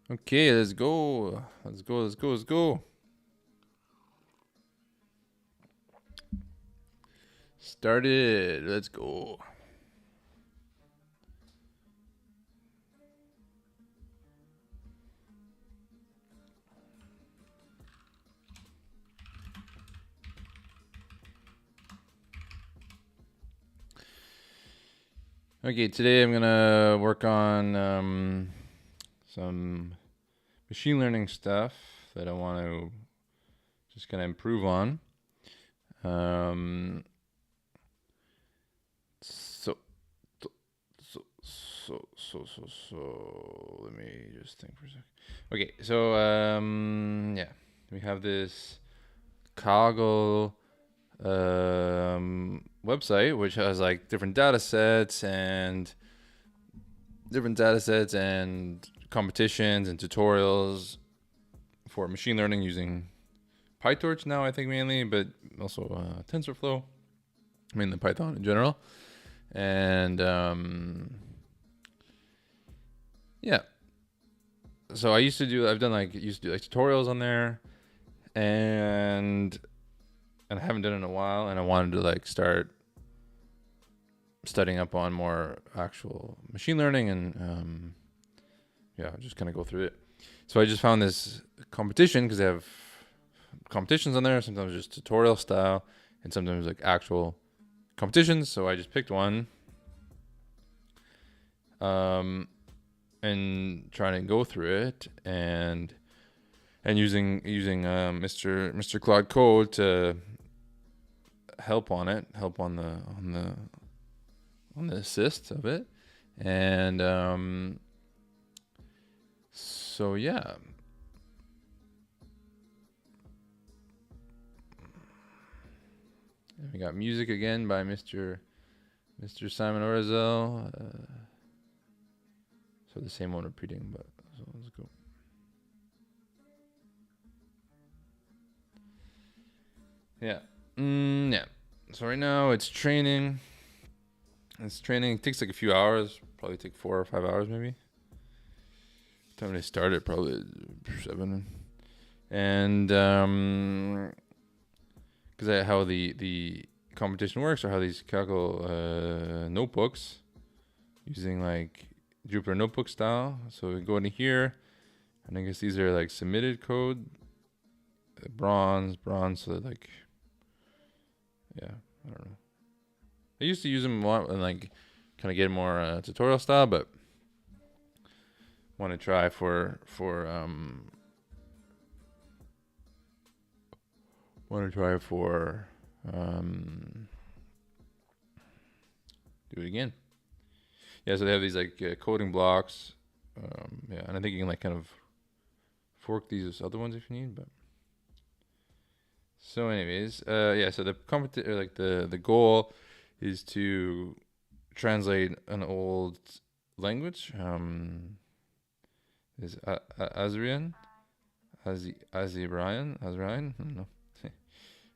Okay, let's go. Let's go. Let's go. Let's go. Started. Let's go. Okay, today I'm gonna work on some machine learning stuff that I want to just kind of improve on. Um, so, so, let me just think for a second. Okay, so yeah, we have this Kaggle website which has like different data sets and competitions and tutorials for machine learning using PyTorch now, I think mainly, but also TensorFlow, mainly Python in general. And yeah, so used to do like tutorials on there, and I haven't done it in a while, and I wanted to like start studying up on more actual machine learning and yeah, just kind of go through it. So I just found this competition because they have competitions on there, sometimes just tutorial style and sometimes like actual competitions. So I just picked one and trying to go through it and using Mr. Claude Code to help on the assist of it. And so yeah, and we got music again by Mr. Simon Orizel. So the same one repeating, but so let's go. Yeah. Yeah. So right now it's training. It takes like a few hours. Probably take 4 or 5 hours maybe. Time they started probably 7. And because how the competition works, or how these Kaggle notebooks using like Jupyter notebook style. So we go into here, and I guess these are like submitted code, bronze. So like, yeah, I don't know. I used to use them a lot and like kind of get more tutorial style, but want to try for do it again. Yeah, so they have these like coding blocks. Yeah, and I think you can like kind of fork these other ones if you need. But so, anyways, yeah. So the goal is to translate an old language. Is Azrian, Azrian? I don't know.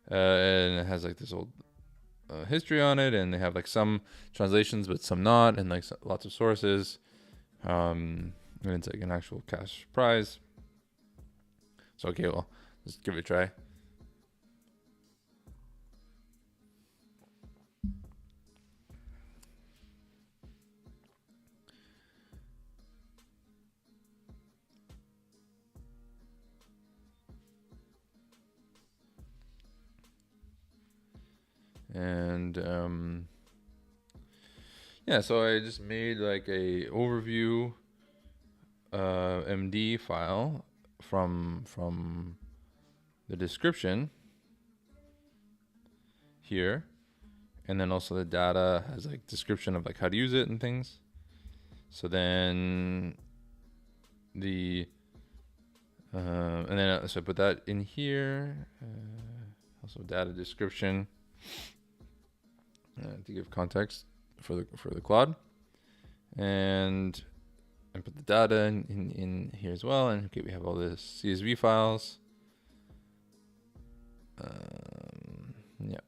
And it has like this old history on it, and they have like some translations, but some not, and like lots of sources. And it's like an actual cash prize. So okay, well, let's give it a try. And yeah, so I just made like a overview MD file from the description here, and then also the data has like description of like how to use it and things. So then and then so I put that in here. Also data description to give context for the Claude, and put the data in here as well. And okay, we have all this CSV files. Yeah.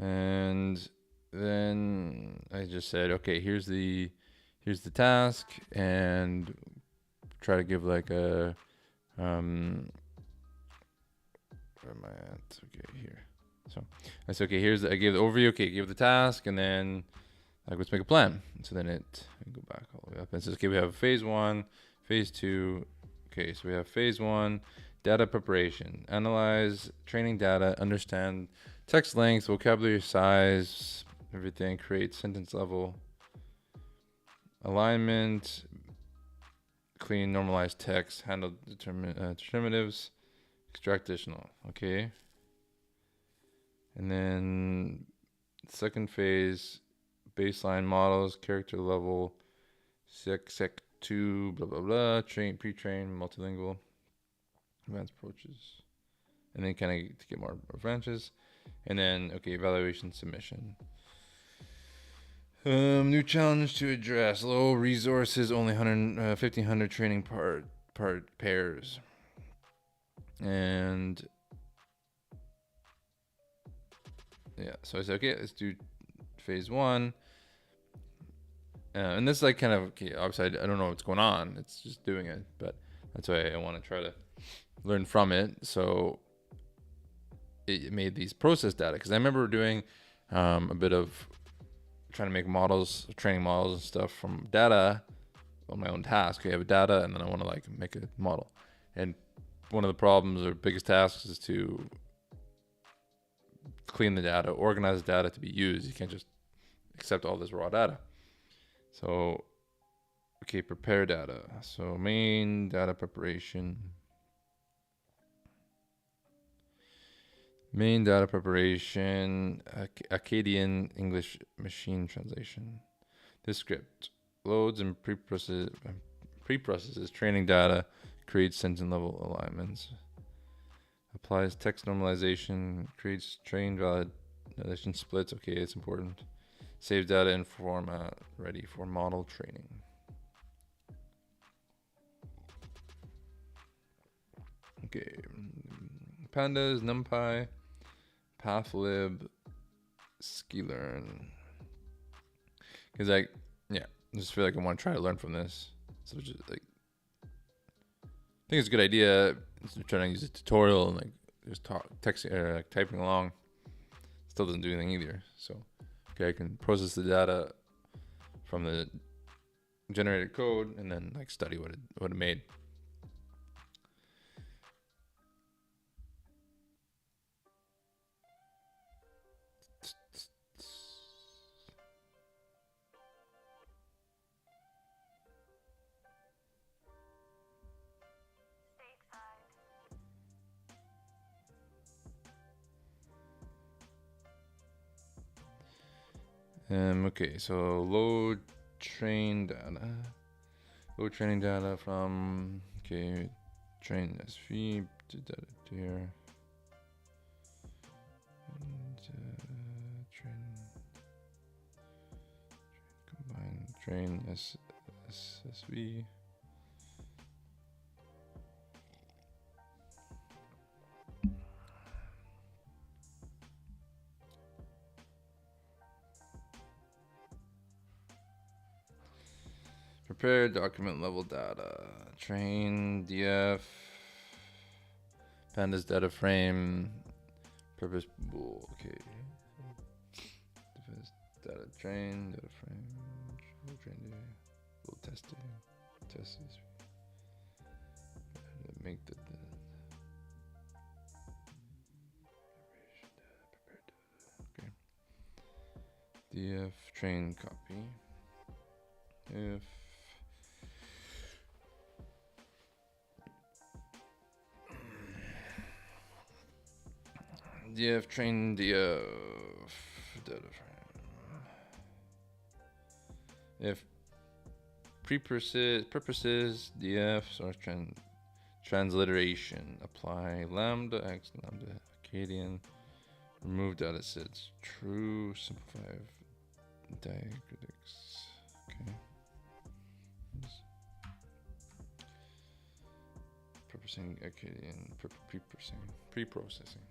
And then I just said, okay, here's the task, and try to give like a where am I at? Okay, here. So I said, okay, I gave the overview. Okay, give the task, and then like let's make a plan. So then I go back all the way up and says, okay, we have phase 1, phase 2. Okay, so we have phase 1, data preparation, analyze training data, understand text length, vocabulary size, everything, create sentence level, alignment, clean, normalize text, handle determinatives, extract additional. Okay. And then second phase, baseline models, character level, sec 2, blah, blah, blah, pre-train, multilingual, advanced approaches. And then kind of to get more branches. And then, okay, evaluation submission. New challenge to address, low resources, only 1,500 training part pairs. And yeah, so I said, okay, let's do phase 1. And this is like kind of, okay, obviously I don't know what's going on. It's just doing it. But that's why I want to try to learn from it. So it made these process data. Because I remember doing a bit of trying to make models, training models and stuff from data on my own task. I have data, and then I want to like make a model. And one of the problems or biggest tasks is to clean the data, organize the data to be used. You can't just accept all this raw data. So, okay, prepare data. So main data preparation. Main data preparation, Akkadian English machine translation. This script loads and pre-processes training data, creates sentence level alignments, applies text normalization, creates train validation splits. Okay, it's important. Saves data in format ready for model training. Okay, pandas, NumPy, pathlib, sklearn. Because I just feel like I want to try to learn from this. So just like, I think it's a good idea. Instead of trying to use a tutorial and like just typing along, still doesn't do anything either. So okay, I can process the data from the generated code and then like study what it made. Okay, so load training data from, okay, train SV to data here. And train SSV. Prepare document level data. Train df. Pandas data frame. Purpose bool. Okay. Data train. Data frame. Train data. Bool testing. Test these. Make the okay. Df train copy. If df train df data frame. If purposes df source transliteration, apply lambda x lambda Akkadian, remove data sets, true, simplify diacritics. Okay. Purposing Akkadian, pre-processing.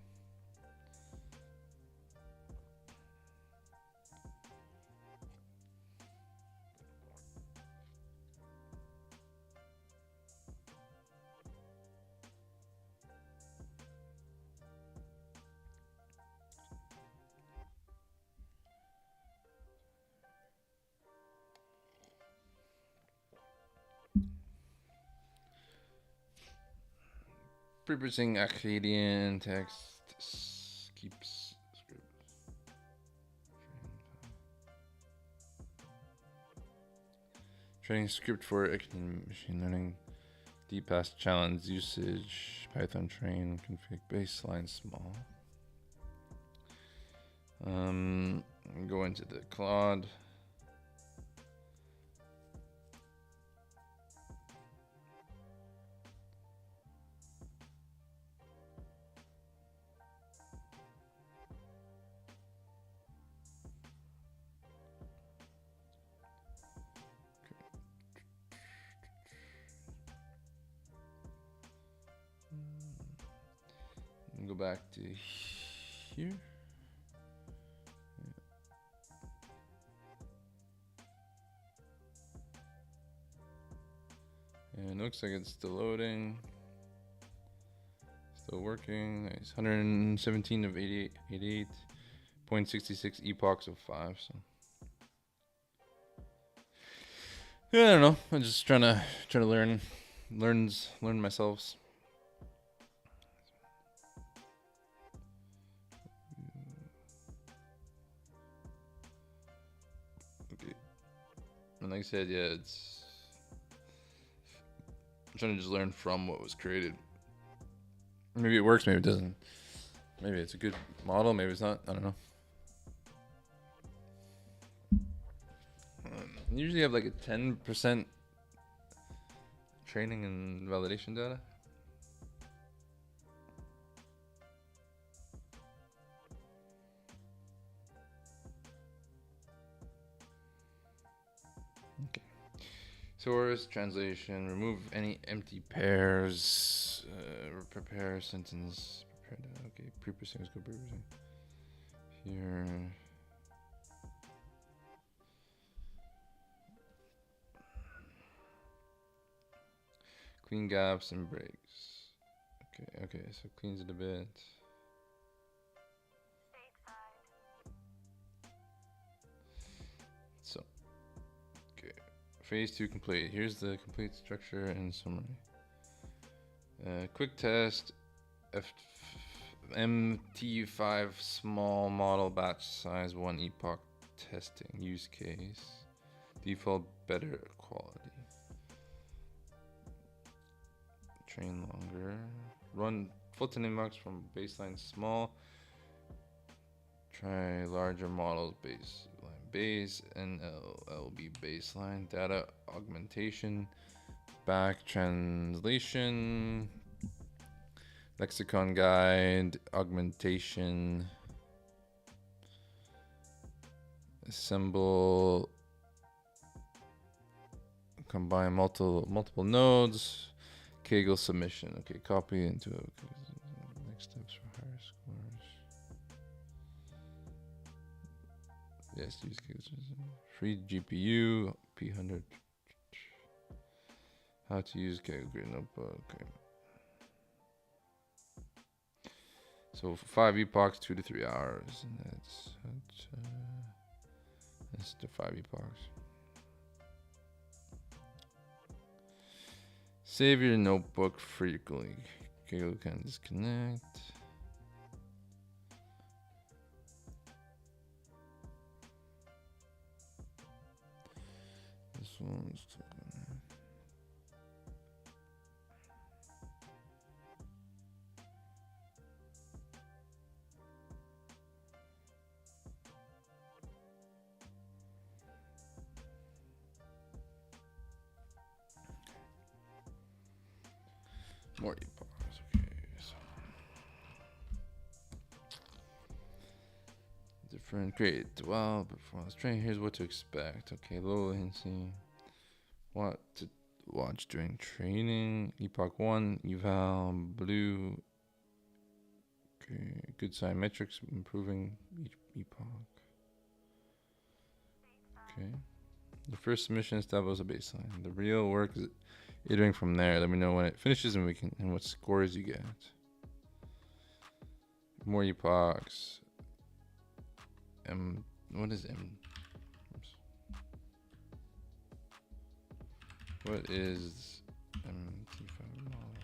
Pre-processing Akkadian text keeps script. Training script for Akkadian machine learning. Deep past challenge usage. Python train config baseline small. Go into the Claude. Go back to here. And it looks like it's still loading. Still working. Nice. 117 of 88, 88.66 epochs of 5. So yeah, I don't know. I'm just trying to learn myself. Okay. And like I said, yeah, it's I'm trying to just learn from what was created. Maybe it works, maybe it doesn't. Maybe it's a good model, maybe it's not. I don't know. Usually have like a 10% training and validation data. Okay. Source, translation, remove any empty pairs, prepare a sentence, prepare data. Okay, pre-processing, let's go pre-processing. Here. Clean gaps and breaks. Okay, so cleans it a bit. So, okay, phase 2 complete. Here's the complete structure and summary. Quick test, MT5 small model batch size 1 epoch testing use case. Default better quality. Train longer. Run Fulton inbox from baseline small. Try larger models baseline base NLLB baseline data augmentation. Back translation. Lexicon guide augmentation. Assemble. Combine multiple nodes. Kaggle submission. Okay, copy into next steps for higher scores. Yes, use Kaggle. Free GPU. P100. How to use Kaggle Grid Notebook. Okay. So 5 epochs, 2 to 3 hours, and that's the 5 epochs. Save your notebook frequently. Kaggle can disconnect. This one's more epochs. Okay, so different. Great. Well, performance training. Here's what to expect. Okay, low latency. What to watch during training. Epoch 1 eval blue. Okay, good sign metrics improving each epoch. Okay. The first submission establishes a baseline. The real work is iterating from there. Let me know when it finishes and what scores you get. More epochs. What is M? Oops. What is MT5 model?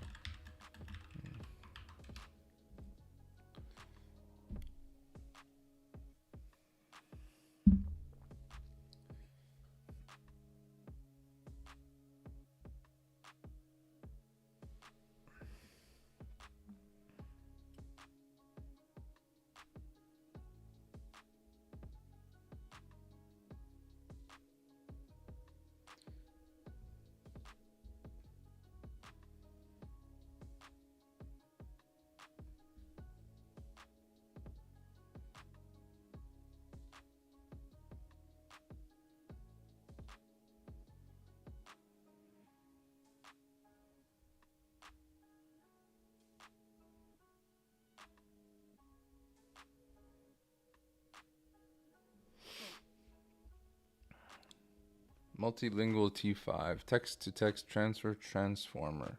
Multilingual T5 text-to-text transfer transformer.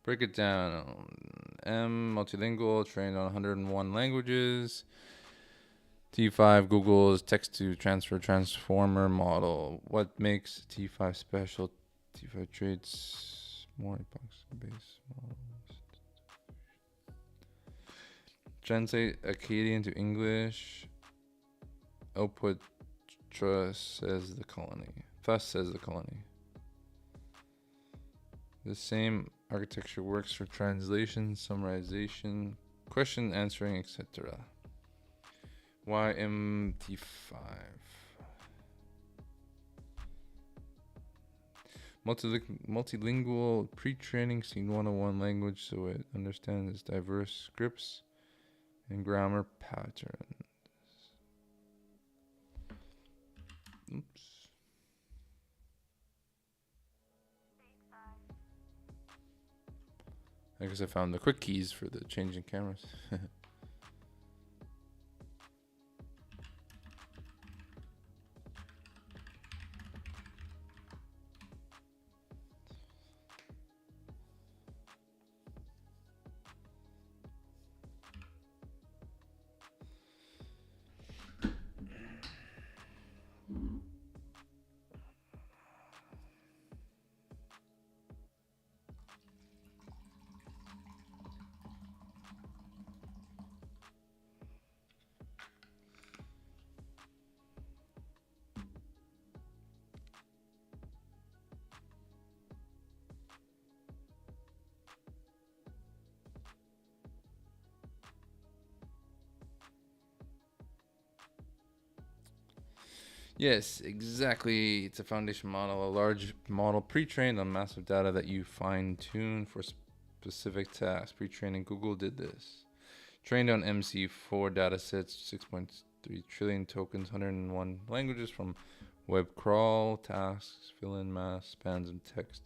Break it down. Multilingual, trained on 101 languages. T5, Google's text-to-transfer transformer model. What makes T5 special? T5 traits more epoxy-based models. Translate Akkadian to English. Output thus says the colony. The same architecture works for translation, summarization, question answering, etc. Why MT5? Multilingual pre-training scene 101 language so it understands diverse scripts and grammar patterns. Oops. I guess I found the quick keys for the changing cameras. Yes, exactly. It's a foundation model, a large model pre-trained on massive data that you fine-tune for specific tasks. Pre-training, Google did this. Trained on MC4 datasets, 6.3 trillion tokens, 101 languages from web crawl, tasks, fill-in mass, spans, and text.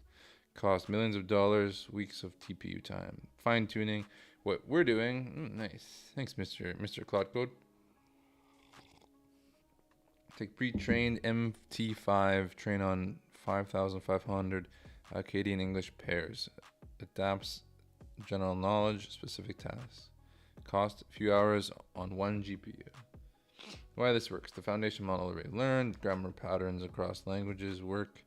Cost millions of dollars, weeks of TPU time. Fine-tuning, what we're doing. Nice. Thanks, Mr. Cloud Code. Take pre-trained MT5, train on 5,500 Akkadian English pairs. Adapts general knowledge, specific tasks. Cost a few hours on one GPU. Why this works. The foundation model already learned. Grammar patterns across languages work.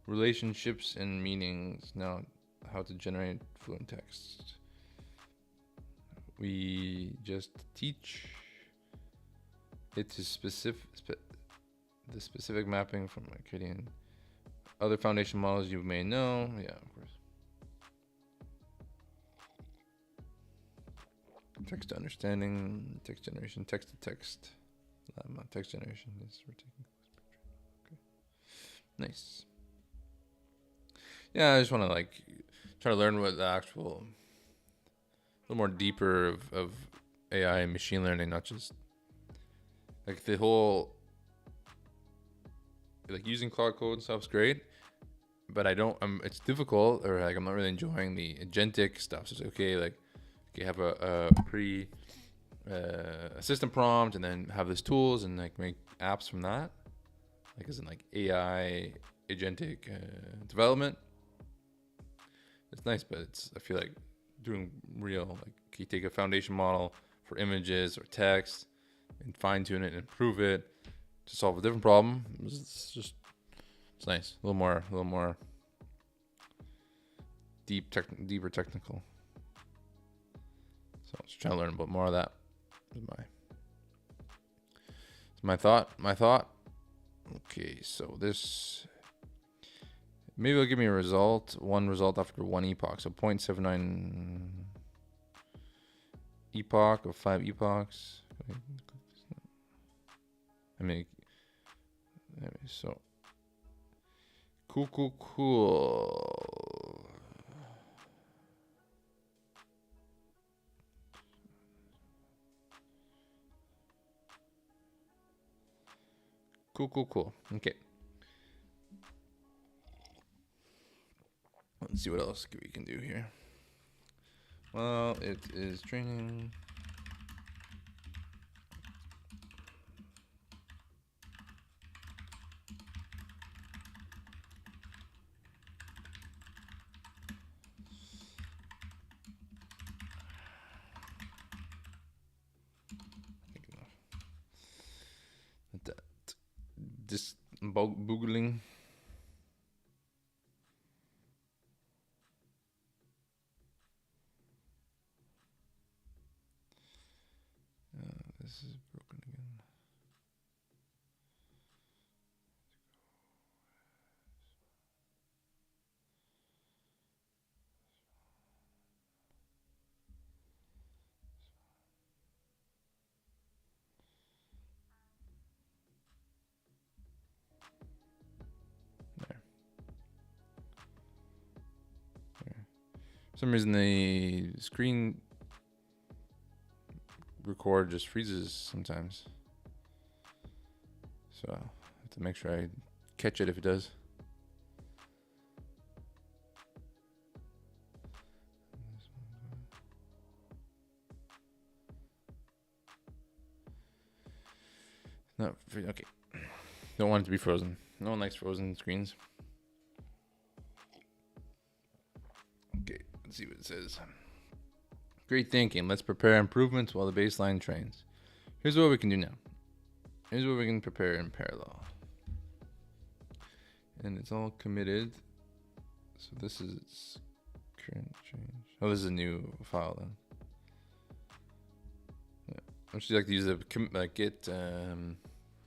Relationships and meanings. Now how to generate fluent text. We just teach it to the specific mapping from Akkadian. Other foundation models you may know. Yeah, of course. Text to understanding, text generation, text to text. Text generation is we're taking. Okay. Nice. Yeah, I just want to try to learn what the actual, a little more deeper of AI and machine learning, not just like the whole, like using Cloud Code and stuff's great, but it's difficult, or like I'm not really enjoying the agentic stuff. So it's okay, like you have a system prompt and then have these tools and like make apps from that, like as in like AI agentic development. It's nice, but I feel like doing real, like you take a foundation model for images or text and fine tune it and improve it to solve a different problem. It's nice, a little more deeper technical. So I was trying to learn about more of that. My thought. Okay, so this maybe it'll give me one result after one epoch. So 0.79 epoch of 5 epochs. So cool. Cool. Okay. Let's see what else we can do here. Well, it is training. boogling. This is broken again. There. For some reason the screen record just freezes sometimes. So I have to make sure I catch it if it does. No, okay. Don't want it to be frozen. No one likes frozen screens. Okay, let's see what it says. Great thinking. Let's prepare improvements while the baseline trains. Here's what we can do now. Here's what we can prepare in parallel. And it's all committed. So this is current change. Oh, this is a new file then. Yeah. I should like to use a git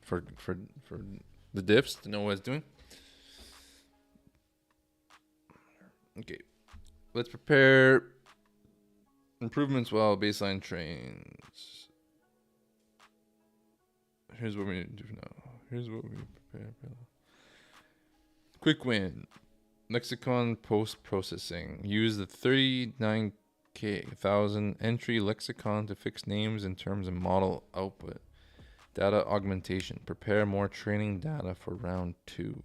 for the diffs to know what it's doing. Okay, let's prepare improvements while baseline trains. Here's what we need to do now. Here's what we prepare. Quick win. Lexicon post-processing. Use the 39,000 entry lexicon to fix names in terms of model output. Data augmentation. Prepare more training data for round 2.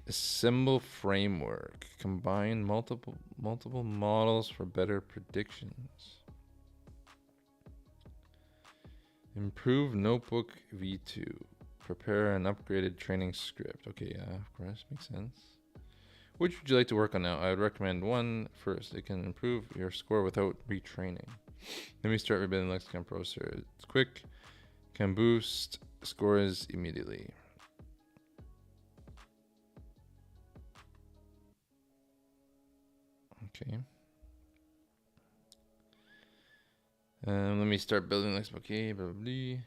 Assemble framework. Combine multiple models for better predictions. Improve notebook v2. Prepare an upgraded training script. Okay, yeah, of course, makes sense. Which would you like to work on now? I would recommend 1 first. It can improve your score without retraining. Let me start rebuilding lexicon processor. It's quick, can boost scores immediately. Okay. Let me start building lexicon. Okay, blah, blah, blah.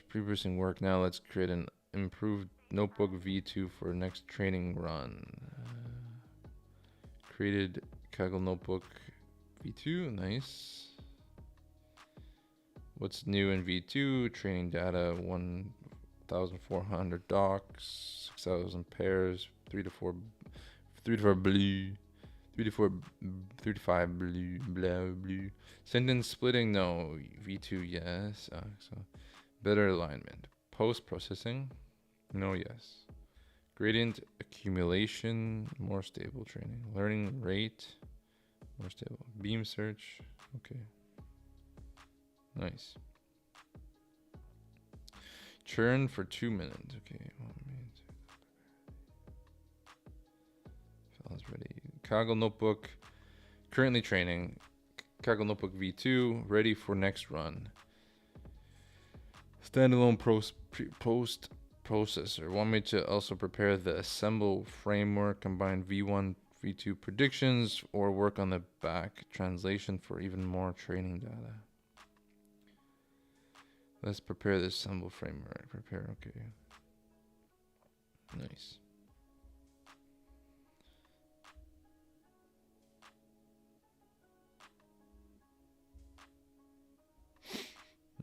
Pre-boosting work. Now let's create an improved notebook v2 for next training run. Created Kaggle notebook v2. Nice. What's new in v2? Training data 1,400 docs, 6,000 pairs, 3 to 4 blue, 3 to 4, 3 to 5 blue, blue. Sentence splitting, no. v2, yes. So better alignment. Post-processing, no, yes. Gradient accumulation, more stable training. Learning rate, more stable. Beam search, okay. Nice. Churn for 2 minutes, okay. 1 minute. Files ready. Kaggle notebook, currently training. Kaggle notebook v2, ready for next run. Standalone post processor. Want me to also prepare the assemble framework, combine v1, v2 predictions, or work on the back translation for even more training data? Let's prepare the assemble framework. Prepare, okay. Nice.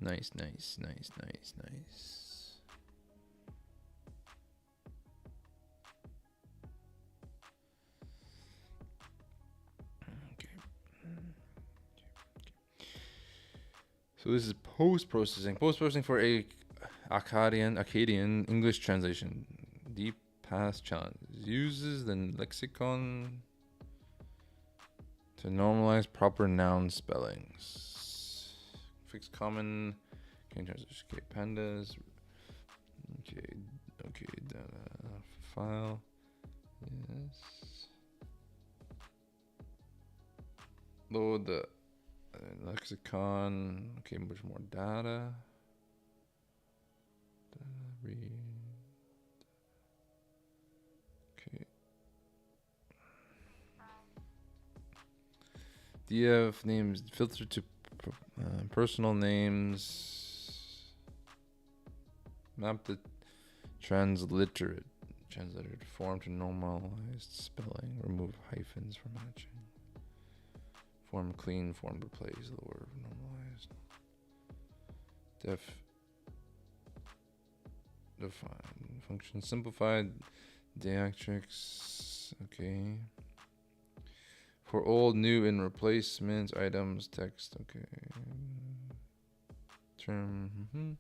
Nice. Okay. So this is post-processing. Post-processing for a Akkadian English translation. Deep past challenge. Uses the lexicon to normalize proper noun spellings. Fix common transition. Okay, pandas. Okay, data file. Yes. Load the lexicon. Okay, much more data. DF names filter to personal names. Map the transliterated form to normalized spelling. Remove hyphens from matching. Form clean. Form replace. Lower normalized. Define function simplified. Diacritics. Okay. For old, new, and replacements, items, text. Okay. Term.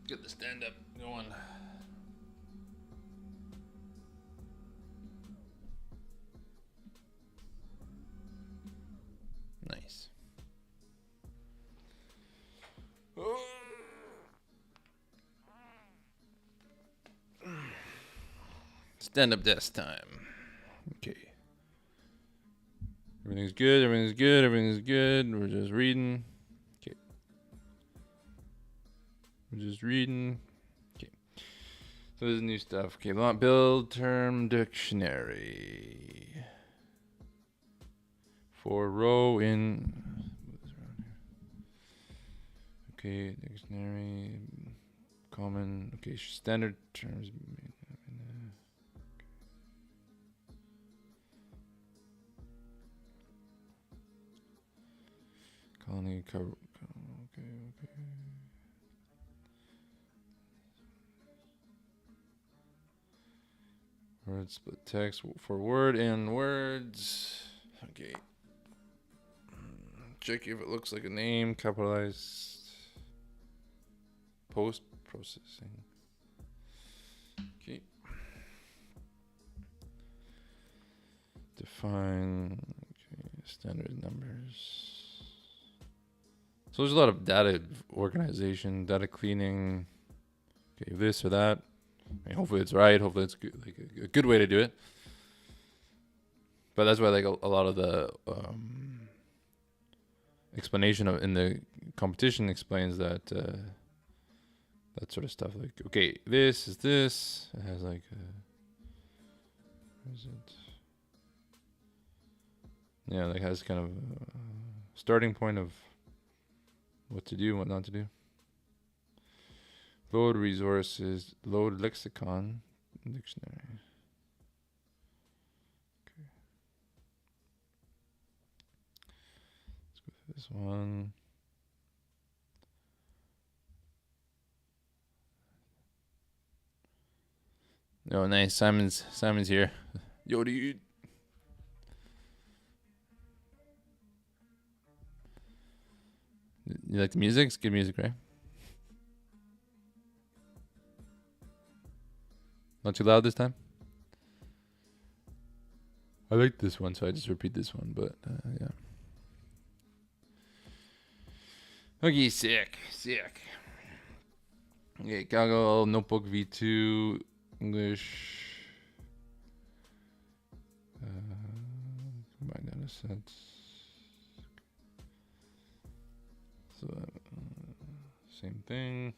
Get the stand up going. Nice. Stand up desk time. Okay. Everything's good. Everything's good. Everything's good. We're just reading. Okay. We're just reading. Okay. So this is new stuff. Okay. Build term dictionary. For row in. Okay. Dictionary. Common. Okay. Standard terms. Colony cover. Okay. Word split text for word and words. Okay. Check if it looks like a name. Capitalized. Post processing. Okay. Define. Okay. Standard numbers. So there's a lot of data organization, data cleaning. Okay, this or that. I mean, hopefully it's right. Hopefully it's good, like a good way to do it. But that's why like a lot of the explanation in the competition explains that that sort of stuff. Like, okay, this is this. It has like where is it? Yeah, like has kind of a starting point of what to do and what not to do. Load resources, load lexicon, dictionary. Okay. Let's go through this one. Oh, nice. Simon's here. Yo, dude. You like the music? It's good music, right? Not too loud this time? I like this one, so I just repeat this one, but yeah. Okay, sick. Okay, Kaggle, Notebook V2, English. Combined data sets. So, same thing.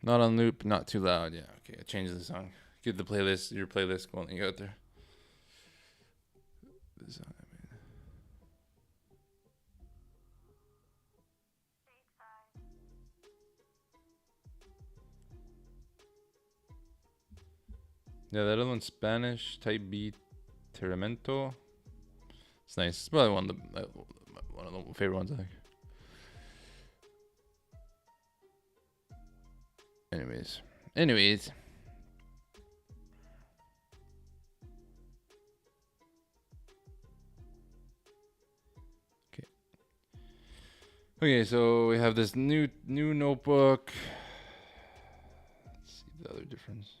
Not on loop, not too loud. Yeah, okay. I changed the song. Get the playlist, your playlist going. You got there. The song I made. Yeah, that other one's Spanish. Type B, Terramento. It's nice. It's probably one of the favorite ones, I think. Anyways. Okay, so we have this new notebook. Let's see the other difference.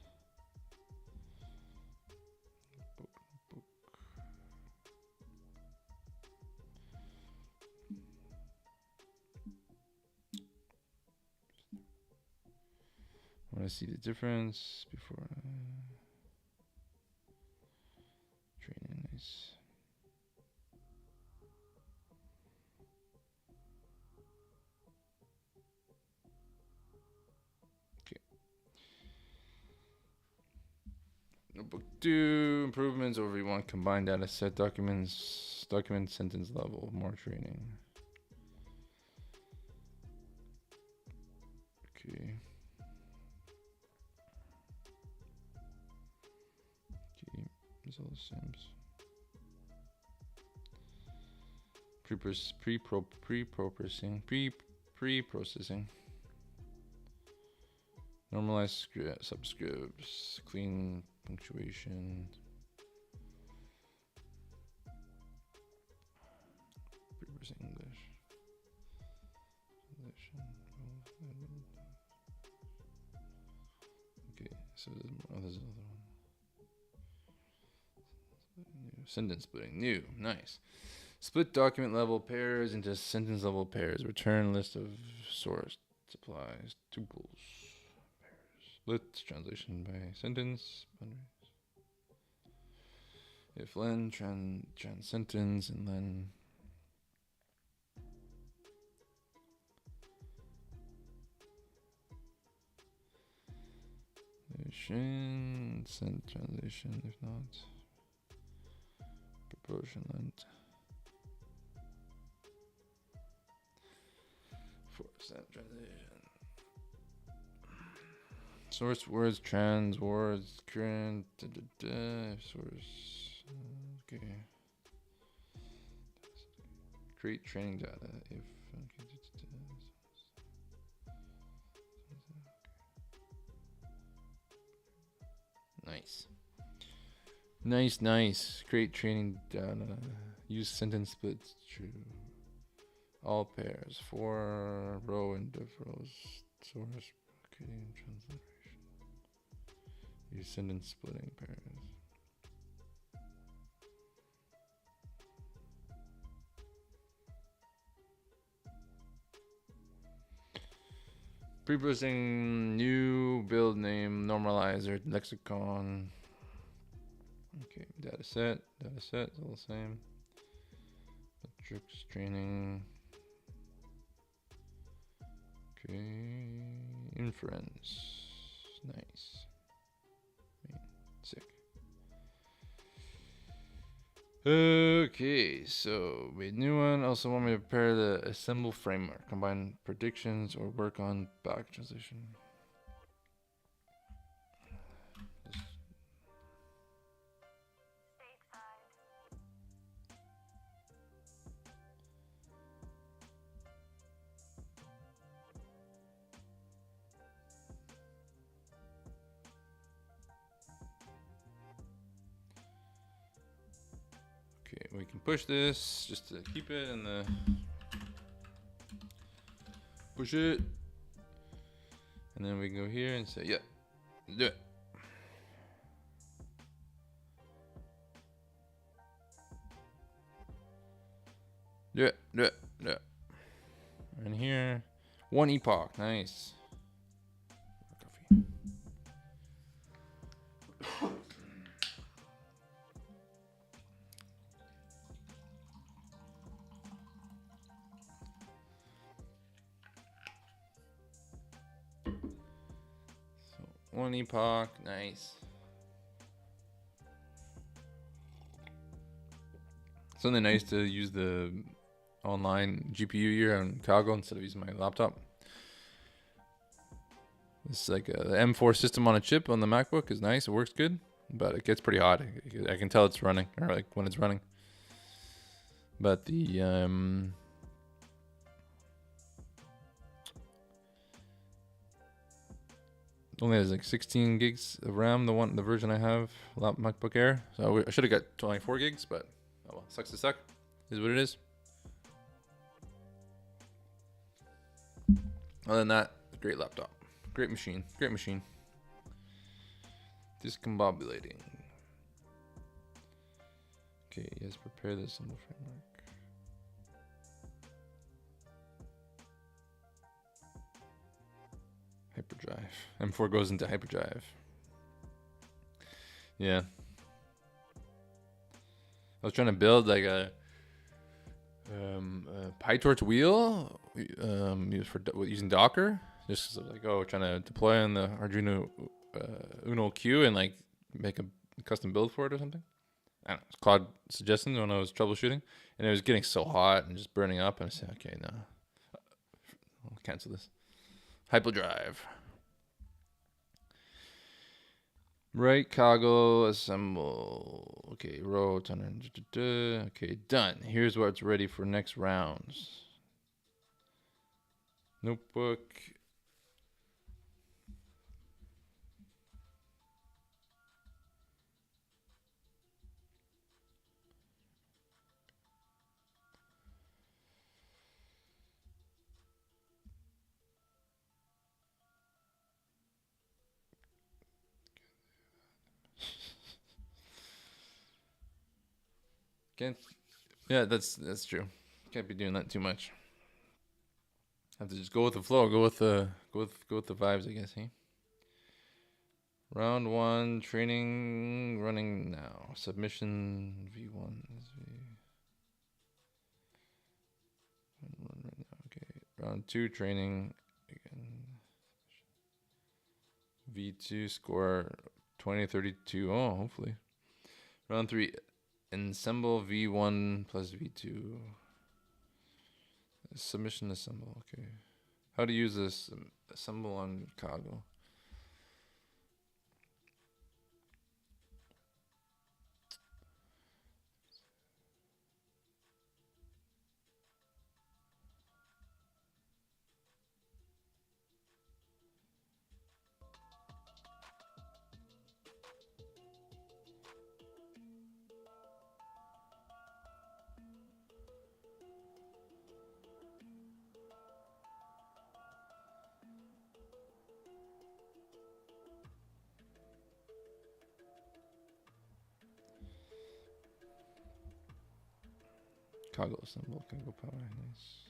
I want to see the difference before training. Nice. Okay. Notebook 2 improvements over V1 combined data set documents, document sentence level, more training. Okay. These all the same. Pre-processing. Normalize subscripts. Clean punctuation. Pre-processing English. Okay, so there's another one. Sentence splitting. New. Nice. Split document level pairs into sentence level pairs. Return list of source supplies. Tuples. Pairs. Split translation by sentence. If len trans sentence and len. Send translation if not. Proportion length. 4% translation. Source words, trans words, current. Source. Okay. Create training data if. Nice. Create training data. Use sentence splits. True. All pairs. 4 row and div rows. Source. Creating transliteration. Use sentence splitting pairs. Pre-processing new build name normalizer lexicon. Okay, data set, it's all the same. Metrics training. Okay, inference. Nice. Sick. Okay, so we new one. Also want me to prepare the assemble framework, combine predictions or work on back translation. Okay, we can push this just to keep it in the. Push it. And then we can go here and say, yeah, do it. Do it. And here, 1 epoch, nice. Coffee. So 1 epoch, nice. Something nice to use the online GPU here on Kaggle instead of using my laptop. It's like the M4 system on a chip on the MacBook is nice. It works good. but it gets pretty hot. I can tell it's running, or like when it's running. But the only has like 16 gigs of RAM. The version I have, MacBook Air. So I should have got 24 gigs, but oh well, sucks to suck. Is what it is. Other than that, great laptop, great machine, great machine. Discombobulating. Okay, yes, prepare the symbol framework. Hyperdrive. M4 goes into hyperdrive. Yeah. I was trying to build like a PyTorch wheel using Docker. Just like, trying to deploy on the Arduino Uno Q and like make a custom build for it or something. I don't know. Claude suggested when I was troubleshooting, and it was getting so hot and just burning up. And I said, okay, no, I'll cancel this. Hyperdrive. Right, Kaggle, assemble. Okay, row, okay, done. Here's what's ready for next rounds. Notebook. Can't. Yeah, that's true. Can't be doing that too much. Have to just go with the flow. Go with the vibes, I guess. Hey. Round 1 training running now. Submission V1 is okay. Round 2 training again. V2 score 2032. Oh, hopefully. Round 3 assemble V1 plus V2. Submission assemble. Okay. How to use this assemble on Kaggle. Kaggle assemble. Kaggle power. Nice.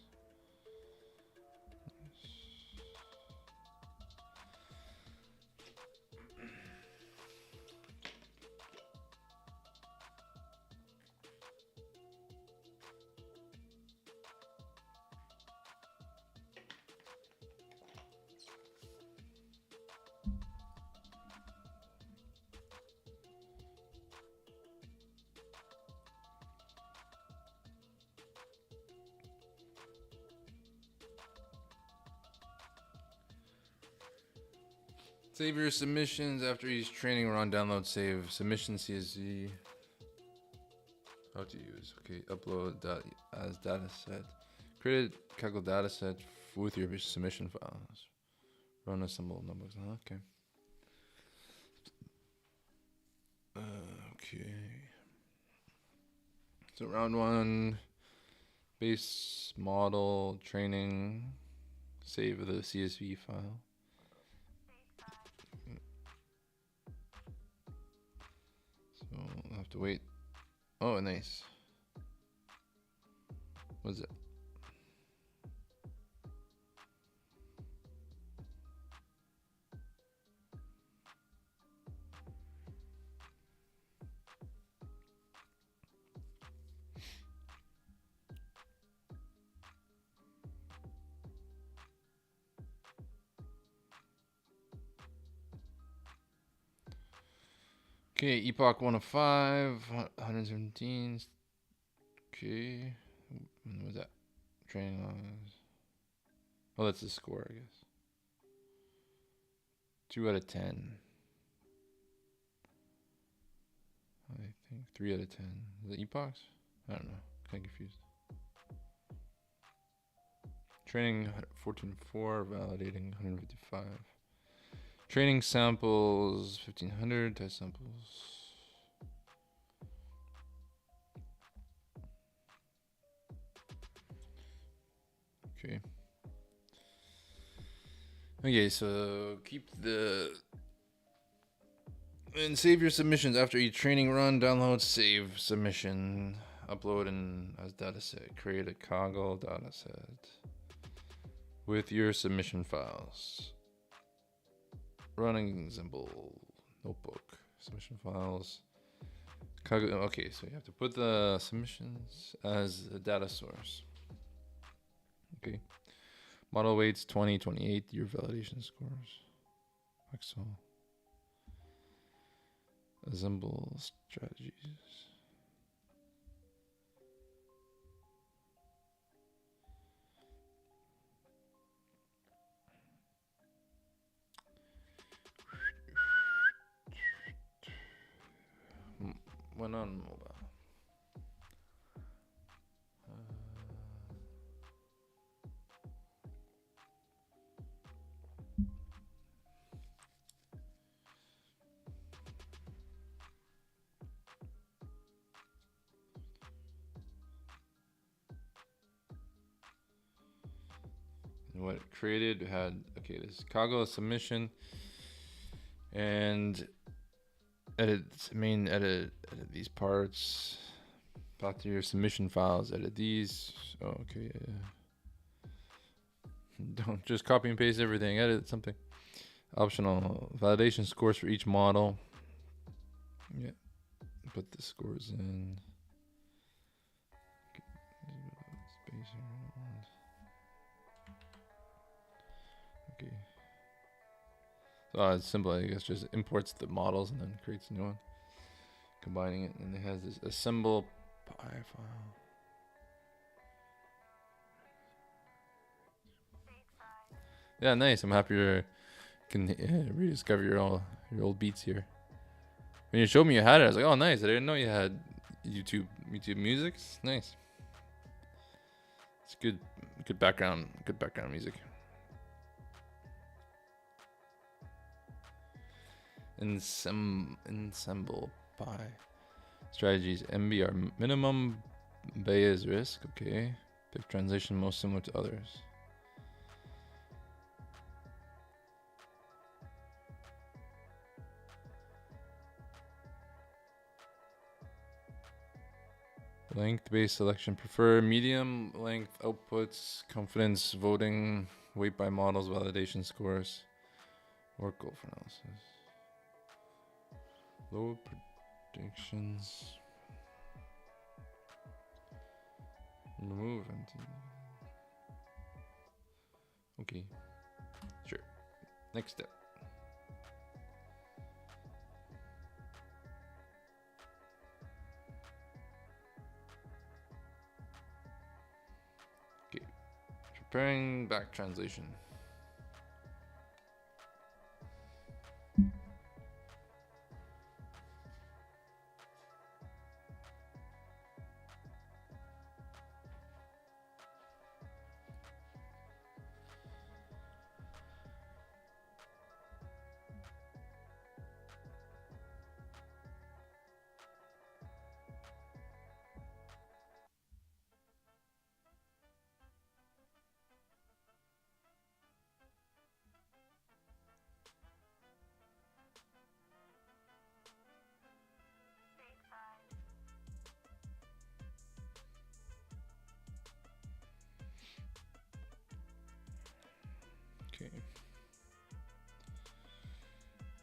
Save your submissions after each training run. Download, save submission CSV. How to use? Okay, upload as data set. Create a Kaggle data set with your submission files. Run assemble notebooks. Okay. Okay. So round 1, base model training. Save the CSV file. So I'll have to wait. Oh, nice. What is it? Okay, Epoch 105, 117. Okay. What was that? Training logs. Oh, that's the score, I guess. 2 out of 10. think 3 out of 10. The epochs? I don't know. Kind of confused. Training 14.4, validating 155. Training samples 1500, test samples. Okay. Okay, so keep and save your submissions after each training run. Download, save submission, upload and as dataset. Create a Kaggle dataset with your submission files. Running symbol notebook submission files. Kaggle. Okay, so you have to put the submissions as a data source. Okay. Model weights 20, 28. Your validation scores. Excel. Assemble strategies. When on mobile. And what it created had, okay, this Kaggle submission and edit these parts. Back to your submission files, edit these. Oh, okay. Don't just copy and paste everything, edit something. Optional validation scores for each model. Yeah, put the scores in. Okay. So it's simple, I guess. Just imports the models and then creates a new one, combining it, and it has this assemble py file. Yeah, nice. I'm happy you can rediscover your old beats here. When you showed me you had it, I was like, oh, nice. I didn't know you had YouTube music. Nice. It's good background music. Ensemble py strategies. MBR minimum Bayes risk. Okay. Pick translation most similar to others. Length-based selection. Prefer medium length outputs. Confidence voting. Weight by models. Validation scores. Work goal for analysis. Low predictions. Remove empty. Okay. Sure. Next step. Okay. Preparing back translation. Okay.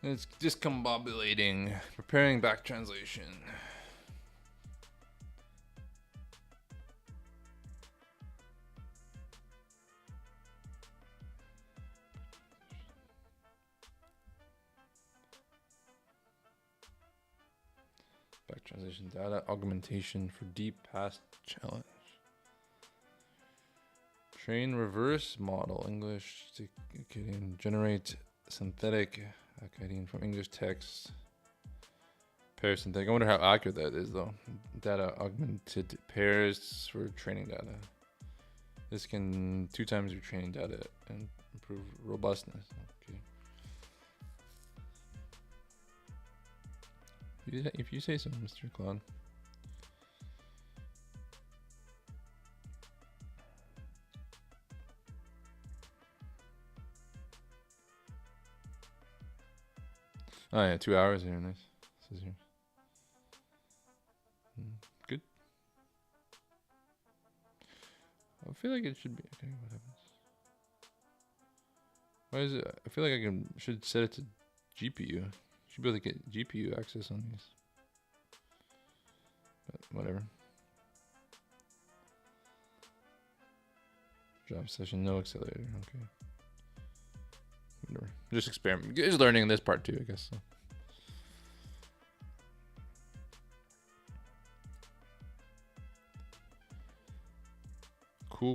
It's discombobulating. Preparing back translation. Back translation data augmentation for deep past challenge. Train reverse model English Akkadian. Generate synthetic Akkadian from English text. Pair synthetic. I wonder how accurate that is, though. Data augmented pairs for training data. This can 2 times your training data and improve robustness. Okay. If you say so, Mr. Claude. Oh yeah, 2 hours here. Nice. This is here. Good. I feel like it should be okay. What happens? Why is it? I feel like I should set it to GPU. Should be able to get GPU access on these. But whatever. Job session, no accelerator. Okay. Whatever. Just experiment. Just learning this part too, I guess. So.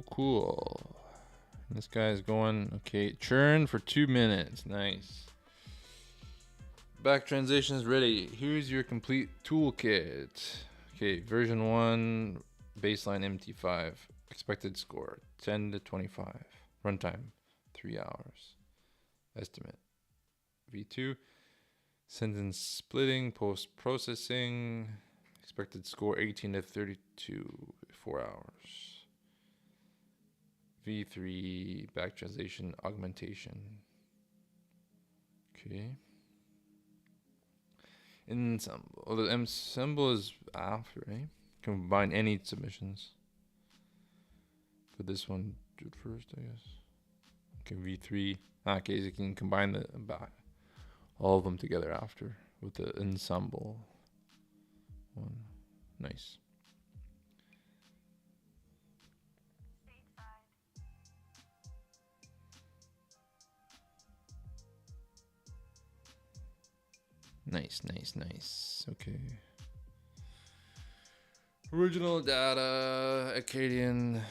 Cool. This guy's going, okay, churn for 2 minutes. Nice. Back transitions ready. Here's your complete toolkit. Okay, version 1, baseline MT5. Expected score, 10 to 25. Runtime, 3 hours. Estimate, V2. Sentence splitting, post-processing. Expected score, 18 to 32, 4 hours. V3 back translation augmentation. Okay. Ensemble. Oh, the ensemble is after, right? Combine any submissions. But this one, do it first, I guess. Okay, V3. Okay, so you can combine the all of them together after with the ensemble one. Nice. Nice. Okay. Original data, Acadian.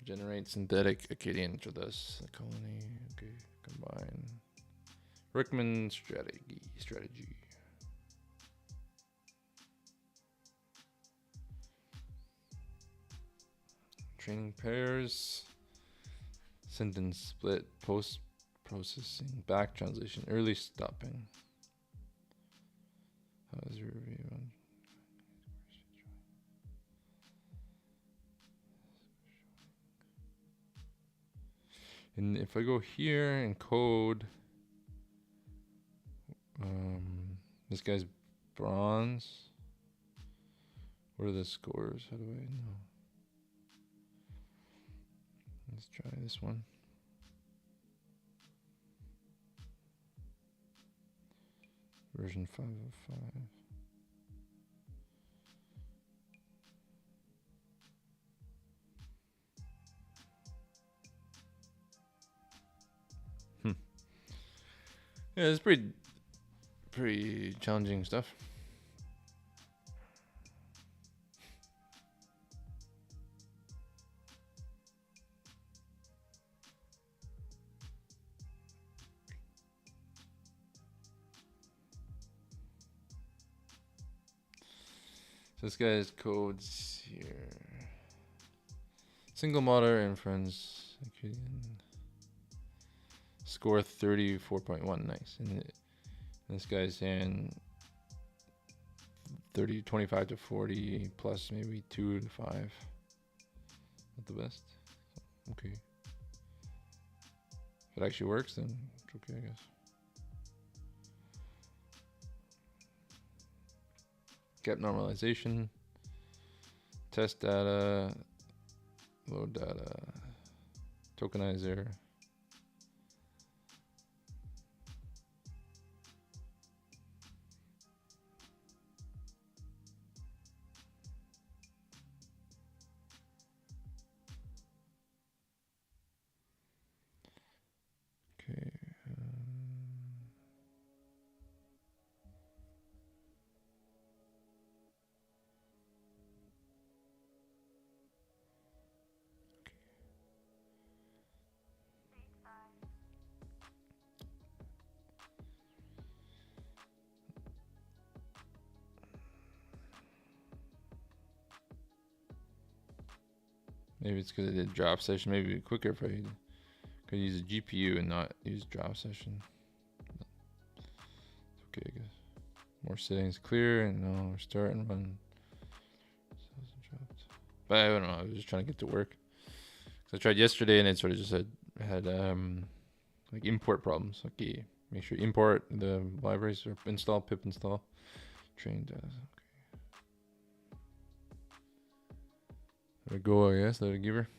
Generate synthetic Acadian to this colony. Okay, combine. Recommend strategy. Training pairs. Sentence split, post processing, back translation, early stopping. How is your review on? And if I go here and code, this guy's bronze. What are the scores? How do I know? Let's try this one. Version 505. Yeah, it's pretty challenging stuff. So this guy's codes here. Single model inference. Okay. Score 34.1. Nice. And this guy's saying 25 to 40 plus maybe 2 to 5 at the best. Okay. If it actually works, then it's okay, I guess. Gap normalization, test data, load data, tokenizer. Okay. Maybe it's because I did drop session. Maybe it'd be quicker if I could use a GPU and not use drop session. Okay, I guess. More settings clear, and now restart and run. But I don't know. I was just trying to get to work. So I tried yesterday, and it sort of just had like import problems. Okay, make sure you import the libraries or install pip install train does. Okay. Let it go, I guess. Let it give her.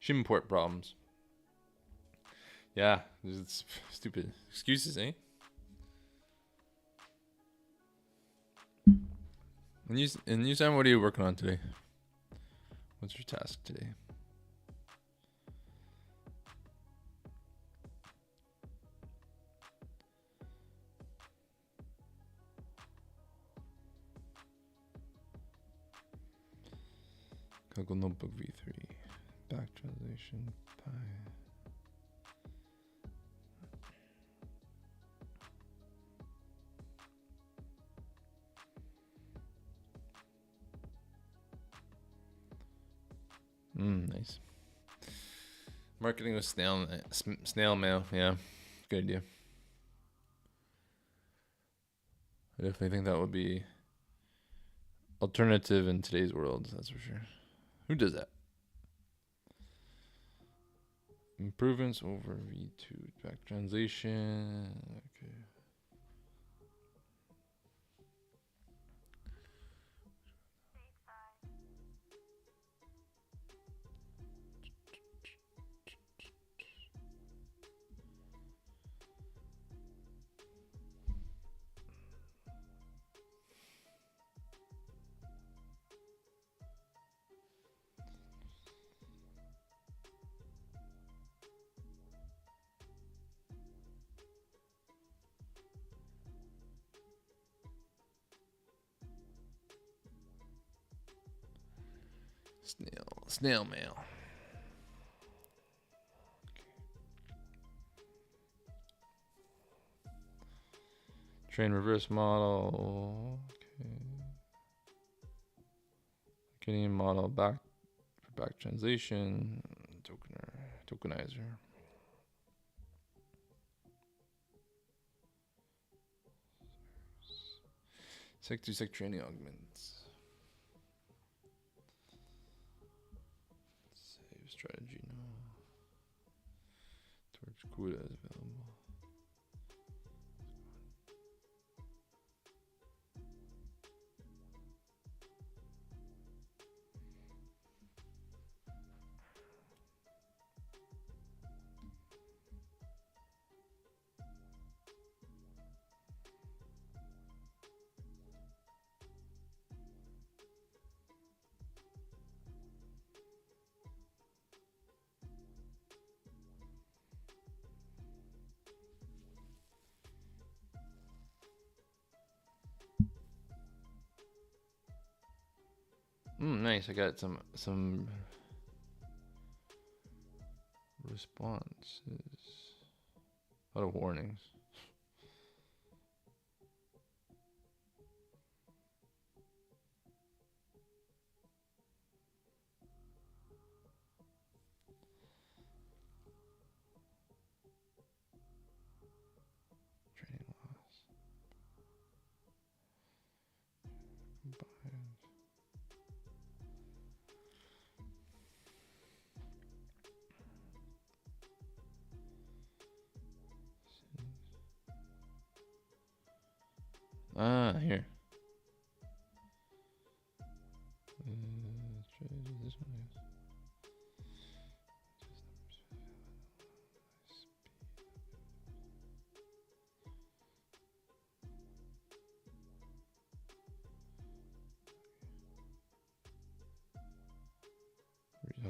Shimport problems. Yeah, it's stupid excuses, eh? And you, Sam, what are you working on today? What's your task today? Kaggle Notebook v3. Back translation. Pi. Nice. Marketing with snail mail. Yeah, good idea. I definitely think that would be alternative in today's world. That's for sure. Who does that? Improvements over V2 back translation. Okay. Snail mail. Train reverse model. Okay. Getting model back translation. Tokenizer. Sec to sec training augments. Save strategy now. Torch CUDA is available. Nice. I got some responses. A lot of warnings. Training loss. Combined. Here. This one, yes.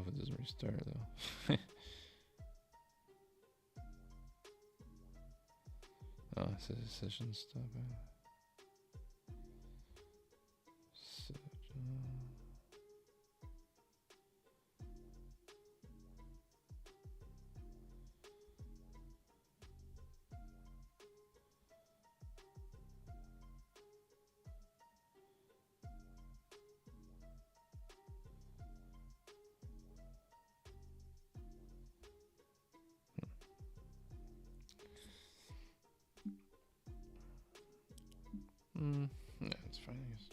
if it doesn't restart though. Oh, it says session stop. Yeah, it's fine, I guess.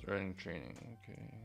Starting training, okay.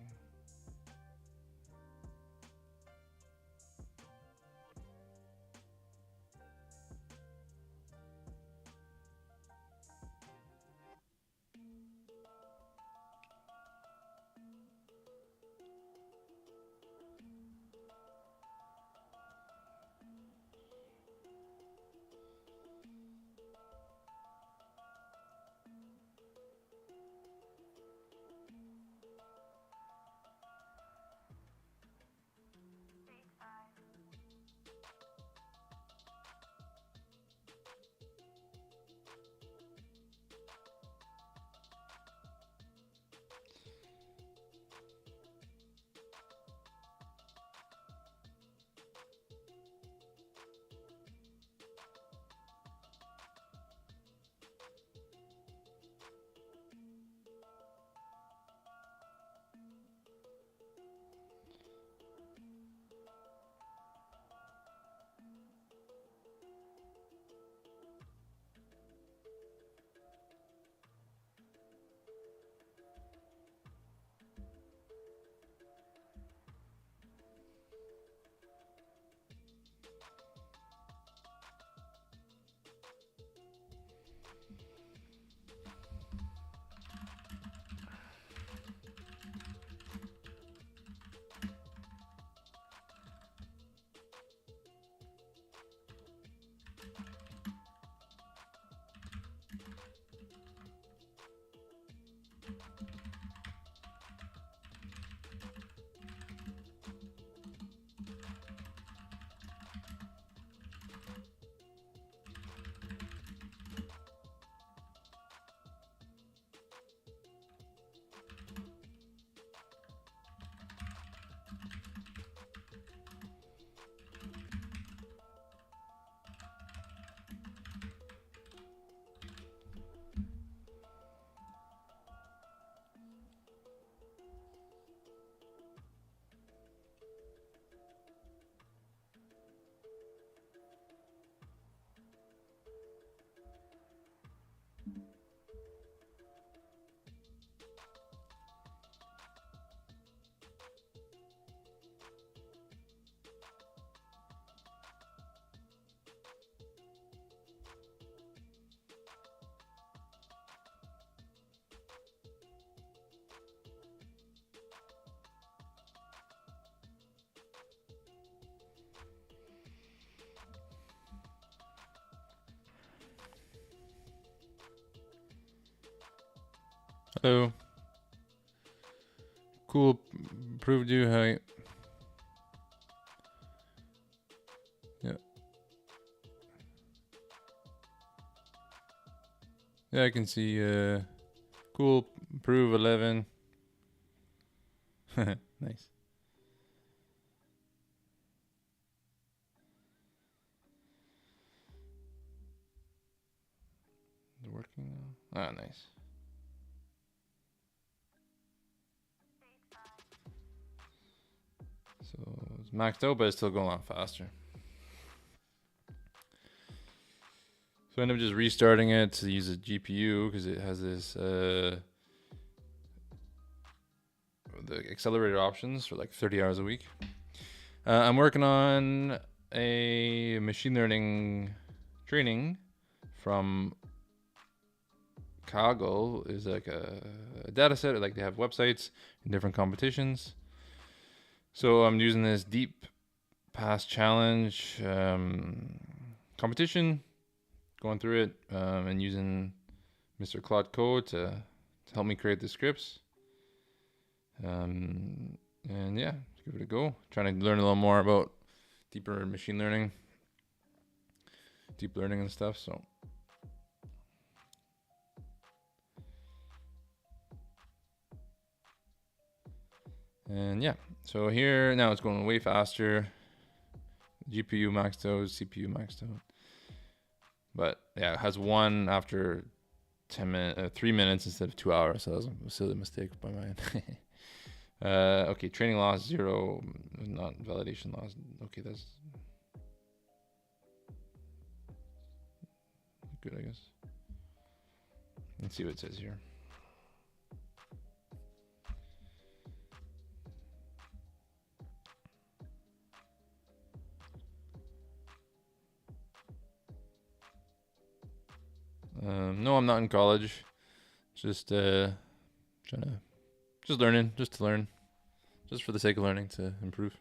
Hello. Cool. Proved you how. Yeah. Yeah, I can see. Cool. Prove 11. Nice. Is it working now? Ah, nice. So it's maxed out, but it's still going a lot faster. So I end up just restarting it to use a GPU because it has this the accelerator options for like 30 hours a week. I'm working on a machine learning training from Kaggle. Is like a data set. Like they have websites in different competitions. So I'm using this deep pass challenge competition, going through it and using Mr. Claude Code to help me create the scripts. And yeah, give it a go. Trying to learn a little more about deeper machine learning, deep learning and stuff. So and yeah, so here now it's going way faster. GPU maxed out, CPU maxed out. But yeah, it has one after 3 minutes instead of 2 hours. So that was a silly mistake by mine. Okay, training loss 0, not validation loss. Okay, that's good, I guess. Let's see what it says here. No, I'm not in college. Just trying to, just learning, just to learn, just for the sake of learning to improve.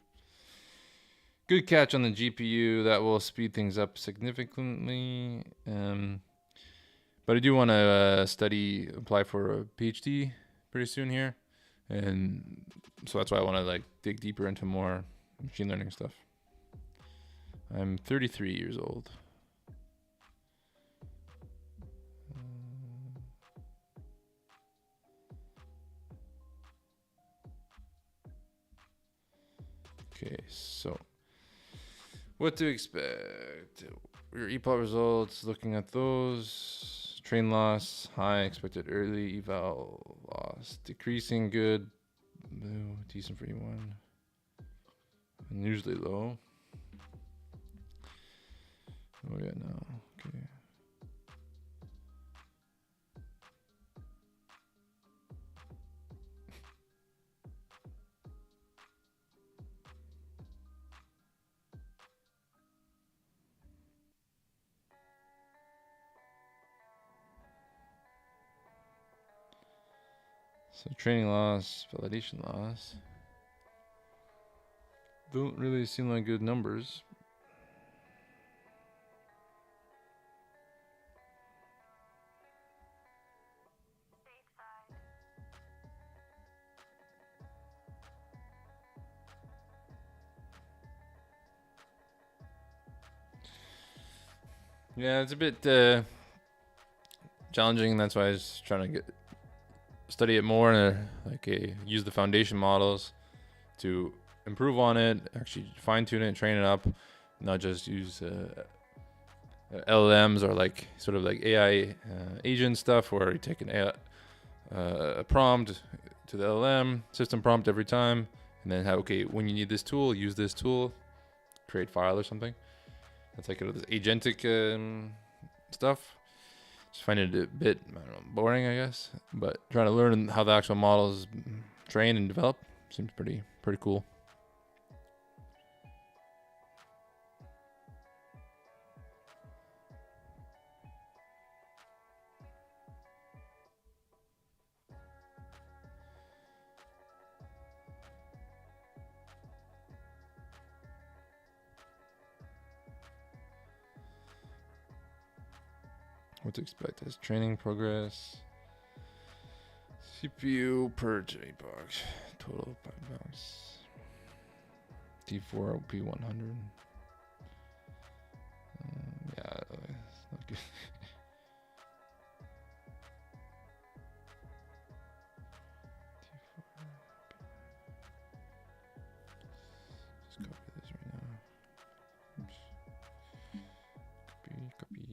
Good catch on the GPU. That will speed things up significantly. But I do want to apply for a PhD pretty soon here, and so that's why I want to like dig deeper into more machine learning stuff. I'm 33 years old. Okay, so what to expect? Your ePOT results, looking at those. Train loss, high, expected early, eval loss, decreasing, good, decent for E1, and usually low. Oh yeah, no, okay. So training loss, validation loss. Don't really seem like good numbers. Yeah, it's a bit challenging. That's why I was trying to study it more and use the foundation models to improve on it, actually fine tune it, train it up, not just use LLMs or like sort of like AI agent stuff where you take a prompt to the LLM system prompt every time, and then have when you need this tool, use this tool, create file or something. That's like this agentic stuff. Just find it a bit boring, I guess. But trying to learn how the actual models train and develop seems pretty cool. What to expect as training progress. CPU per JBox. Total 5 bucks. T4 OP100. Yeah, it's not good. Just copy this right now. Oops. Copy.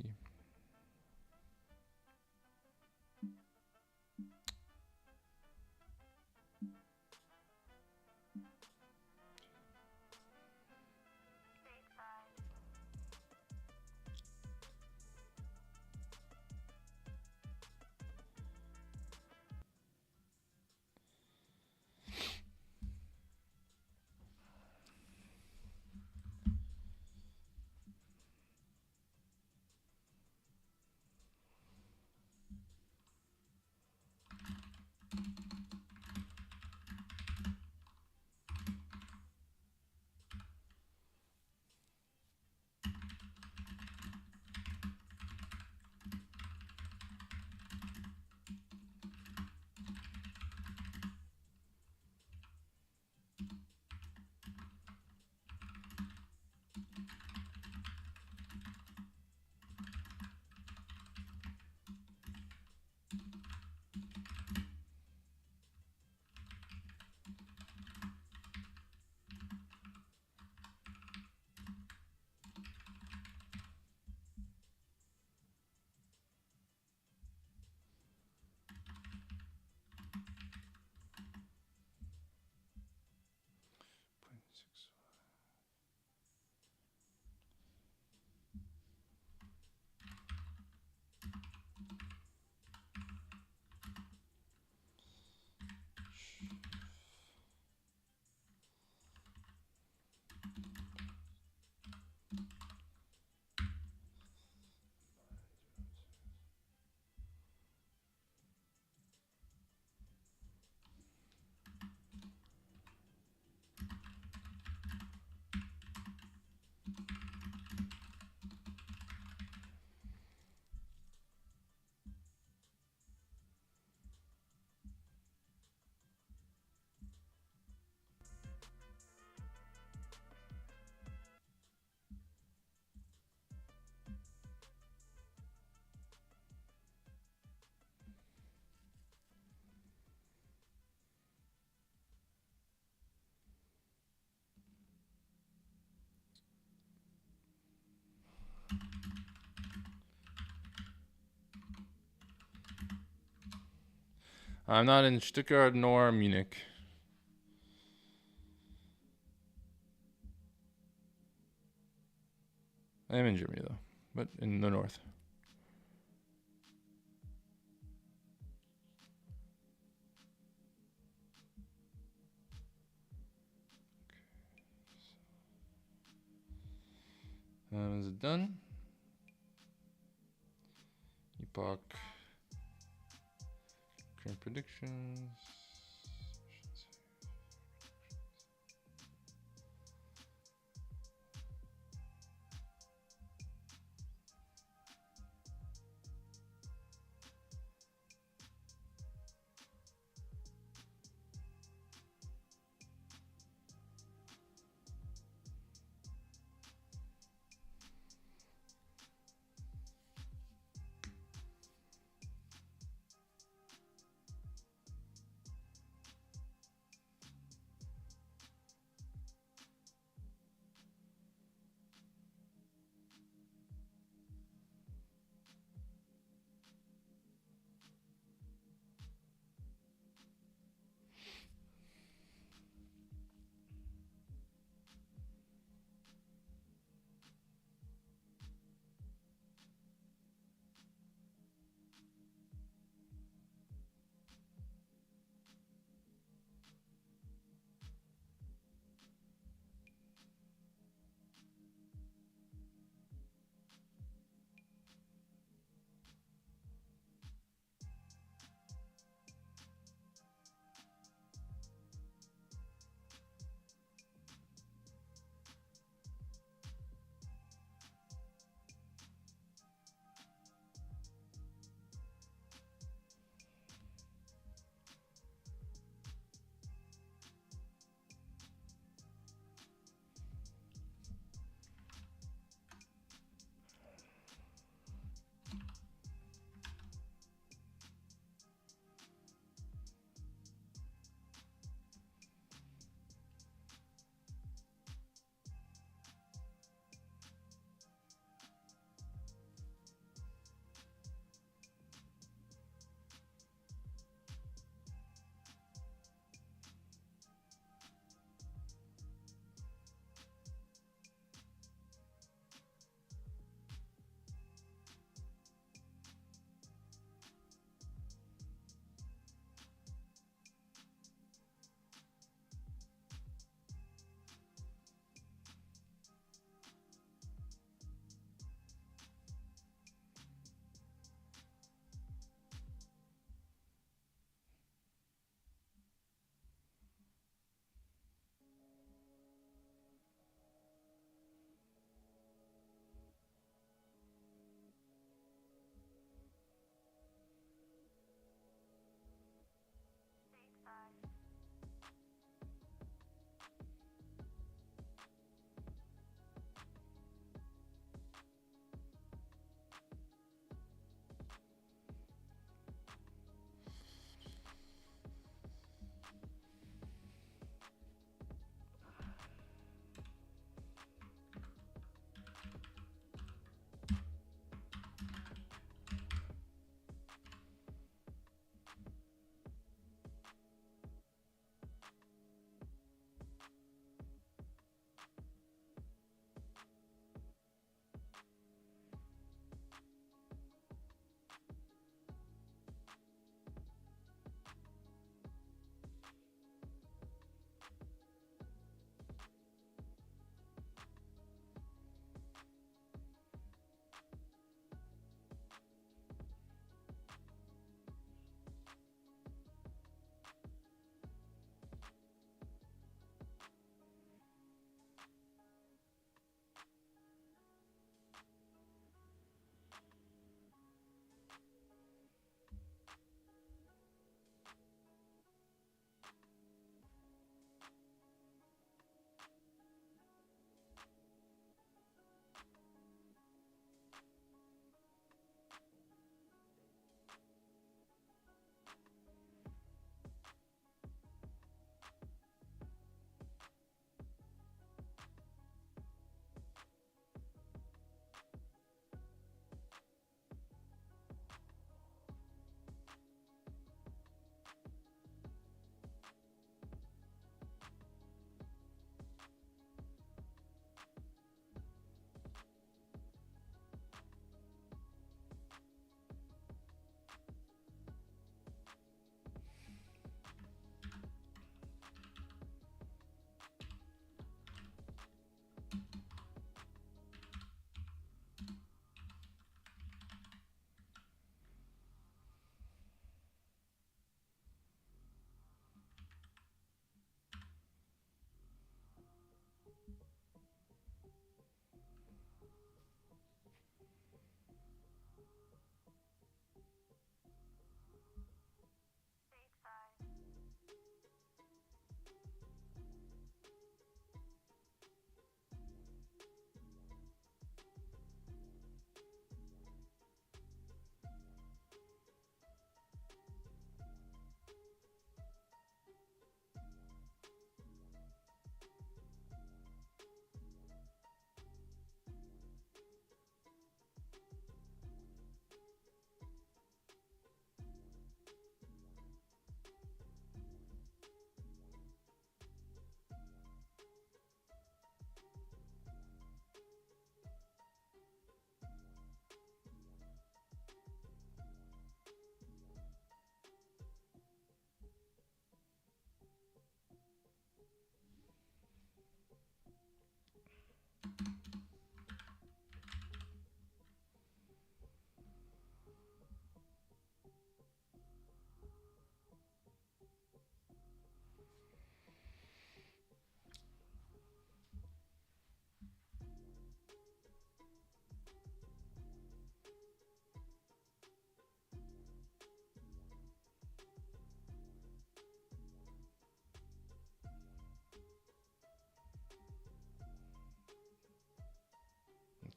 I'm not in Stuttgart nor Munich. I am in Germany though, but in the north. Is it done? Epoch. Current predictions.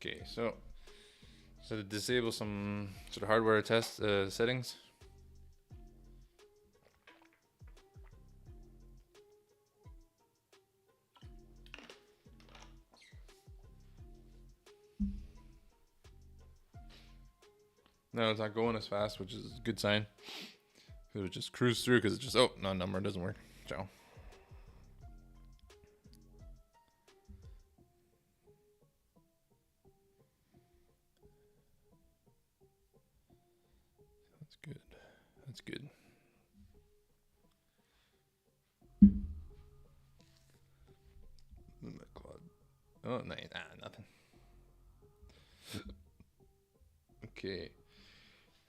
Okay, so to disable some sort of hardware test settings. No, it's not going as fast, which is a good sign. It would just cruise through because it's just, oh, no, number doesn't work. Ciao. That's good. That's good. Oh, nice. Nothing. Okay.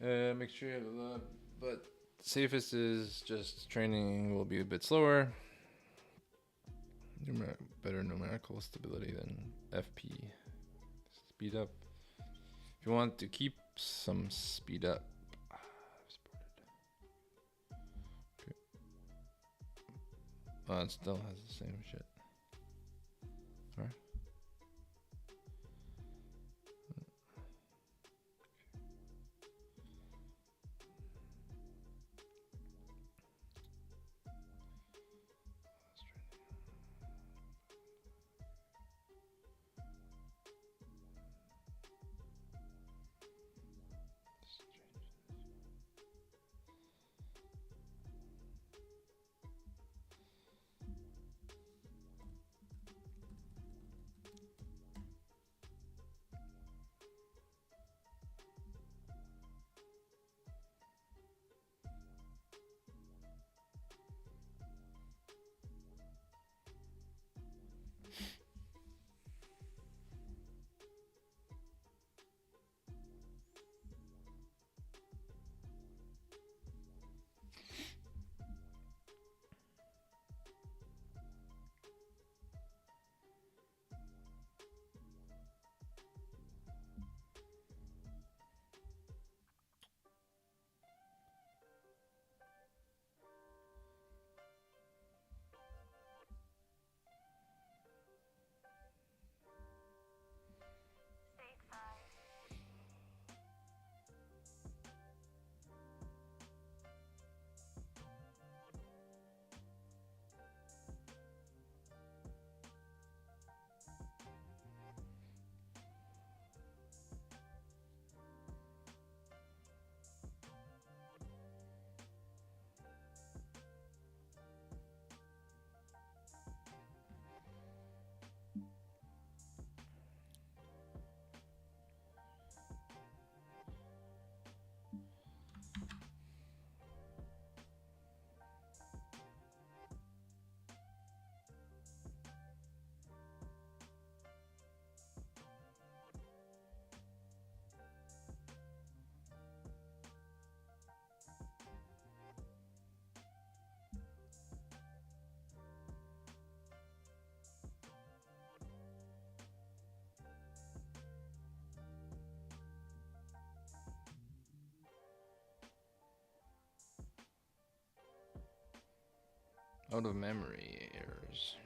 Make sure you have a lot, but safest is just training will be a bit slower. Better numerical stability than FP. Speed up. If you want to keep some speed up. Okay. Oh, it still has the same shit. Alright. Out of memory errors.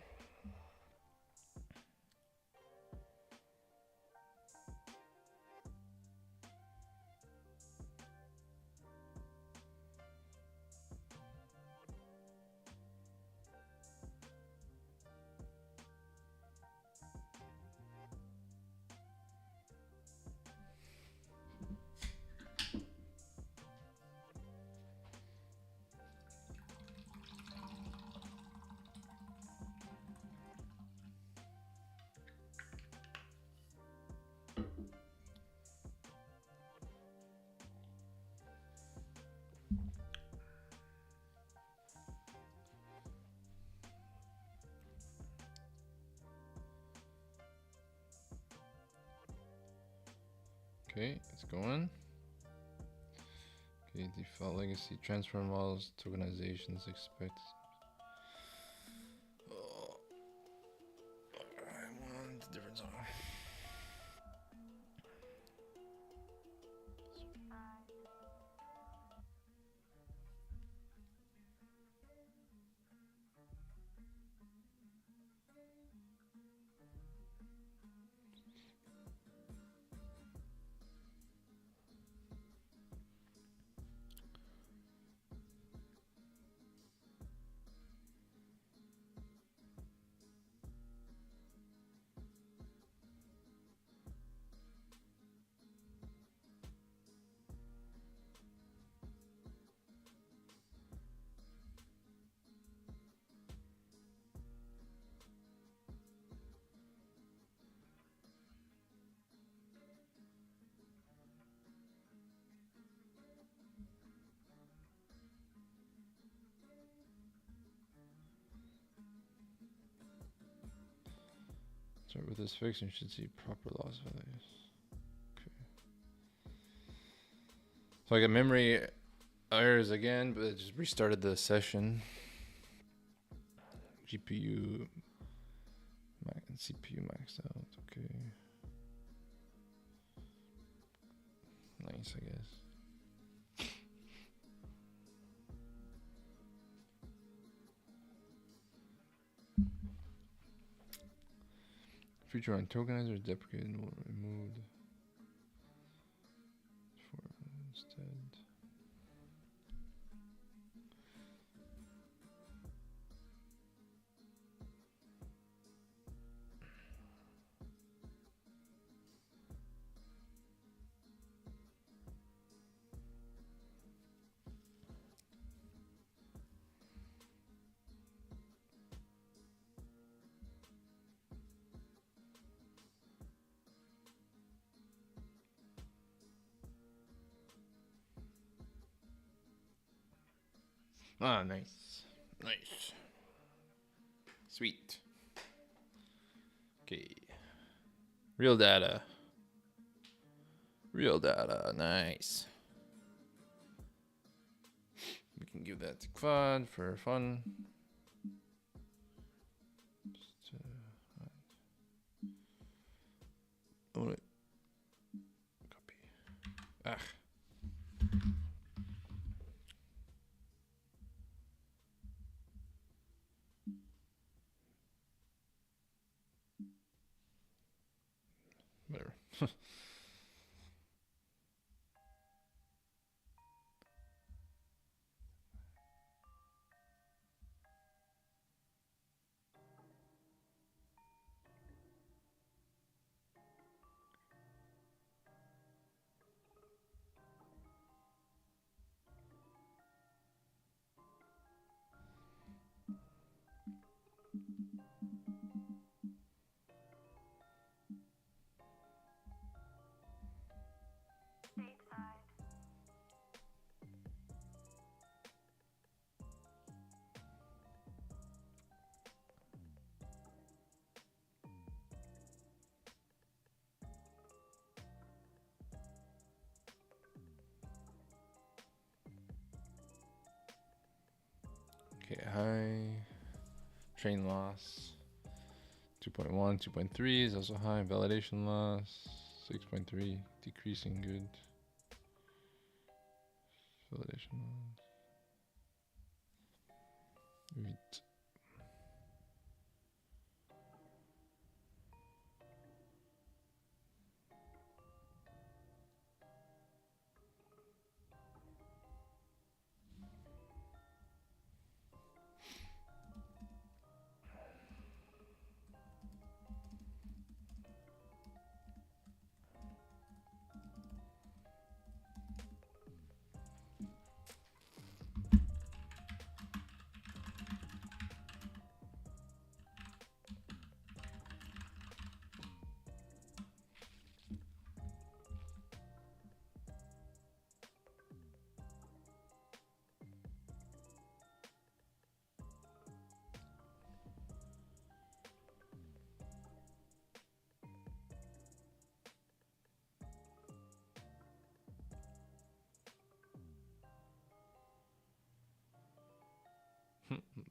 Okay, it's going. Okay, default legacy transfer models, tokenizations expect. Oh, I want a different song. Start with this fix and you should see proper loss values. Okay. So I got memory errors again, but it just restarted the session. GPU and CPU maxed out. Okay. Nice, I guess. Feature on tokenizer is deprecated and removed for instead. Ah, nice. Nice. Sweet. Okay. Real data. Real data. Nice. We can give that to Quad for fun. Just, oh, copy. Ah. Whatever. Okay, high. Train loss. 2.1, 2.3 is also high. Validation loss. 6.3, decreasing, good. Validation loss. 8.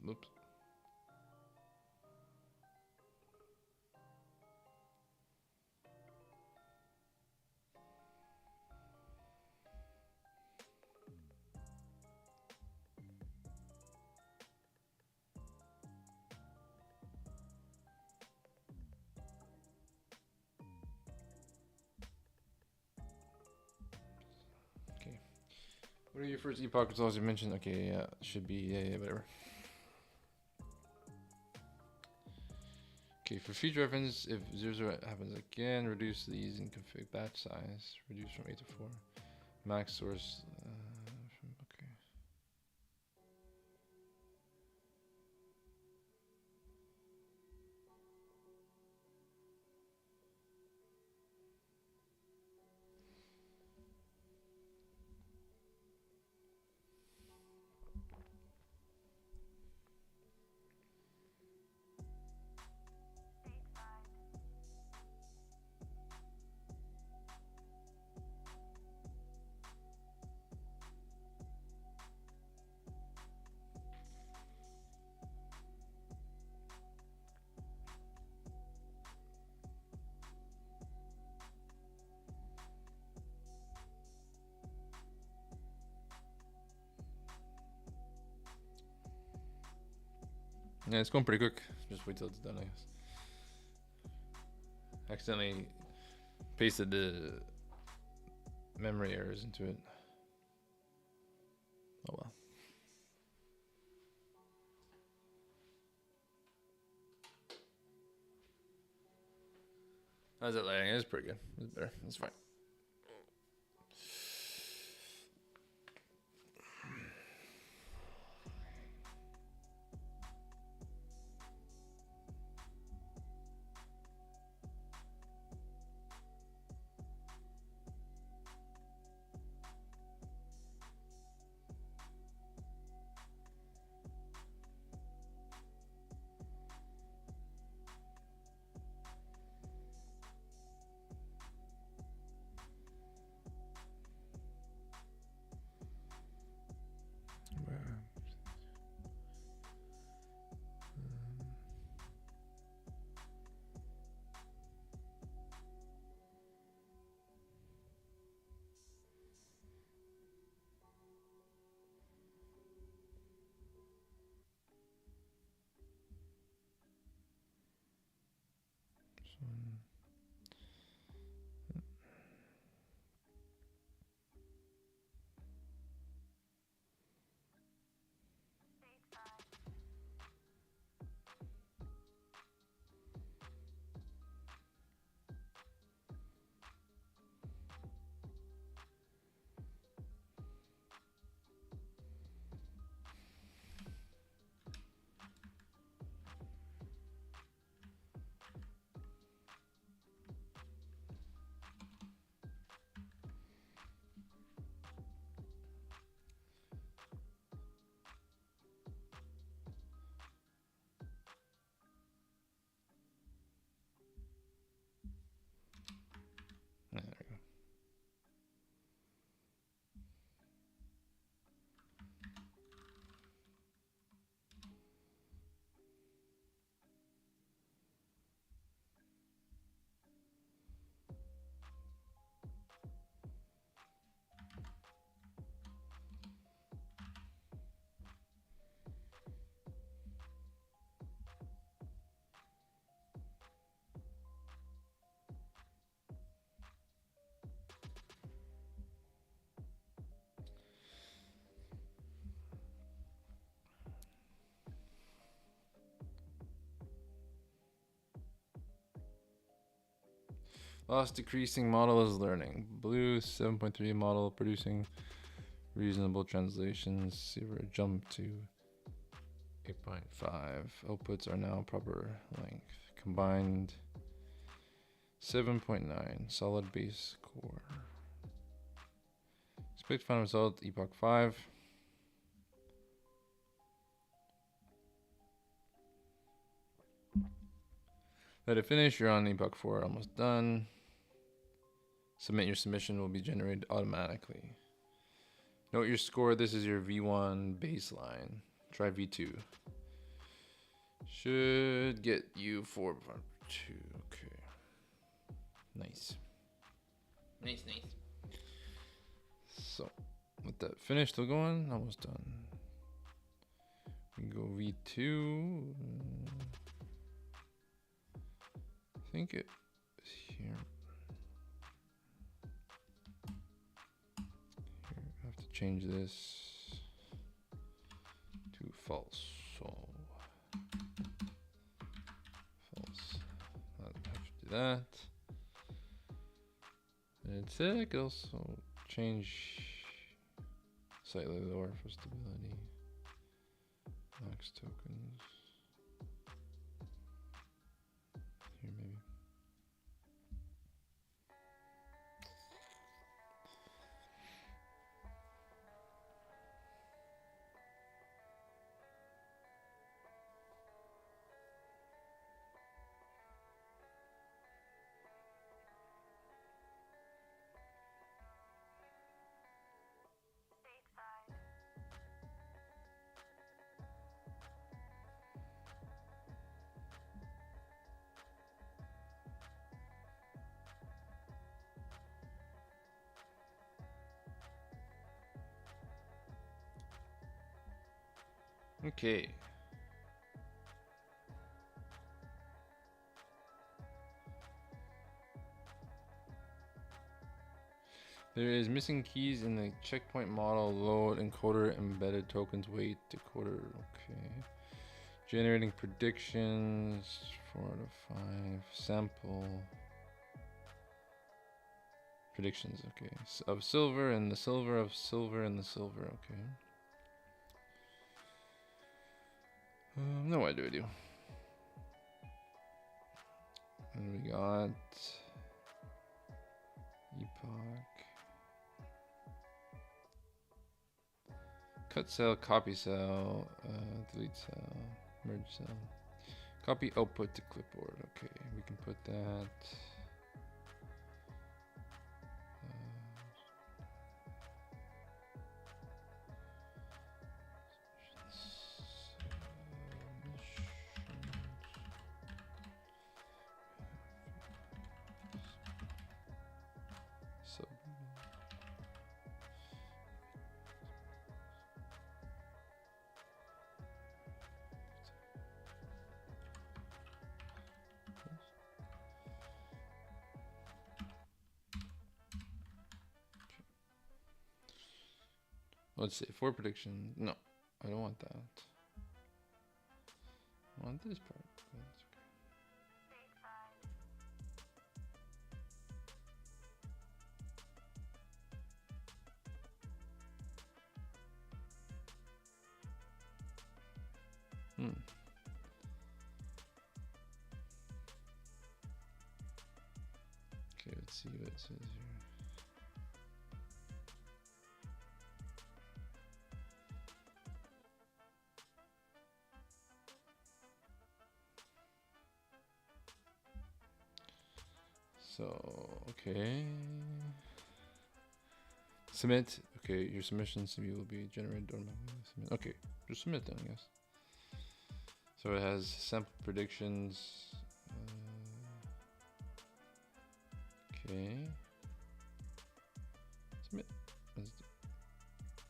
Oops. Okay. What are your first epoch results you mentioned? Okay, yeah, should be, yeah, whatever. Okay, for future reference, if 0 happens again, reduce these in config batch size. Reduce from 8 to 4. Max source. Okay. Yeah, it's going pretty quick. Just wait till it's done, I guess. Accidentally pasted the memory errors into it. Oh well. How's it laying? It's pretty good. It's better. It's fine. There we go. Loss decreasing model is learning. Blue 7.3 model producing reasonable translations. Silver jump to 8.5. Outputs are now proper length. Combined 7.9. Solid base core. Expect final result epoch 5. Let it finish. You're on epoch 4. Almost done. Submit your submission will be generated automatically. Note your score. This is your V1 baseline. Try V2. Should get you 4.2. Okay. Nice. Nice. So, with that finished, still going. Almost done. We can go V2. I think it is here. I have to change this to false. So false. I have to do that. And it's it. I could also change slightly lower for stability. Max tokens. Here maybe. Okay. There is missing keys in the checkpoint model. Load encoder embedded tokens. Wait decoder. Okay. Generating predictions. 4 out of 5. Sample. Predictions. Okay. Of silver and the silver of silver and the silver. Okay. No, what do we do? And we got epoch. Cut cell, copy cell, delete cell, merge cell. Copy output to clipboard. Okay, we can put that. Let's see, 4 prediction. No, I don't want that. I want this part. That's okay. Okay, let's see what it says here. So, okay. Submit. Okay, your submission CV will be generated automatically. Submit. Okay, just submit then, I guess. So it has sample predictions. Okay. Submit. Let's do.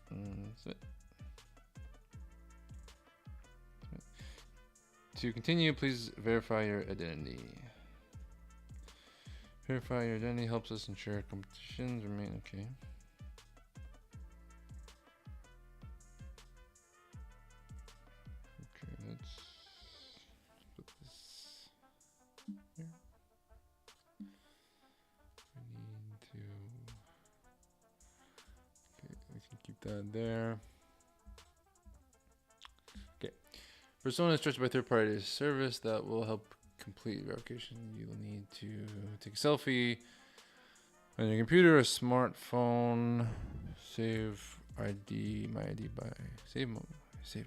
Submit. Submit. To continue, please verify your identity. Verify your identity helps us ensure competitions remain okay. Okay, let's put this here. We need to. Okay, we can keep that there. Okay. Persona is trusted by third party service that will help complete verification. You will need to take a selfie on your computer or smartphone. Save ID, my ID by save my ID.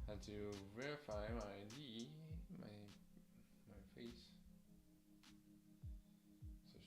Had to verify my ID, my face. Session start.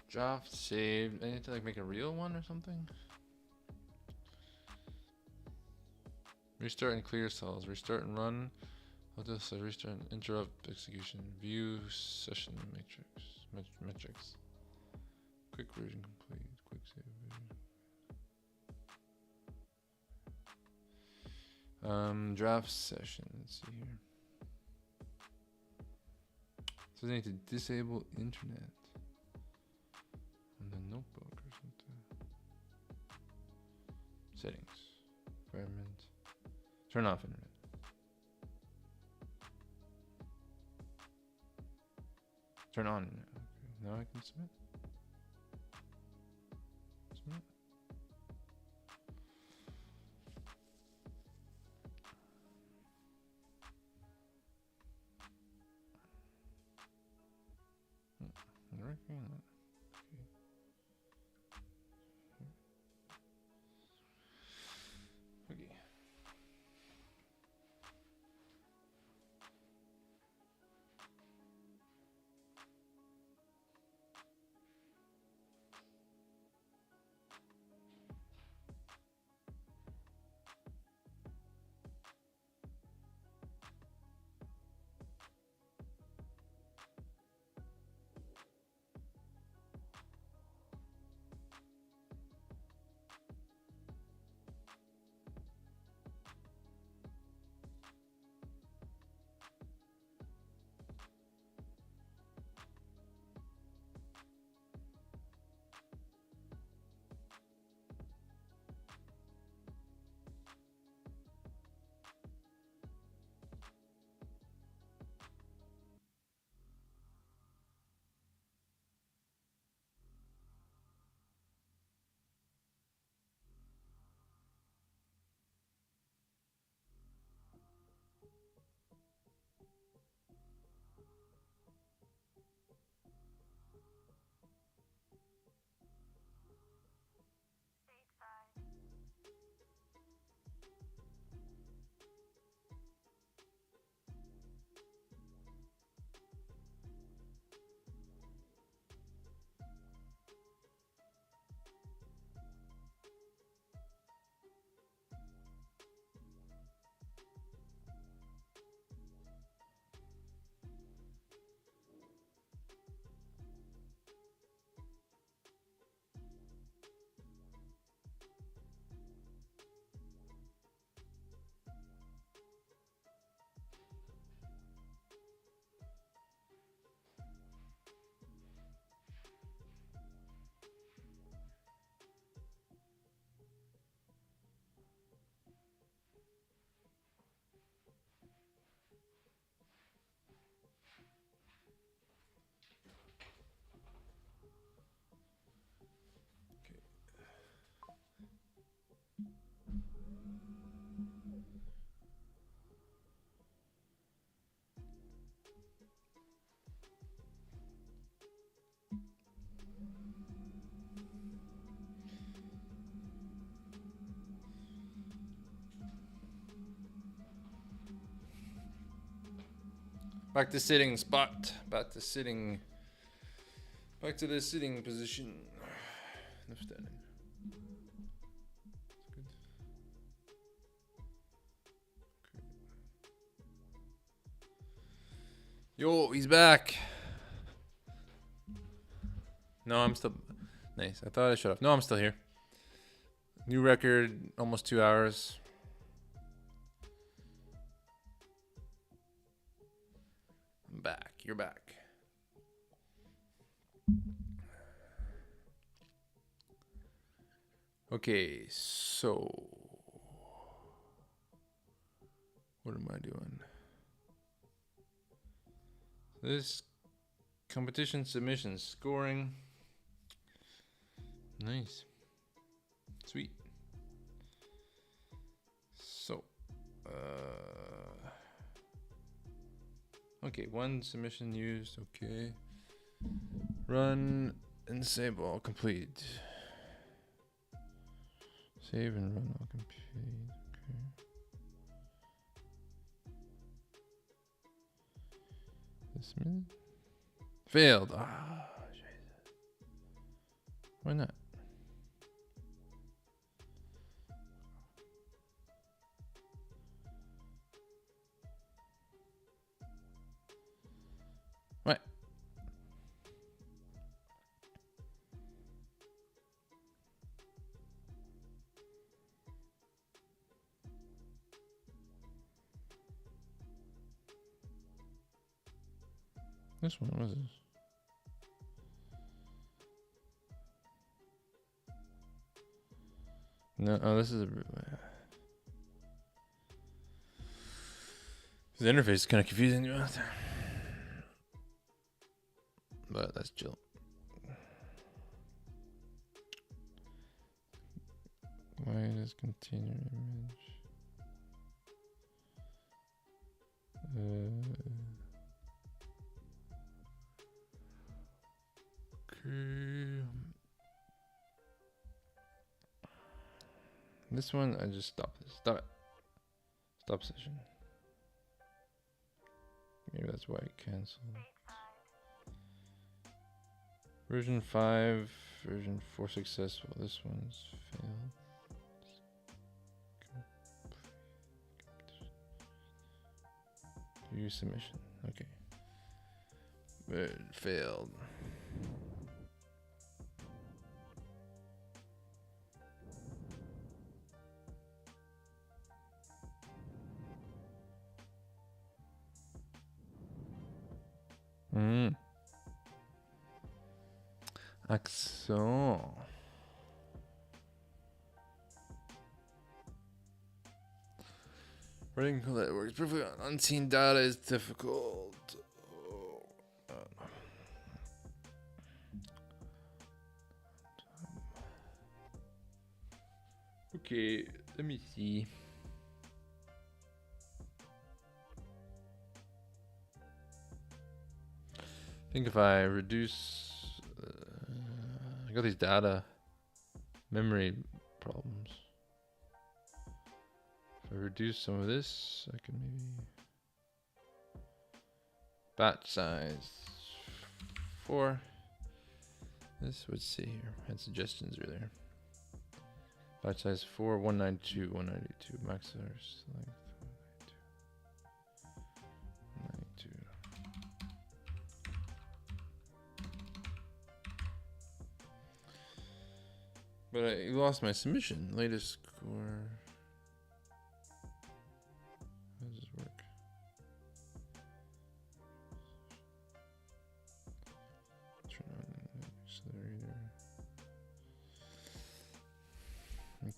Draft, save. I need to like make a real one or something. Restart and clear cells. Restart and run. I'll just restart and interrupt execution. View session matrix. Metrics. Quick version complete. Quick save version. Draft session. Let's see here. So I need to disable internet on the notebook or something. Settings. Environment. Turn off internet. Turn on internet. Okay. Now I can submit. Submit. Working on it. Okay. Okay. Back to sitting spot. Back to sitting. Back to the sitting position. No standing. Good. Okay. Yo, he's back. No, I'm still. Nice. I thought I shut off. No, I'm still here. New record, almost 2 hours. I'm back. You're back. Okay, so what am I doing? This competition submission scoring. Nice. Sweet. So, okay, one submission used. Okay. Run and save all complete. Save and run all complete. Okay. This minute? Failed. Ah, Jesus. Why not? What? This one, what is this? No, oh, this is a. The interface is kind of confusing, but that's chill. Why does container image? Okay. This one, I just stop this. Stop it. Stop session. Maybe that's why I canceled. Version 5, version 4 successful. This one's failed. View submission. Okay. But it failed. Accent. Writing code that works perfectly on unseen data is difficult. Okay, let me see. I think if I reduce, I got these data memory problems. If I reduce some of this, I can maybe batch size 4. This would see here. Had suggestions earlier. Batch size 4, 192, 192. Max source length 192. But I lost my submission. Latest score. How does this work? Turn on the accelerator.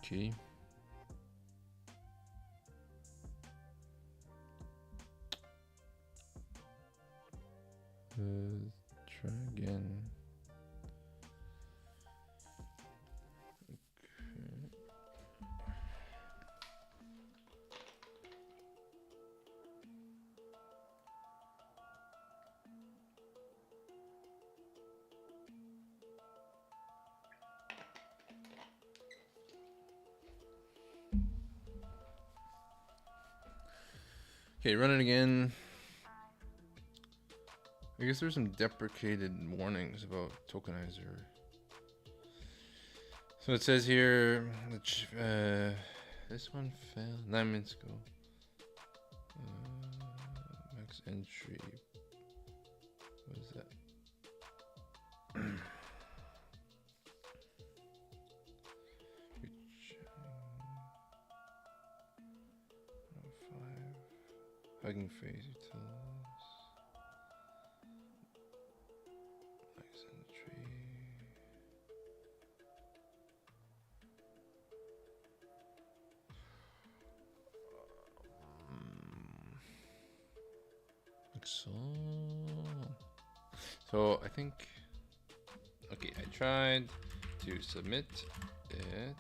Okay. Try again. Okay, run it again. I guess there's some deprecated warnings about tokenizer. So it says here, this one failed 9 minutes ago. Max entry. What is that? Hugging phase utils. Max entry. So I think, okay, I tried to submit it,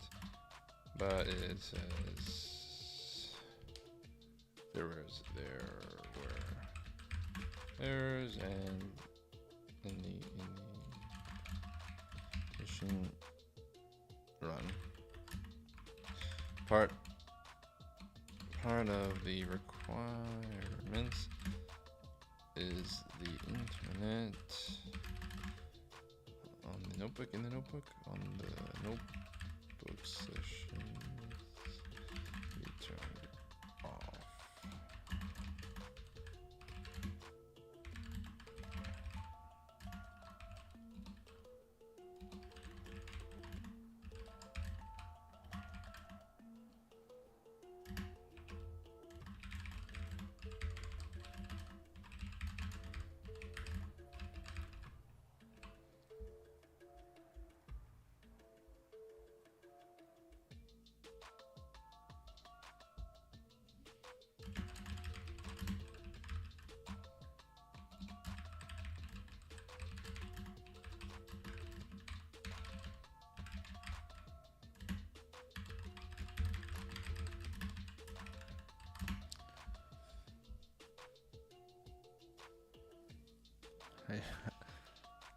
but it says there were errors, and in the mission run part of the requirements is the internet on the notebook, in the notebook, on the notebook session, we turned off.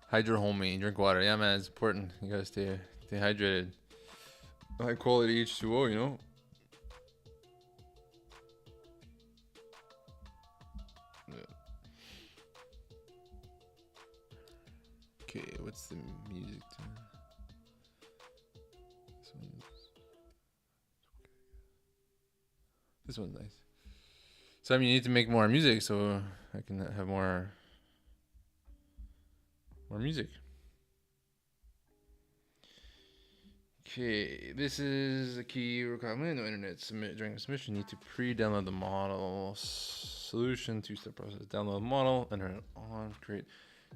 Hydro homie, drink water. Yeah, man, it's important. You gotta stay hydrated. High quality H2O, you know. Yeah. Okay, what's the music tune? This one's nice. So I mean, you need to make more music so I can have more music. Okay, this is a key requirement. No internet during submission. You need to pre-download the model solution. Two-step process. Download the model. Internet on. Create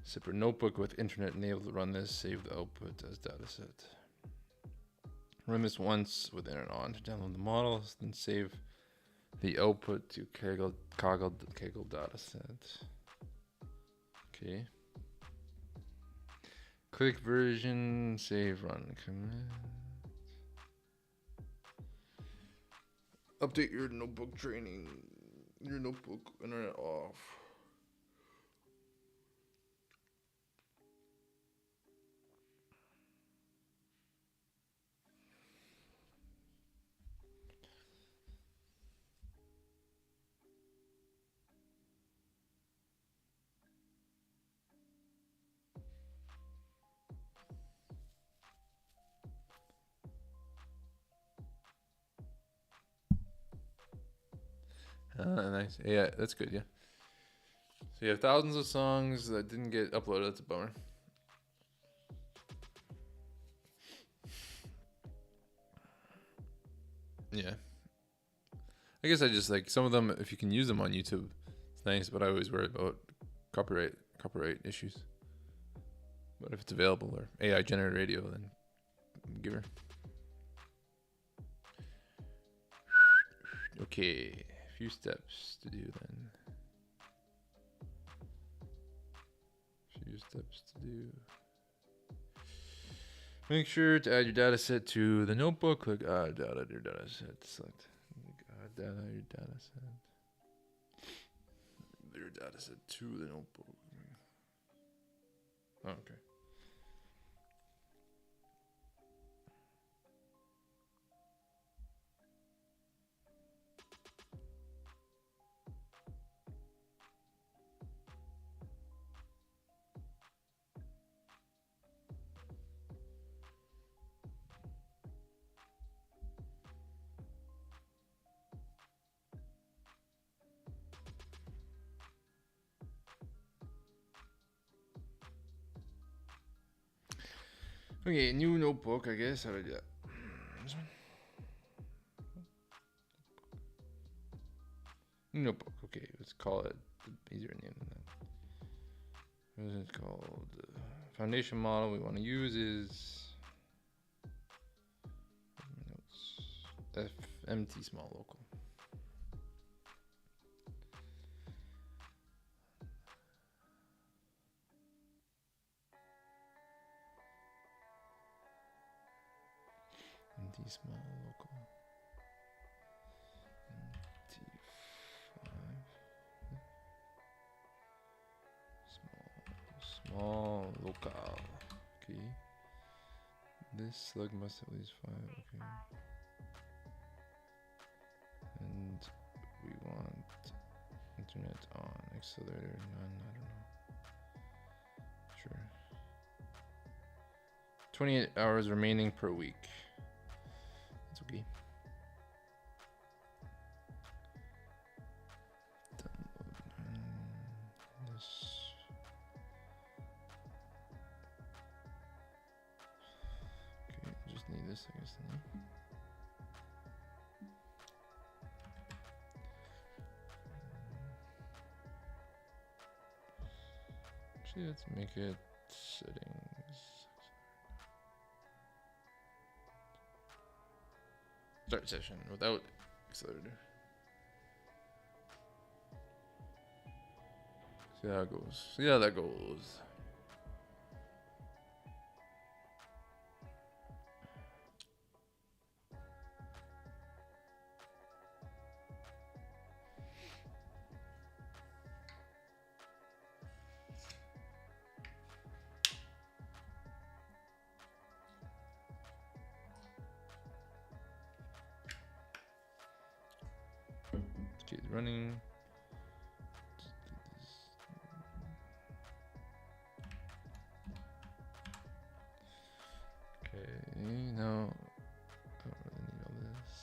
separate notebook with internet enabled to run this. Save the output as dataset. Run this once with internet on to download the models. Then save the output to Kaggle dataset. Okay. Click version, save, run command. Update your notebook training. Your notebook internet off. Nice. Yeah, that's good. Yeah. So you have thousands of songs that didn't get uploaded. That's a bummer. Yeah. I guess I just like some of them. If you can use them on YouTube, it's nice. But I always worry about copyright issues. But if it's available or AI generated radio, then give her. Okay, a few steps to do then. Make sure to add your data set to the notebook. Click add data to your data set. Select add data your data set. Your data set to the notebook. Oh, okay. Okay, new notebook, I guess. How do I do that? This one? New notebook. Okay, let's call it the easier name than that. What is it called? Foundation model we want to use is FMT small local. MT small local. Small local. Okay. This slug must have at least 5. Okay. And we want internet on. Accelerator none. I don't know. Sure. 28 hours remaining per week. That's okay. Okay, just need this, I guess. Actually, let's make it settings. Start session without accelerator. See how it goes. See how that goes. Okay, running. Okay, now I don't really need all this.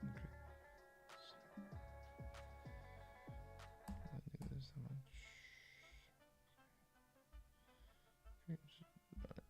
Okay. I don't need this that much. Okay, just run it.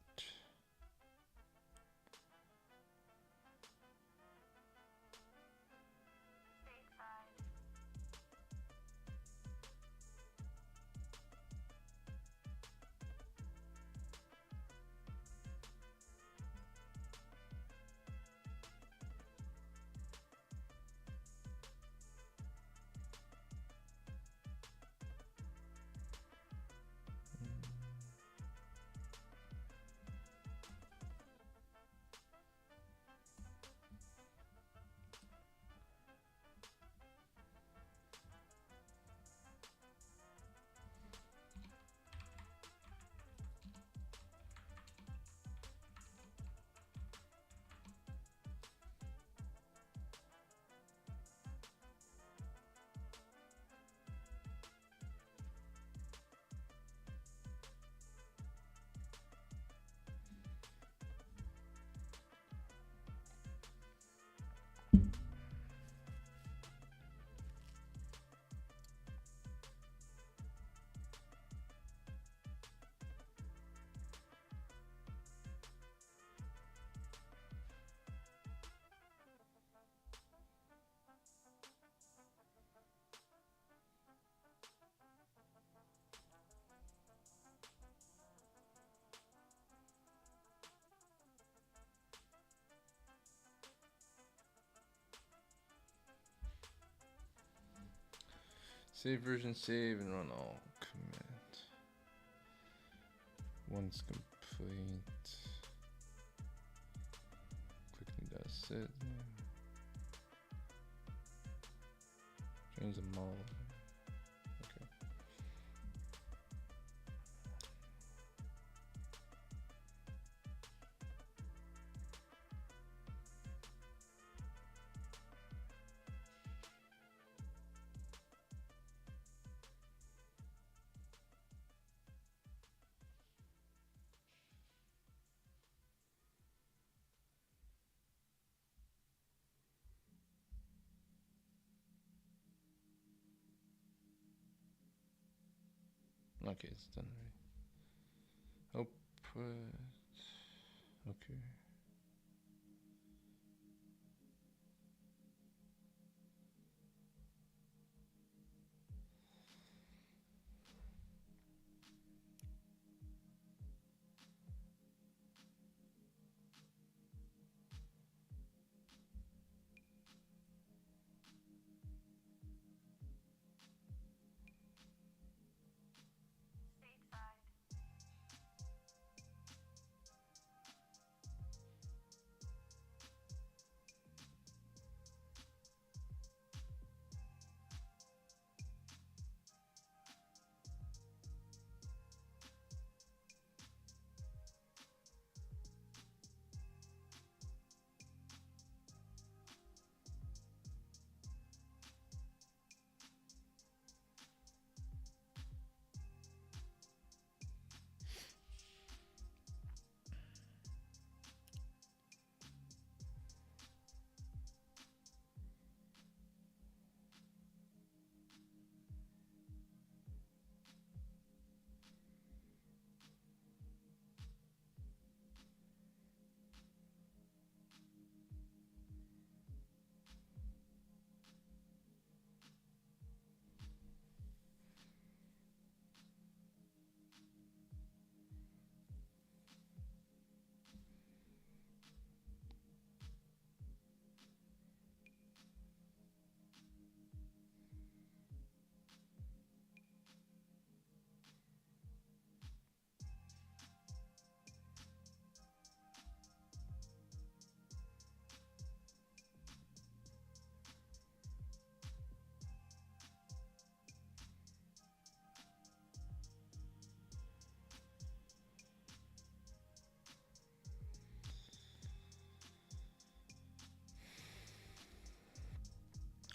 Save version, save, and run all command. Once complete. Click new data set. Change them all. Okay. Okay, it's done already. Output. Okay.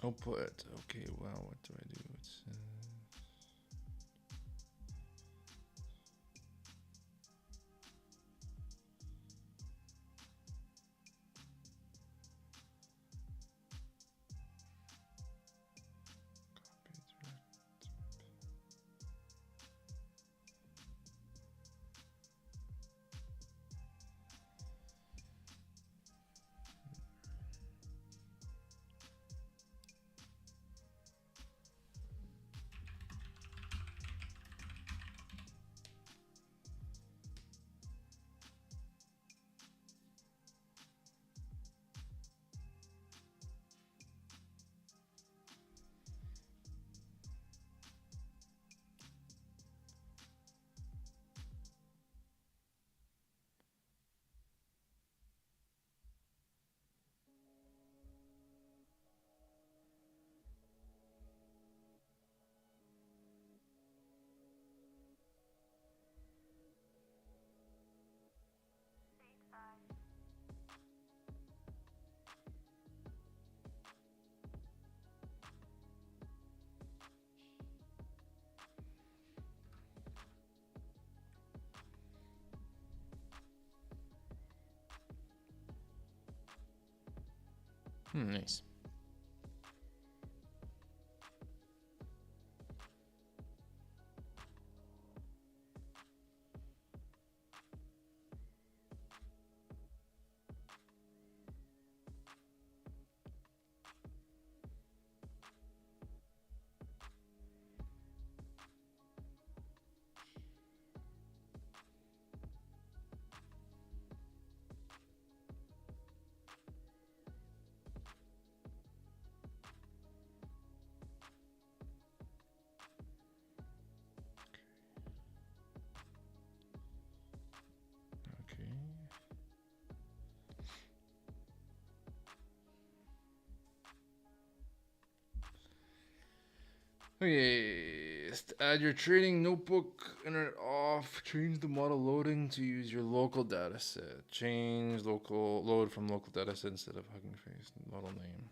Output. Okay, wow, what do I do? It's, nice. Okay. Okay, add your trading notebook, internet off, change the model loading to use your local data set. Change local load from local data set instead of Hugging Face model name.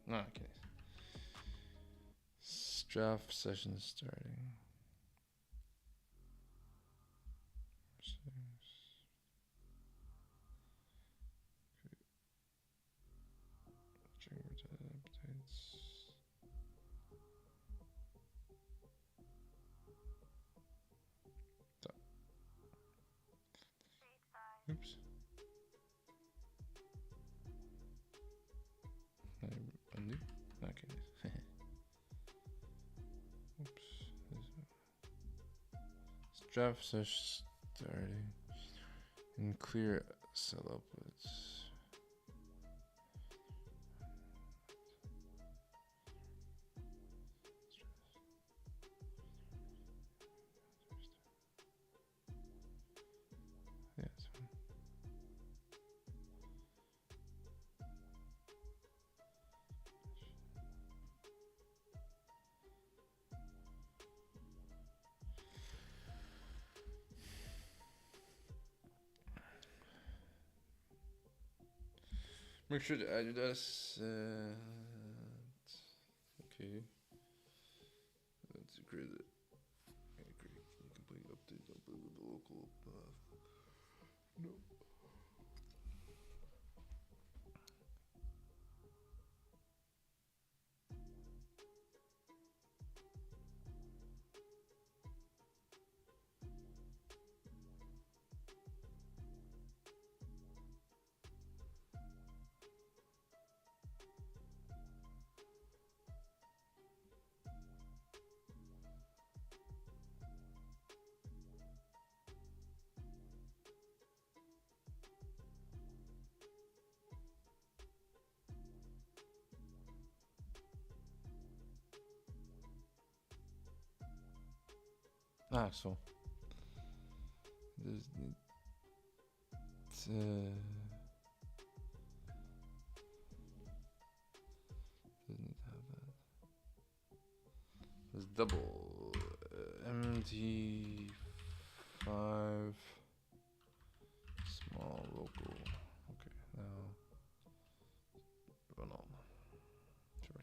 No, okay. Draft session starting. Oops. Undo. Okay. Oops. Draft session starting. And clear cell outputs. Yeah, it's fine. Make sure to add your data set. Okay. Let's create it. Okay, great. Complete update. Upload the local path. No. So there's doesn't need to have that. There's double MT5 small local. Okay, now run on. Sure.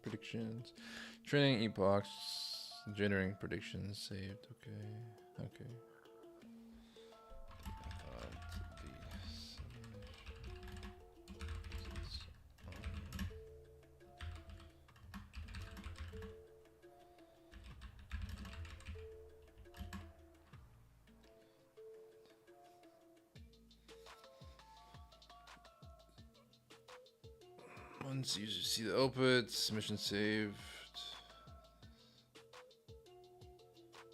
Predictions. Training epochs. Generating predictions saved. Okay. Okay. Once users see the outputs, mission saved.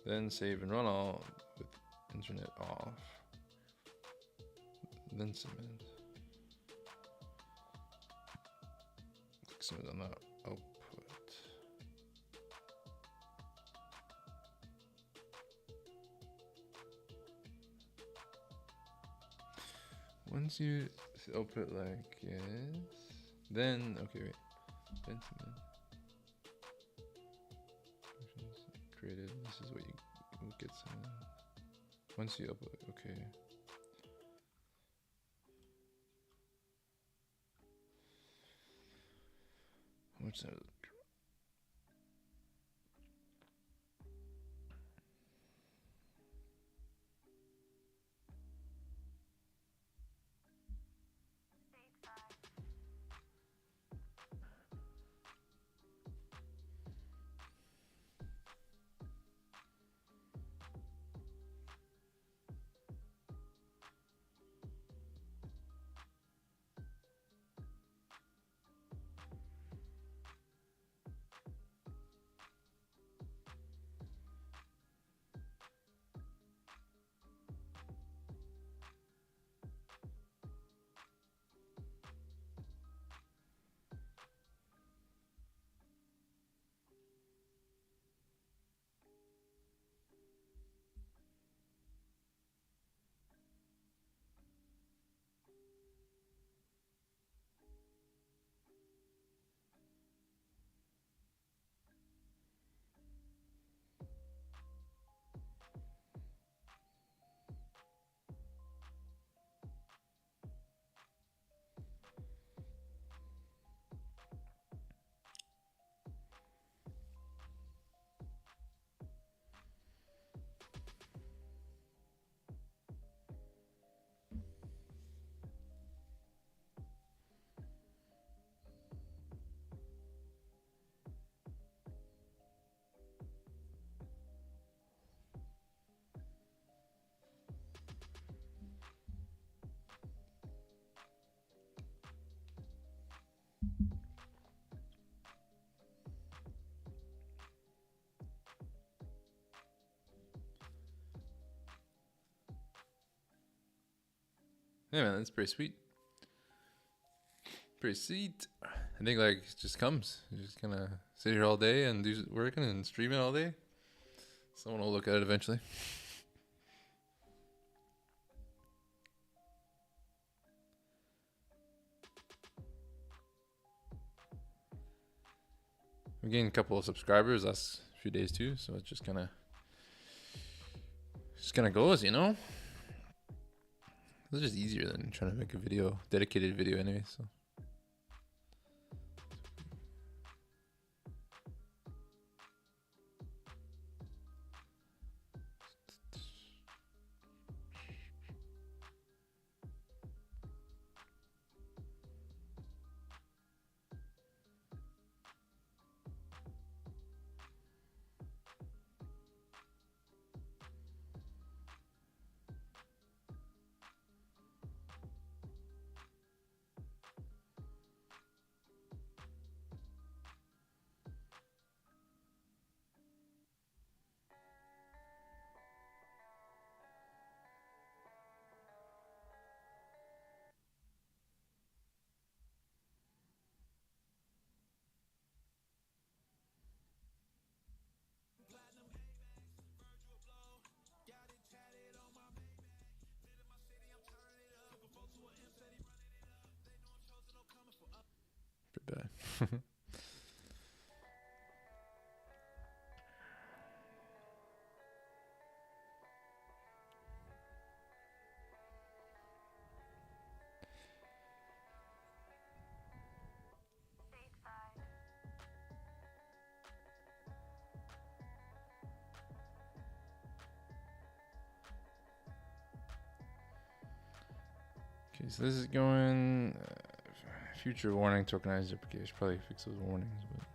Then save and run all with internet off. Then submit. Click submit on that output. Once you output like yes, then okay wait. Then submit. Created. This is what you get some. Once you upload, okay. What's that? Yeah, man, that's pretty sweet. Pretty sweet. I think like it just comes. You just kind of sit here all day and do working and streaming all day. Someone will look at it eventually. We gained a couple of subscribers last few days too, so it just kind of goes, you know. It's just easier than trying to make a video, dedicated video anyway. So. Pretty bad. Okay, so this is going future warning tokenized application. Probably fix those warnings, but.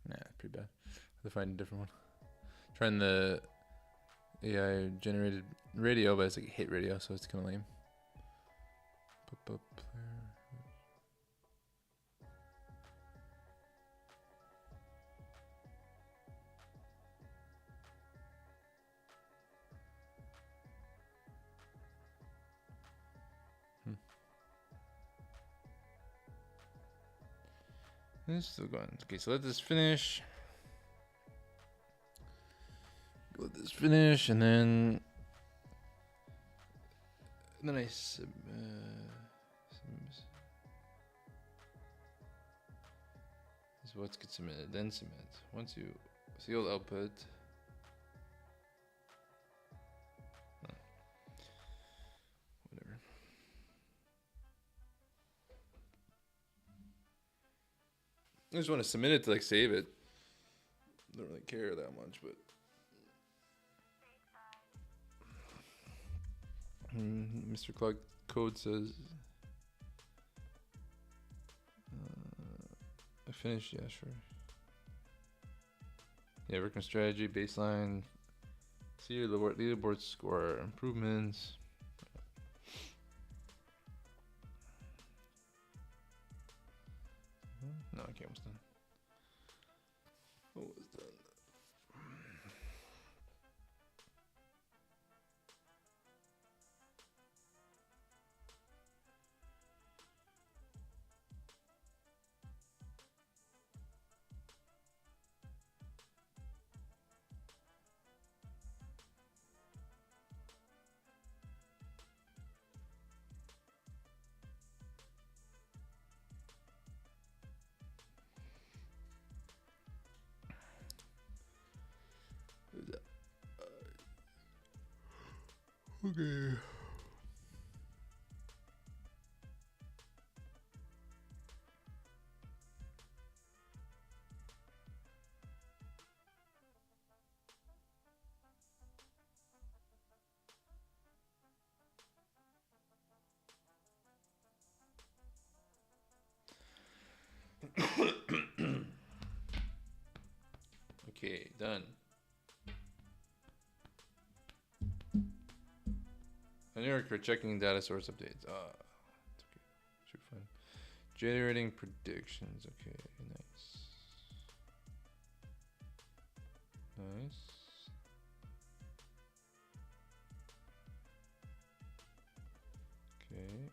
Nah, pretty bad. I have to find a different one. Trying the AI generated radio, but it's like a hit radio, so it's kind of lame. Pop up player. It's still going. Okay, so let this finish. Let this finish, and then I so what's get submitted, then submit. Once you see all output. Whatever. I just want to submit it to like save it. Don't really care that much, but Mr. Cloud Code says I finished. Yeah, sure. Yeah, working strategy, baseline. See your leaderboard score improvements. No, okay, almost done. Almost done. Okay. Okay, done. Generic for checking data source updates. It's okay. Should be fine. Generating predictions. Okay, nice. Nice. Okay.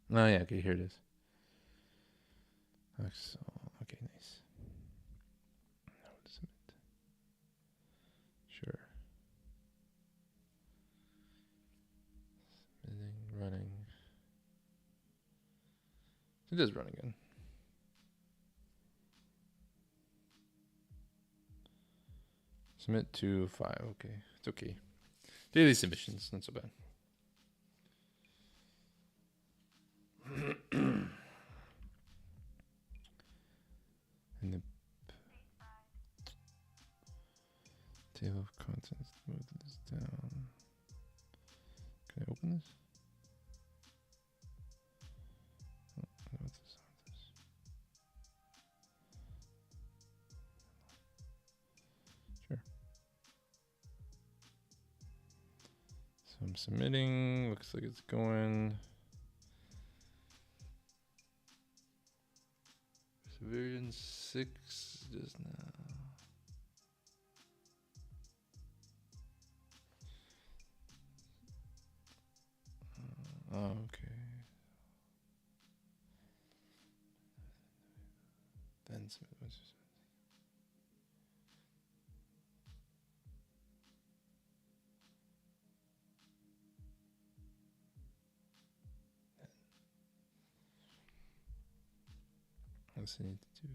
Oh yeah, okay, here it is. So, okay, nice. Now submit. Sure. Submitting, running. It does run again. Submit to 5. Okay, it's okay. Daily submissions, not so bad. And Table of contents. Move this down. Can I open this? Oh, what's this? Sure. So I'm submitting. Looks like it's going. So version 6 just now. Oh, okay. Then submit. What's I need to do?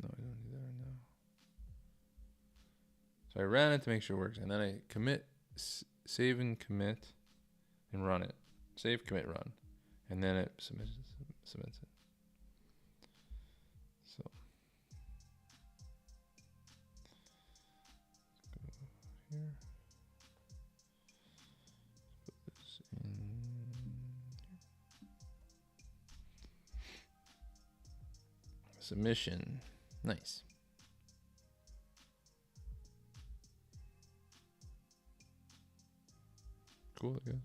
No, I don't do that right now. So I ran it to make sure it works, and then I commit, save and commit, and run it. Save, commit, run, and then it submits it. So go here. Put this in here. Submission. Nice. Cool, I guess.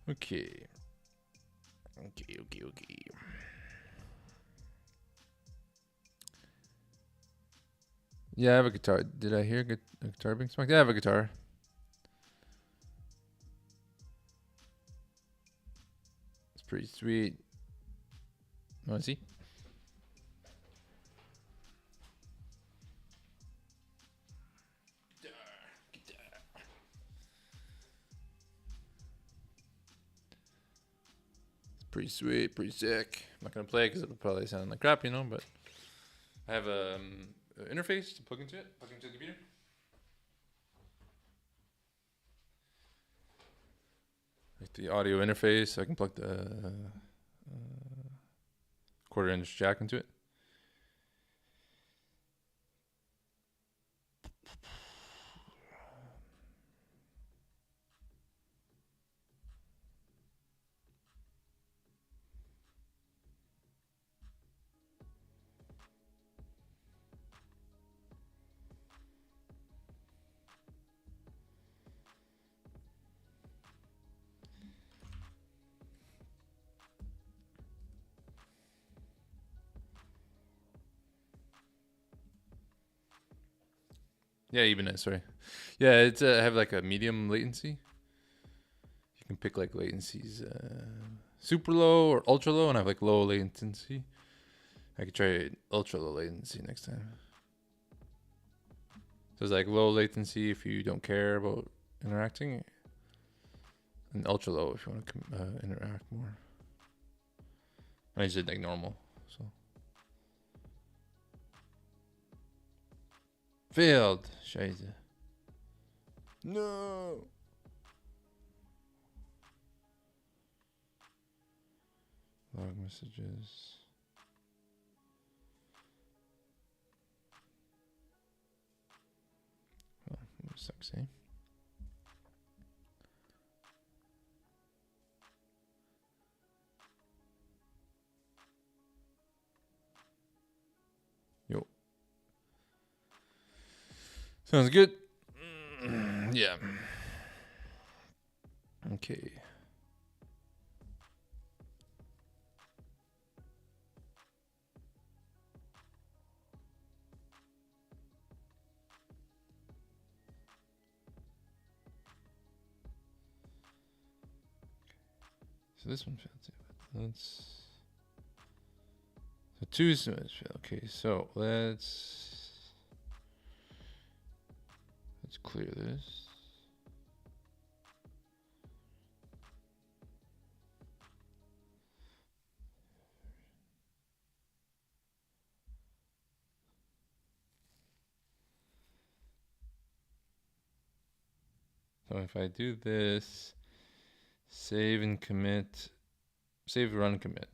Okay. Okay. Yeah, I have a guitar. Did I hear a guitar being smacked? Yeah, I have a guitar. It's pretty sweet. Want to see? Pretty sweet, pretty sick. I'm not gonna play it because it'll probably sound like crap, you know. But I have a interface to plug into the computer. Like the audio interface, so I can plug the quarter-inch jack into it. Yeah, even sorry. Yeah, it's I have like a medium latency. You can pick like latencies, super low or ultra low, and I have like low latency. I could try ultra low latency next time. So it's like low latency if you don't care about interacting, and ultra low if you want to interact more. I just did like normal, so. Failed. Scheiße. No. Log messages. Well, that sucks, eh? Yo. Sounds good. Yeah. Okay. So this one failed too. Let's. So two submits failed. Okay, so let's clear this. So if I do this, save and commit, save, run, commit.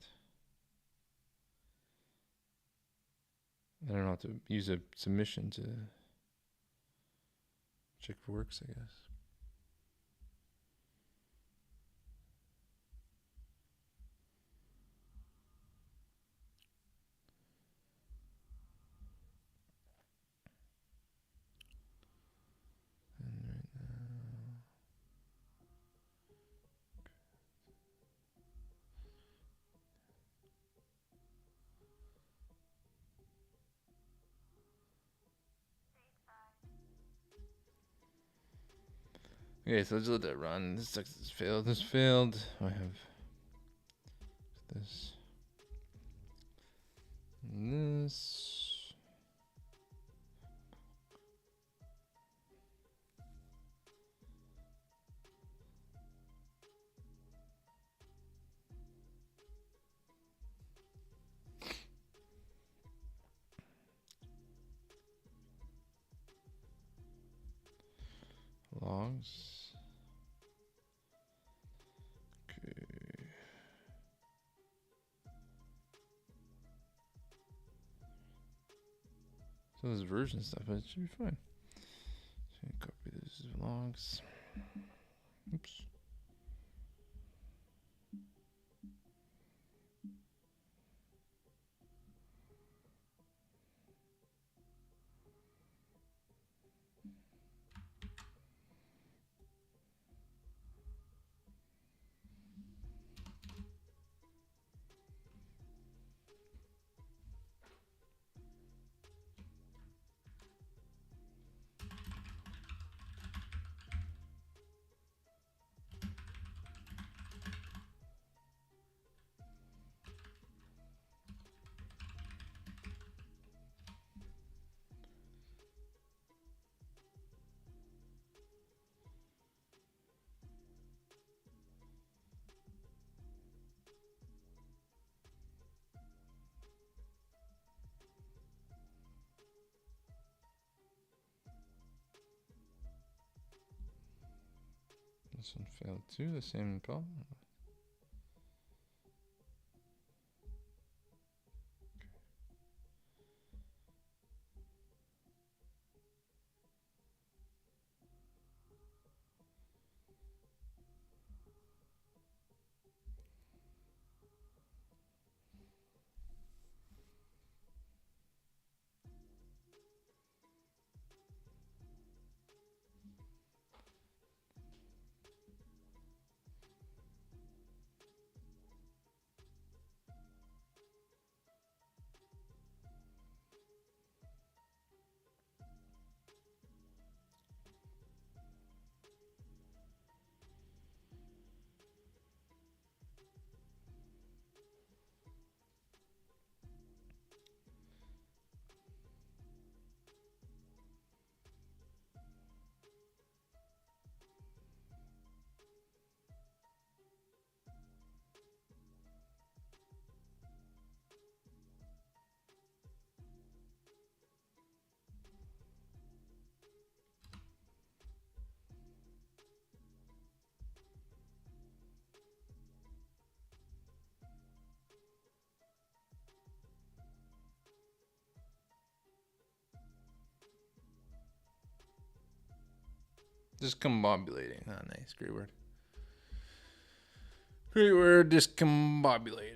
I don't know how to use a submission to check for works, I guess. And right now, okay, so let's let that run. This sucks. This failed. This failed. I have this. And this. Logs. Okay. So there's version stuff, but it should be fine. So copy this logs. Oops. This one failed too, the same problem. Discombobulating. Ah, nice. Great word. Great word, discombobulating.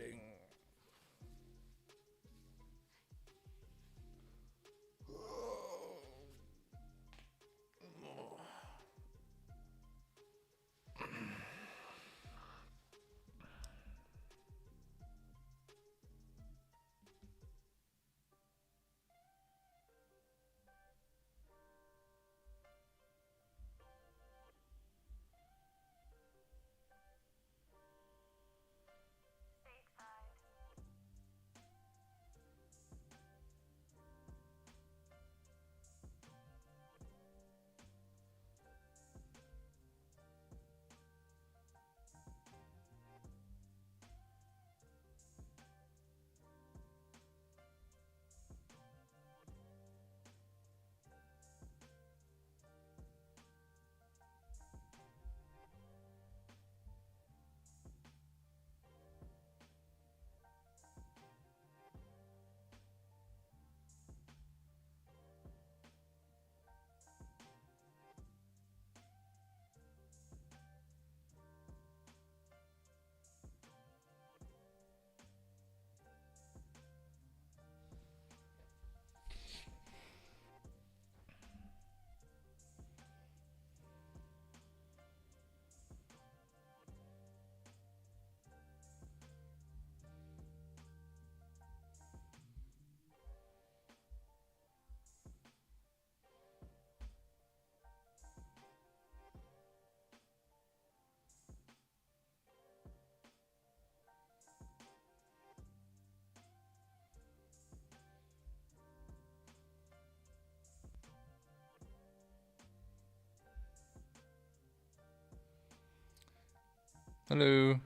Hello.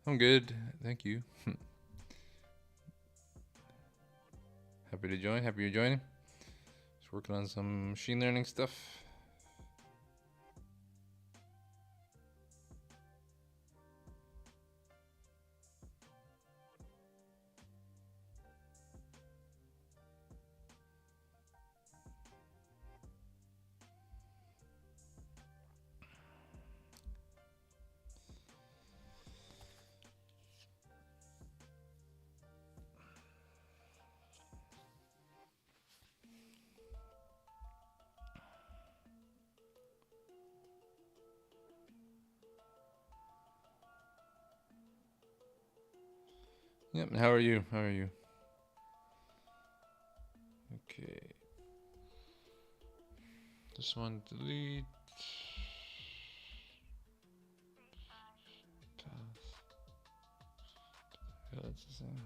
I'm good. Thank you. Happy to join. Happy you're joining. Just working on some machine learning stuff. Yep. How are you? How are you? Okay. This one delete. Yeah, that's the same.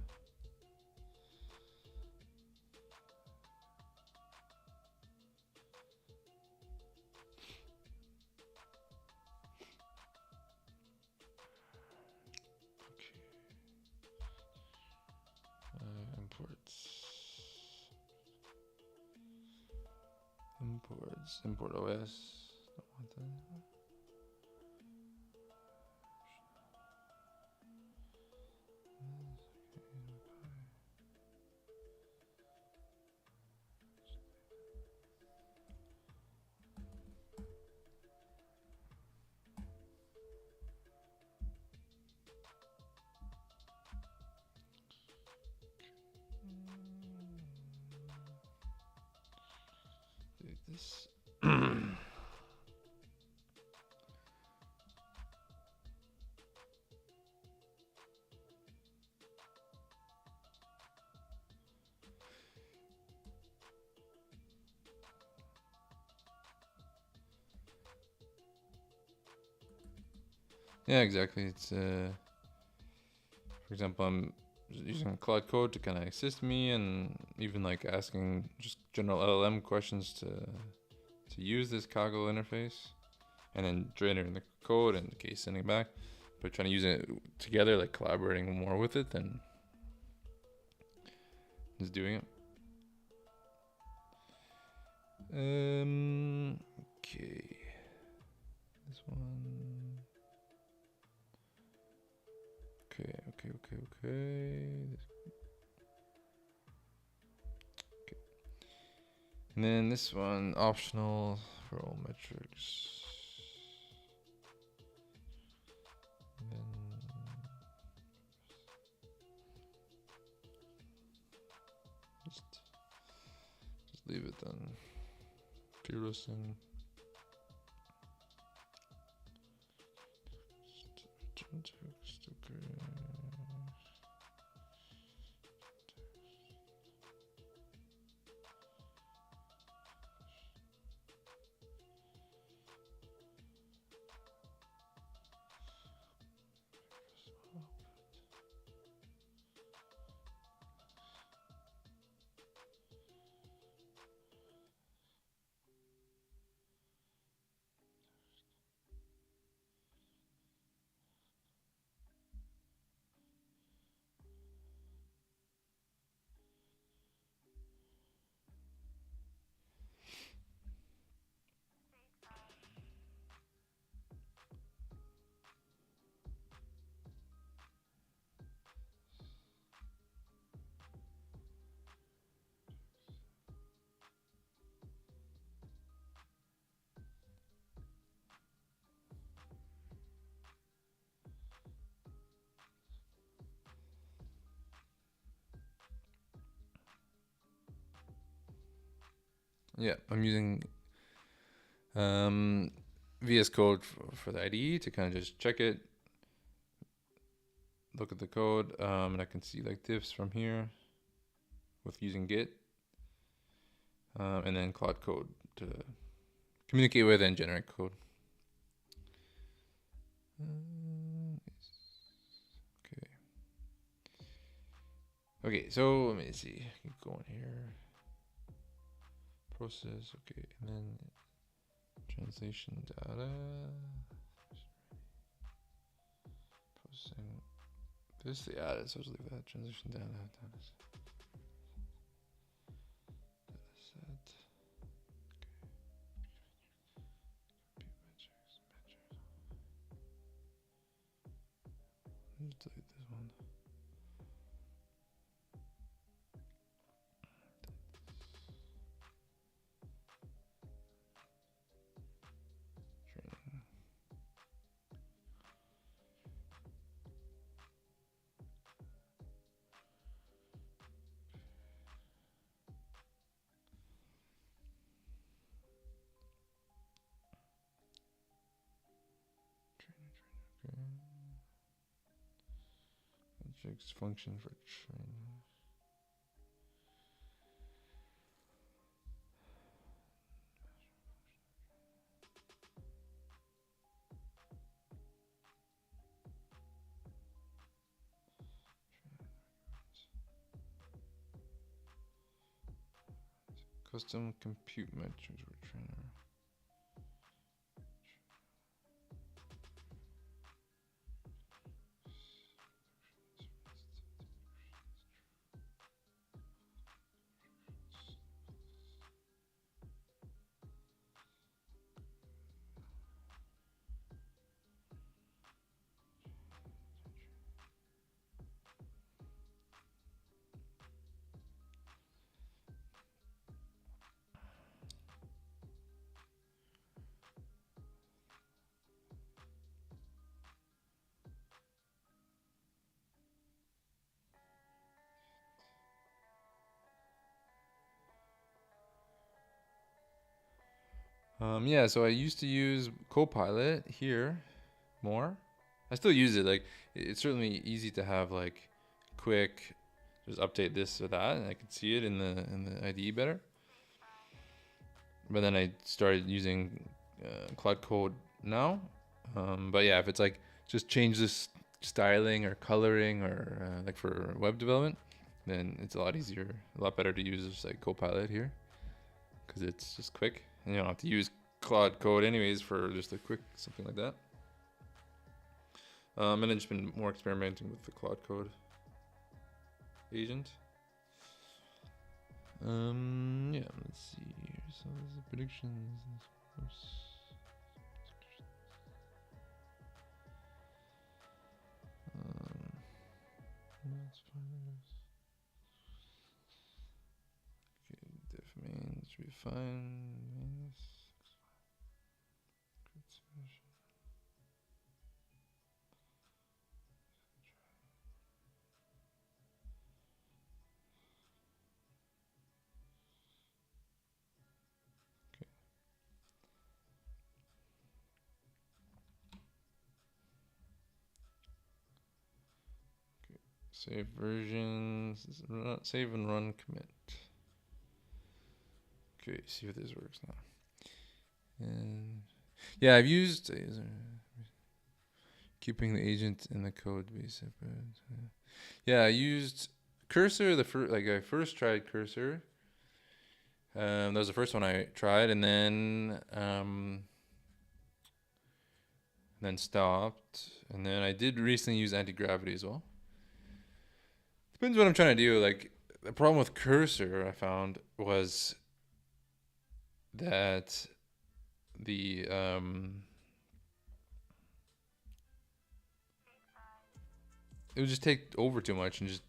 Imports. Import OS. Don't want that. Delete this. Yeah, exactly. It's for example, I'm using Cloud Code to kind of assist me, and even like asking just general LLM questions to use this Kaggle interface, and then generating the code and case sending back. But trying to use it together, like collaborating more with it than just doing it. Okay. This one. Okay. And then this one, optional for all metrics. And then just leave it then. Fearless and text, okay. Yeah, I'm using VS Code for the IDE to kind of just check it, look at the code, and I can see like diffs from here with using Git, and then Cloud Code to communicate with and generate code. Okay. Okay, so let me see. Keep going here. Process. Okay, and then translation data. This the added, so just leave that transition down. Set. Let's delete this one. Training. Metrics function for training. Custom compute metrics for trainer. Yeah, so I used to use Copilot here more. I still use it. Like, it's certainly easy to have like quick, just update this or that, and I could see it in the IDE better. But then I started using Cloud Code now. But yeah, if it's like just change this styling or coloring or like for web development, then it's a lot easier, a lot better to use just like Copilot here, because it's just quick and you don't have to use Cloud Code anyways for just a quick something like that. And I've just been more experimenting with the Cloud Code agent. Yeah, let's see here. So there's the predictions. That's fine. Okay, diff main should be fine. Save versions, save and run commit. Okay, see if this works now. And yeah, I've used keeping the agent and the code to be separate. Yeah, I used Cursor I first tried Cursor. That was the first one I tried, and then stopped, and then I did recently use anti-gravity as well. Depends what I'm trying to do. Like, the problem with Cursor I found was that the it would just take over too much and just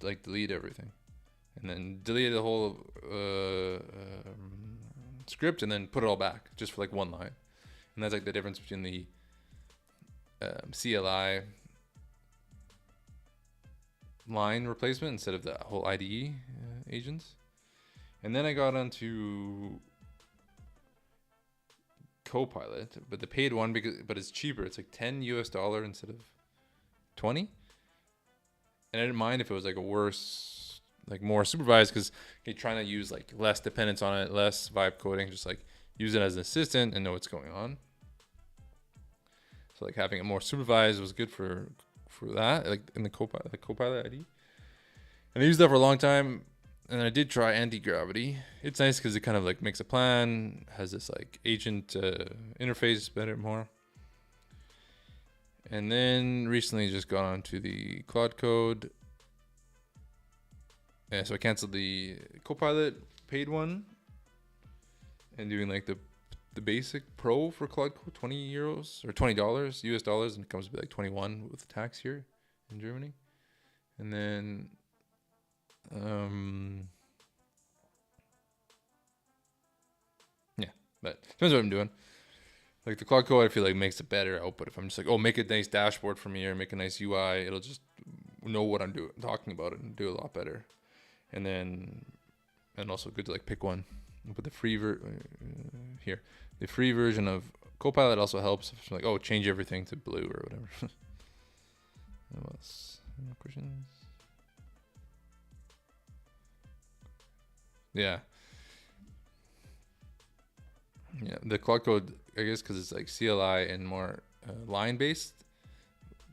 like delete everything, and then delete the whole script and then put it all back just for like one line. And that's like the difference between the CLI line replacement instead of the whole IDE agents. And then I got onto Copilot, but the paid one, but it's cheaper. It's like $10 instead of 20. And I didn't mind if it was like a worse, like more supervised, because you're trying to use like less dependence on it, less vibe coding, just like use it as an assistant and know what's going on. So like having it more supervised was good for that, like in the Copilot ID. And I used that for a long time. And I did try anti-gravity. It's nice because it kind of like makes a plan, has this like agent interface better more. And then recently just got onto the Cloud Code. Yeah, so I canceled the Copilot paid one and doing like the basic pro for Cloud Code, €20 or $20 US dollars, and it comes to be like 21 with tax here in Germany. And then yeah, but depends what I'm doing. Like the Cloud Code, I feel like makes a better output. If I'm just like, oh, make a nice dashboard for me or make a nice UI, it'll just know what I'm talking about it, and do a lot better. And then, and also good to like pick one. But the free here, the free version of Copilot also helps. If it's like, oh, change everything to blue or whatever. What else? Any more questions? Yeah. Yeah, the Cloud Code, I guess, because it's like CLI and more line based,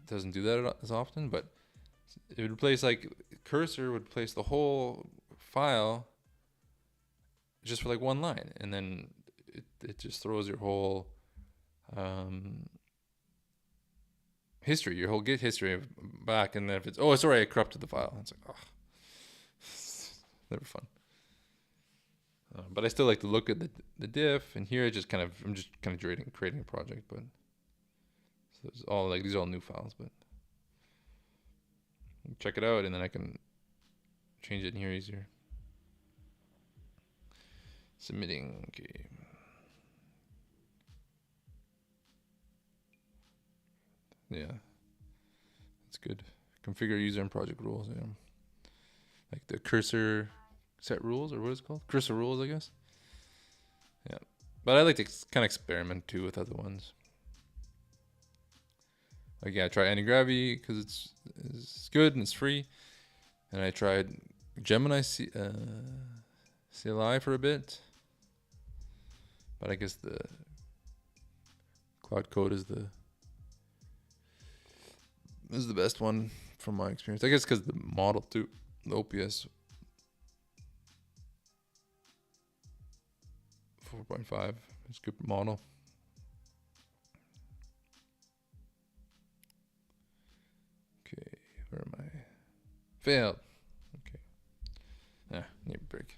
doesn't do that as often. But it would replace like cursor would place the whole file just for like one line, and then it just throws your whole history, your whole Git history back. And then if it's sorry, I corrupted the file. It's like never fun. But I still like to look at the diff, and here I'm just kind of creating a project. But so it's all like these are all new files, but check it out, and then I can change it in here easier. Submitting, okay. Yeah, that's good. Configure user and project rules. Yeah, like the cursor set rules, or what is it called? Cursor rules, I guess. Yeah, but I like to kind of experiment too with other ones. Like yeah, I try anti-gravity because it's good and it's free, and I tried Gemini CLI for a bit, but I guess the Cloud Code is the best one from my experience. I guess because the model too, the OPS 4.5 is a good model. Okay, where am I? Failed. Okay. Yeah, need a break.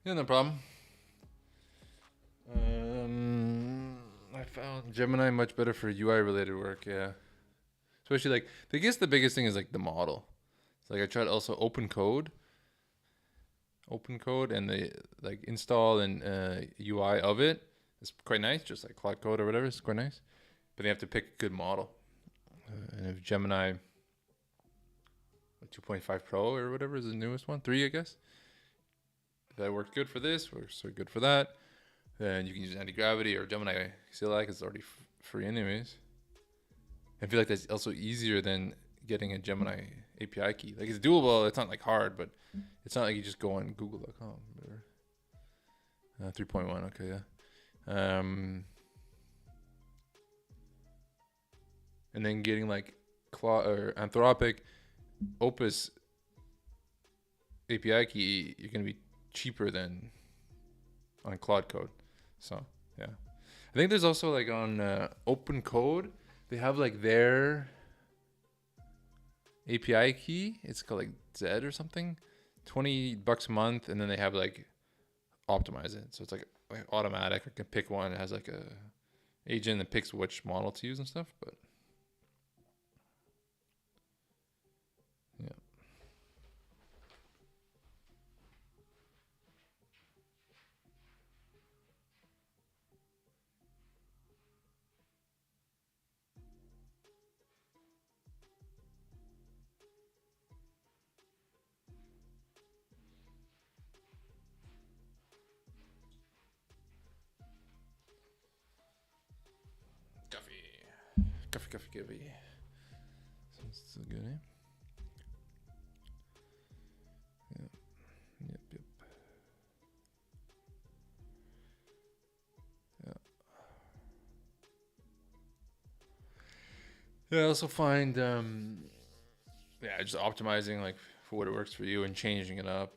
Yeah, no problem. I found Gemini much better for UI related work. Yeah, especially like I guess the biggest thing is like the model. It's like I tried also open code, and the like install and UI of it is quite nice. Just like Cloud Code or whatever, it's quite nice. But you have to pick a good model. And if Gemini 2.5 Pro or whatever is the newest one, 3 I guess. If that worked good for this, works so good for that. Then you can use anti-gravity or Gemini CLI because it's already free anyways. I feel like that's also easier than getting a Gemini API key. Like it's doable. It's not like hard, but it's not like you just go on Google.com. 3.1. Okay, yeah. And then getting like or Anthropic Opus API key, you're gonna be cheaper than on Cloud Code. So yeah, I think there's also like on Open Code, they have like their API key. It's called like Zed or something. $20 a month, and then they have like optimize it. So it's like automatic. I can pick one. It has like a agent that picks which model to use and stuff. But yeah. Coffee. Sounds so good, eh? Yep. Yeah. Yeah, I also find just optimizing like for what it works for you and changing it up.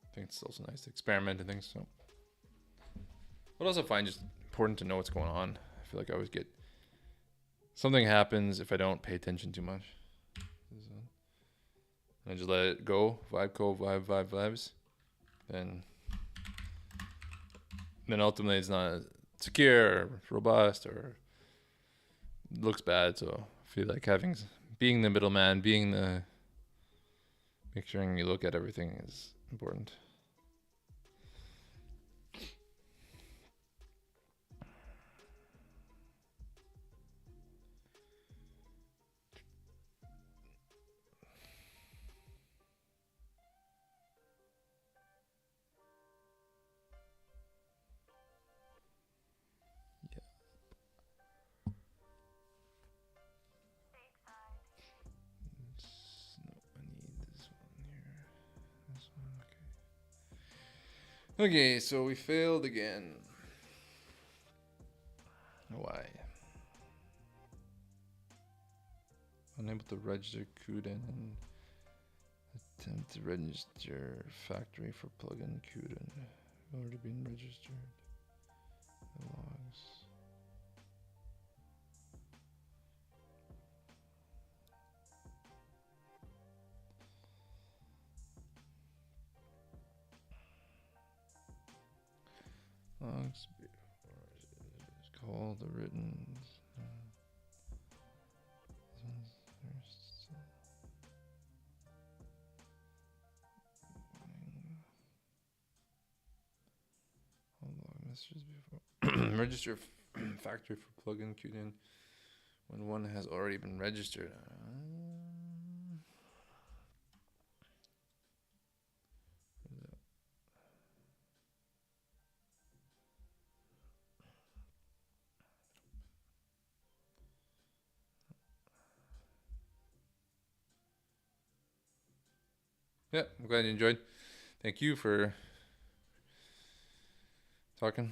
I think it's also nice to experiment and things. So, but also find just important to know what's going on. I feel like I always get something happens if I don't pay attention too much. I just let it go, vibes. Then ultimately it's not secure or robust or looks bad. So I feel like being the middleman, make sure you look at everything is important. Okay, so we failed again. Why? Unable to register Kuden and attempt to register factory for plugin Kuden. Already been registered. The logs. Logs before call the written. Messages before register factory for plugin Qt when one has already been registered. Yeah, I'm glad you enjoyed. Thank you for talking.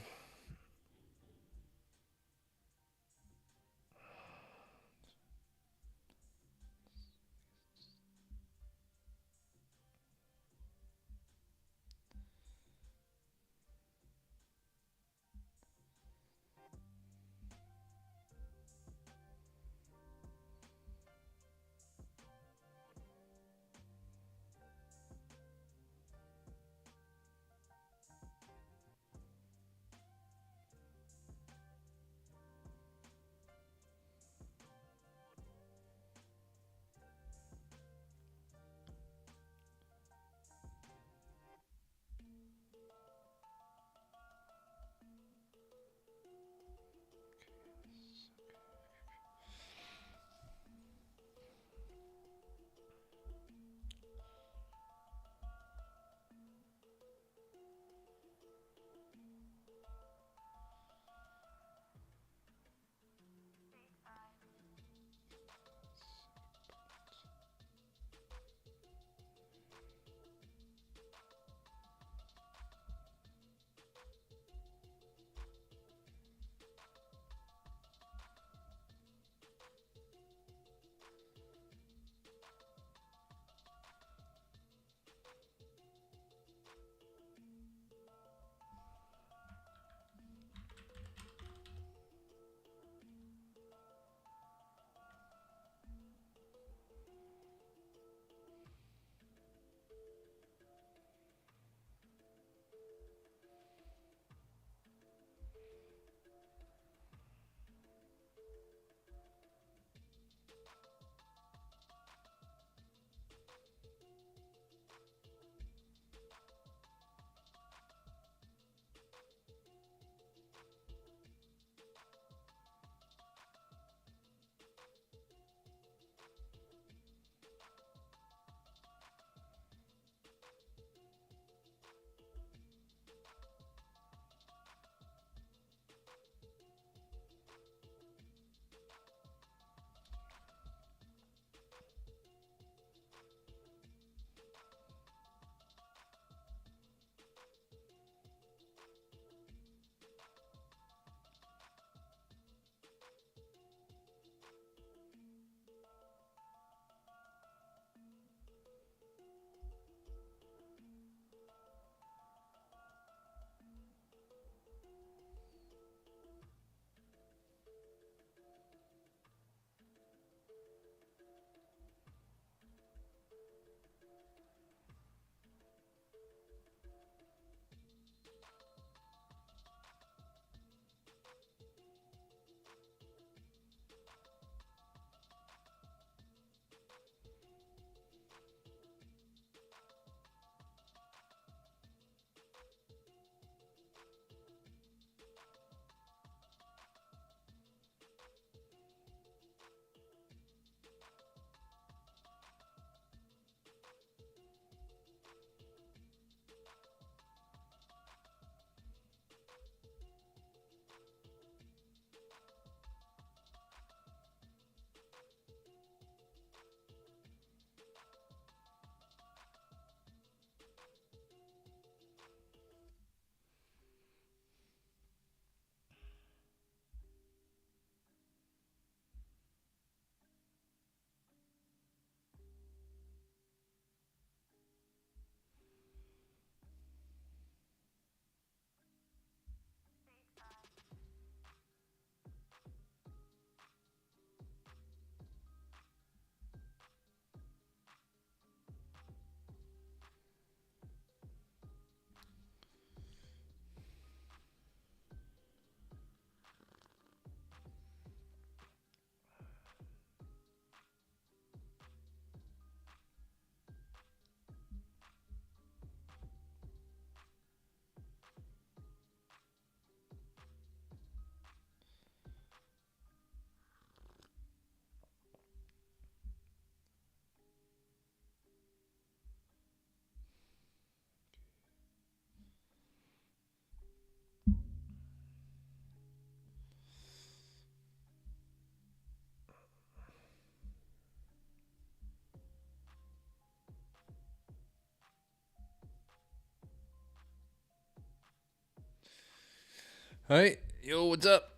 Hi, yo, what's up?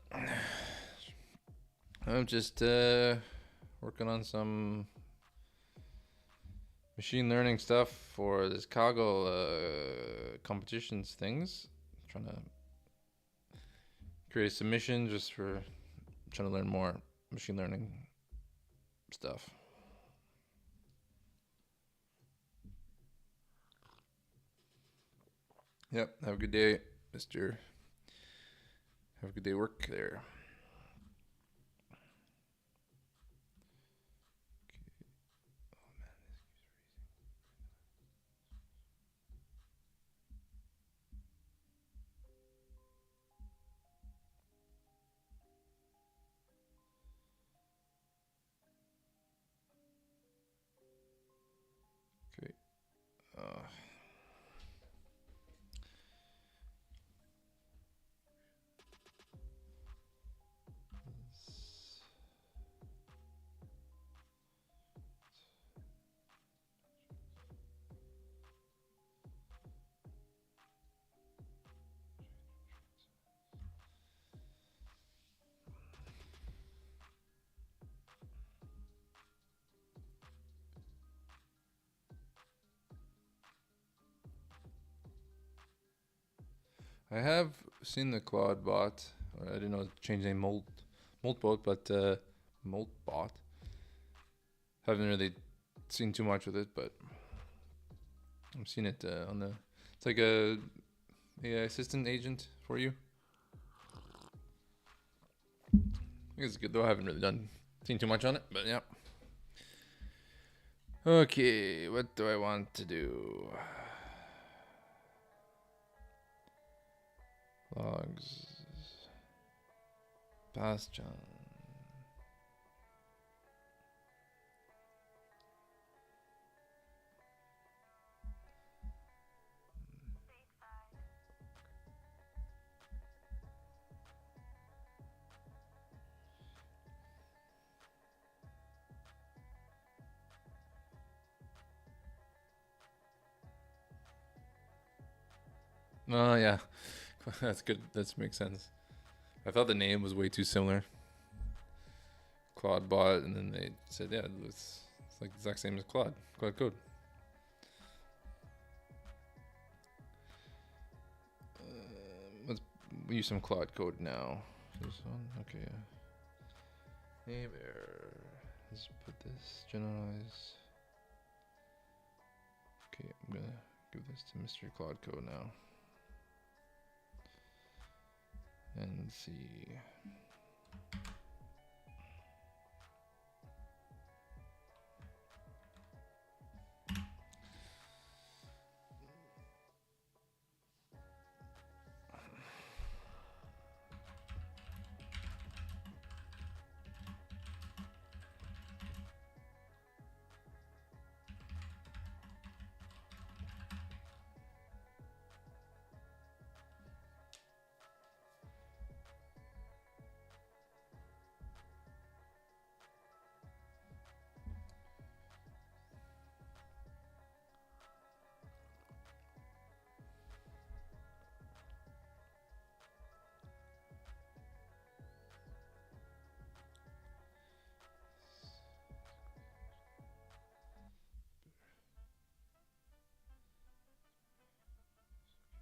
I'm just working on some machine learning stuff for this Kaggle competitions things. Trying to create a submission just for trying to learn more machine learning stuff. Yep, have a good day, Mr. Have a good day work there. Okay. Uh, I have seen the Claude bot. I didn't know it changed name Moltbot, but Moltbot. Haven't really seen too much with it, but I've seen it on the. It's like a AI assistant agent for you. I think it's good though. I haven't really seen too much on it, but yeah. Okay, what do I want to do? Logs. Bastion. Oh yeah, that's good. That makes sense. I thought the name was way too similar. Claude bot, and then they said, yeah, it's like the exact same as Claude code. Let's use some Claude code now. This one, okay. Name error. Let's put this generalize. Okay, I'm gonna give this to Mr. Claude code now. And see.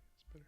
It's better.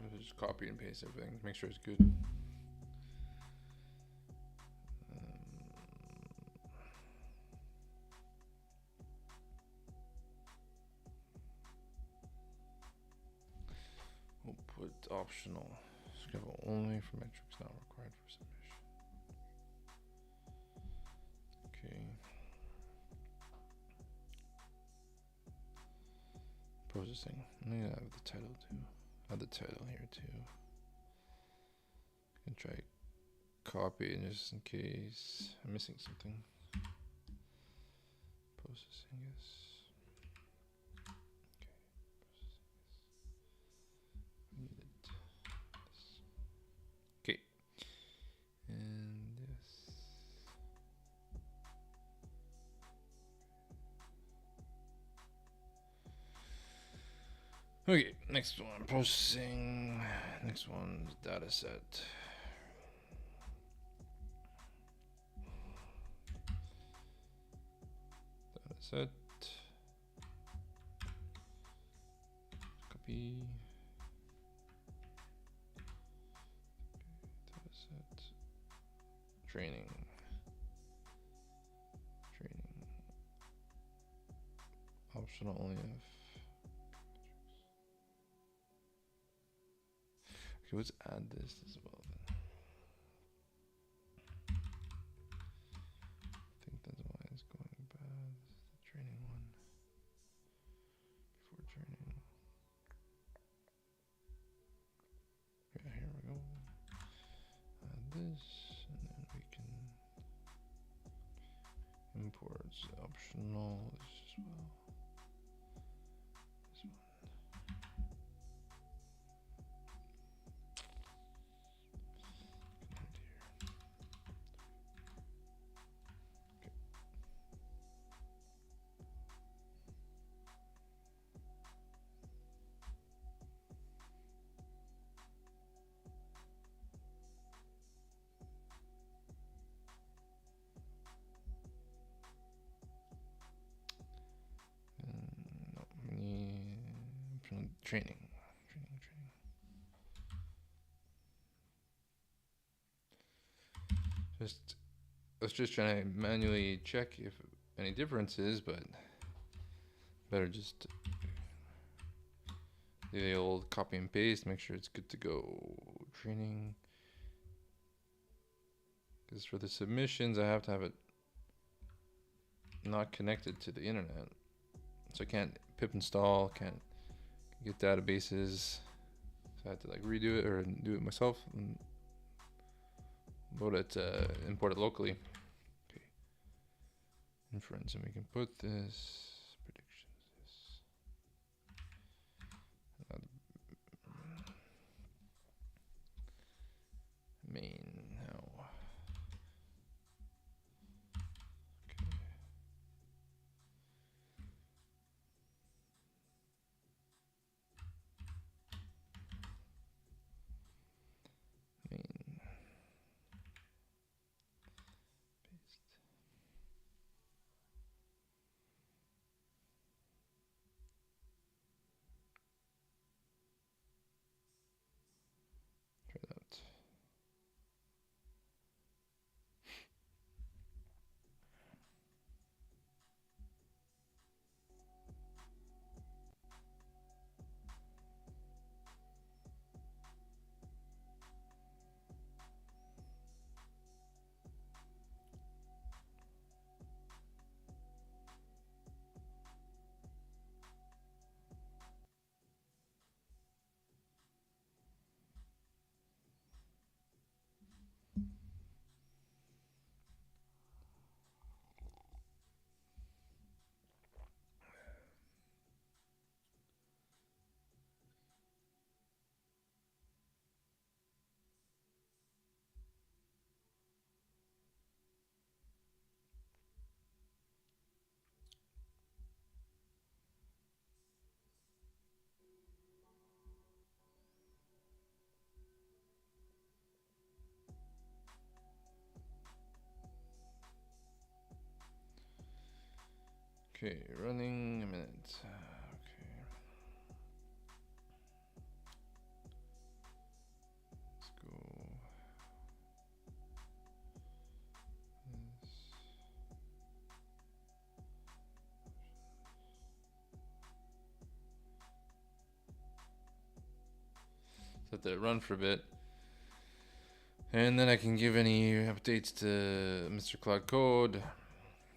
I'll just copy and paste everything. Make sure it's good. We'll put optional Kaggle only for metrics not required for submission. Okay. Processing. I'm gonna have the title too. Have the title here too. I can try copy it just in case I'm missing something. Processing is. Okay. And this. Okay, next one, processing. Next one, data set. Data set. Copy. Data set. Training. Optional only if. Okay, let's add this as well then. I think that's why it's going bad. This is the training one. Before training. Yeah, here we go. Add this, and then we can import optional this as well. This one. No, we need training. Let's just try to manually check if any differences, but better just do the old copy and paste, make sure it's good to go. Training. Because for the submissions, I have to have it not connected to the internet. So I can't pip install, can't get databases. So I have to like redo it or do it myself and load it, import it locally. Okay. Inference, and we can put this predictions. Main now. Okay. Main. Paste. Try that. Okay, running a minute. Okay. Let's go. This. Let that run for a bit. And then I can give any updates to Mr. Cloud Code,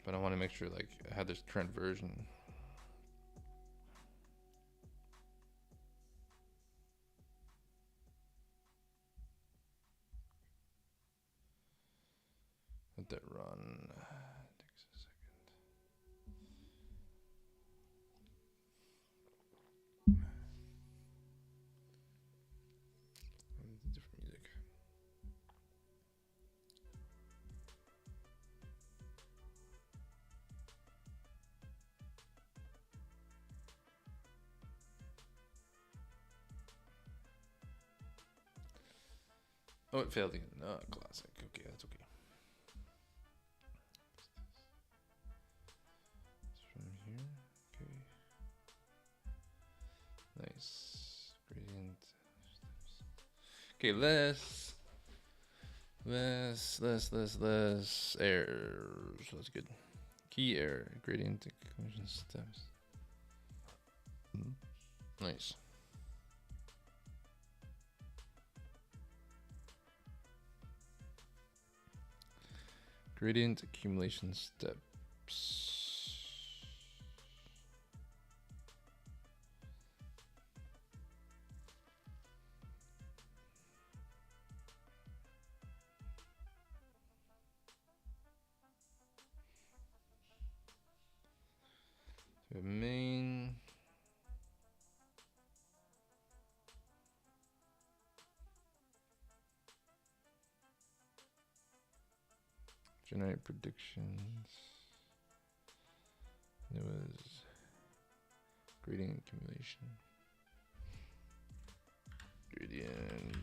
but I want to make sure like I have this current version. Let that run. Takes a second. Different music. Oh, it failed again. No, classic. Okay, that's okay. It's from here. Okay. Nice. Gradient. Okay, less errors. That's good. Key error. Gradient inclusion steps. Nice. Gradient accumulation steps. So main. Generate predictions. It was gradient accumulation. Gradient.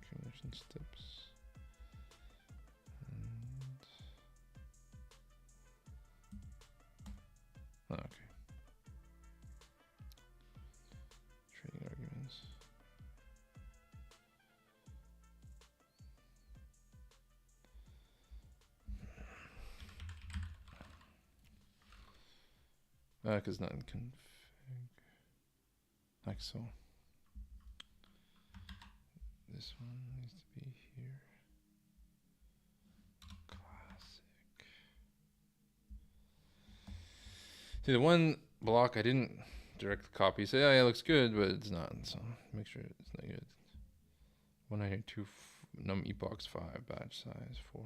Accumulation steps. And oh, okay. Trading arguments. Because not in config. Like so. This one needs to be here. Classic. See, the one block I didn't direct copy. Say, oh, yeah, it looks good, but it's not. So make sure it's not good. 192 num epochs 5 batch size 4.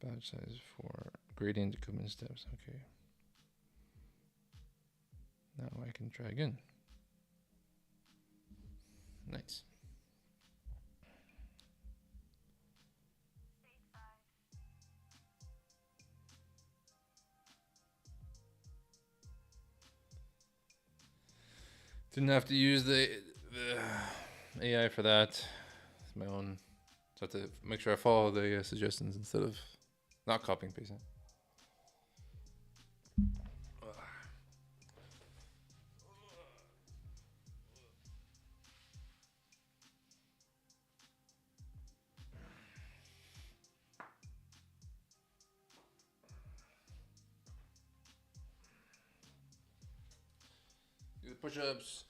Batch size 4. Gradient equipment steps. Okay. Now I can try again. Nice. Didn't have to use the AI for that. It's my own. So I have to make sure I follow the suggestions instead of not copying and pasting. Do the push-ups,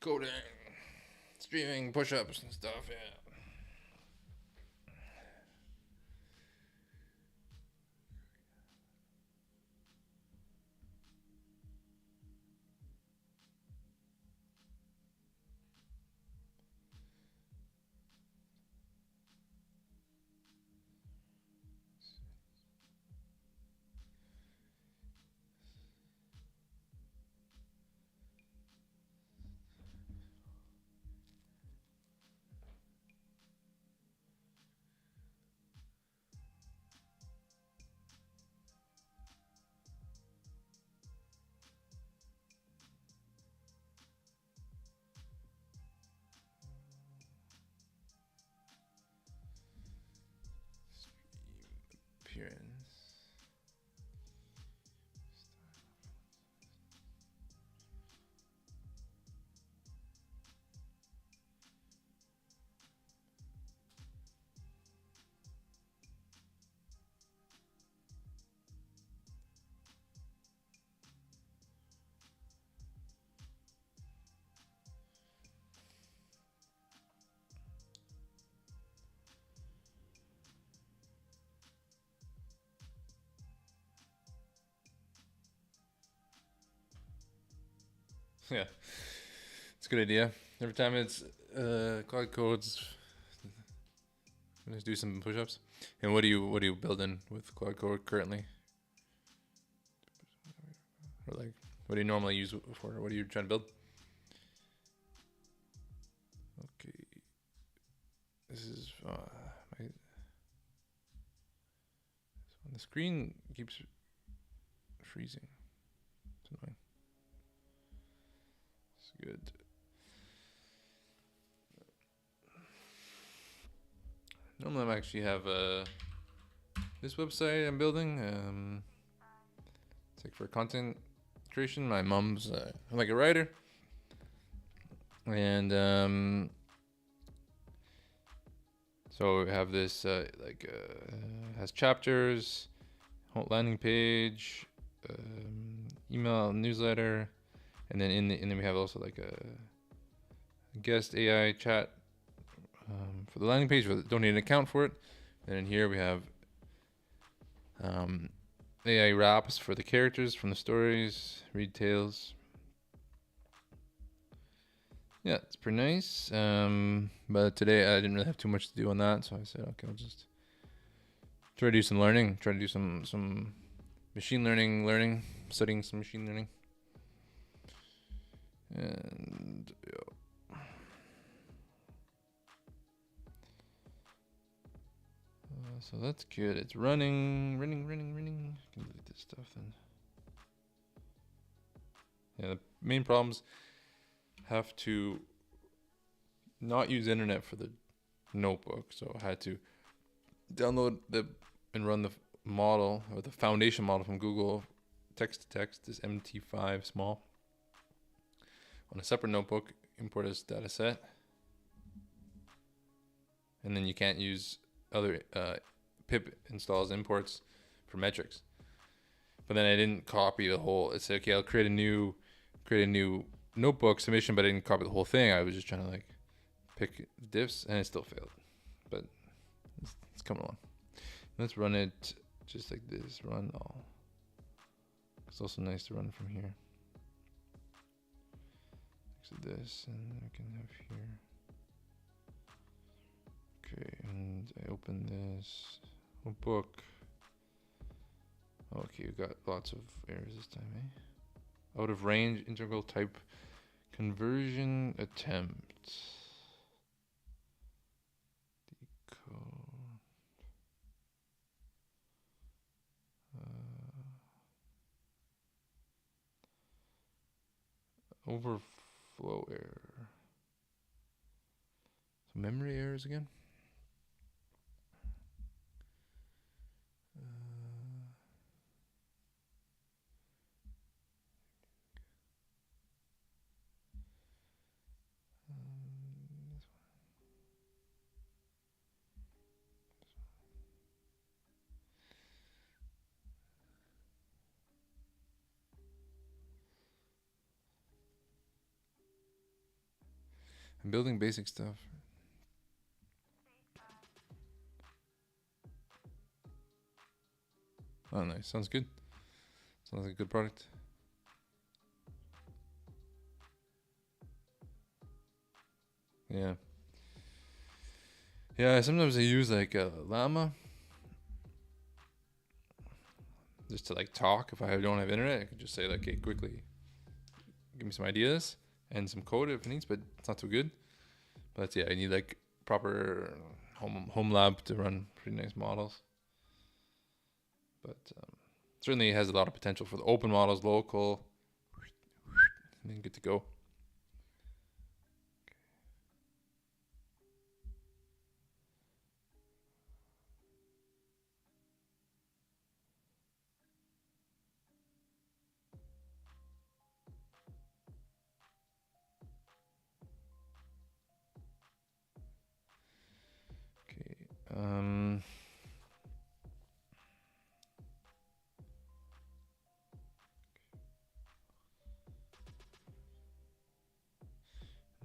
coding, streaming, push-ups and stuff. Yeah. Appearance. Yeah, it's a good idea. Every time it's Cloud Code's, let's do some push-ups. And what are you building with Cloud Code currently? Or like, what do you normally use for? What are you trying to build? Okay, this is the screen keeps freezing. It's annoying. It's good. Normally I actually have this website I'm building. It's like for content creation. My mom's I'm like a writer, and so we have this has chapters, whole landing page, email newsletter, and then we have also like a guest AI chat for the landing page. Don't need an account for it. And in here we have AI raps for the characters from the stories, read tales. Yeah, it's pretty nice. But today I didn't really have too much to do on that, so I said, okay, I'll just try to do some learning. Try to do some machine learning, studying some machine learning. And yeah. So that's good. It's running. I can delete this stuff then. Yeah, the main problems have to not use internet for the notebook. So I had to download and run the model or the foundation model from Google text to text, this MT5 small, on a separate notebook, import as data set. And then you can't use other pip installs imports for metrics. But then I didn't copy the whole. It said, okay, I'll create a new notebook submission, but I didn't copy the whole thing. I was just trying to like pick diffs, and it still failed. But it's coming along. Let's run it just like this. Run all. It's also nice to run from here. Next to this, and I can have here. Okay, and I open this book. Okay, we got lots of errors this time, eh? Out of range integral type conversion attempt. Decode. Overflow error. So memory errors again. I'm building basic stuff. Oh, nice. Sounds good. Sounds like a good product. Yeah. Yeah, sometimes I use like a llama just to like talk. If I don't have internet, I could just say like, okay, quickly give me some ideas and some code if it needs, but it's not too good. But yeah, I need like proper home lab to run pretty nice models. But certainly it has a lot of potential for the open models, local, and then good to go. Okay.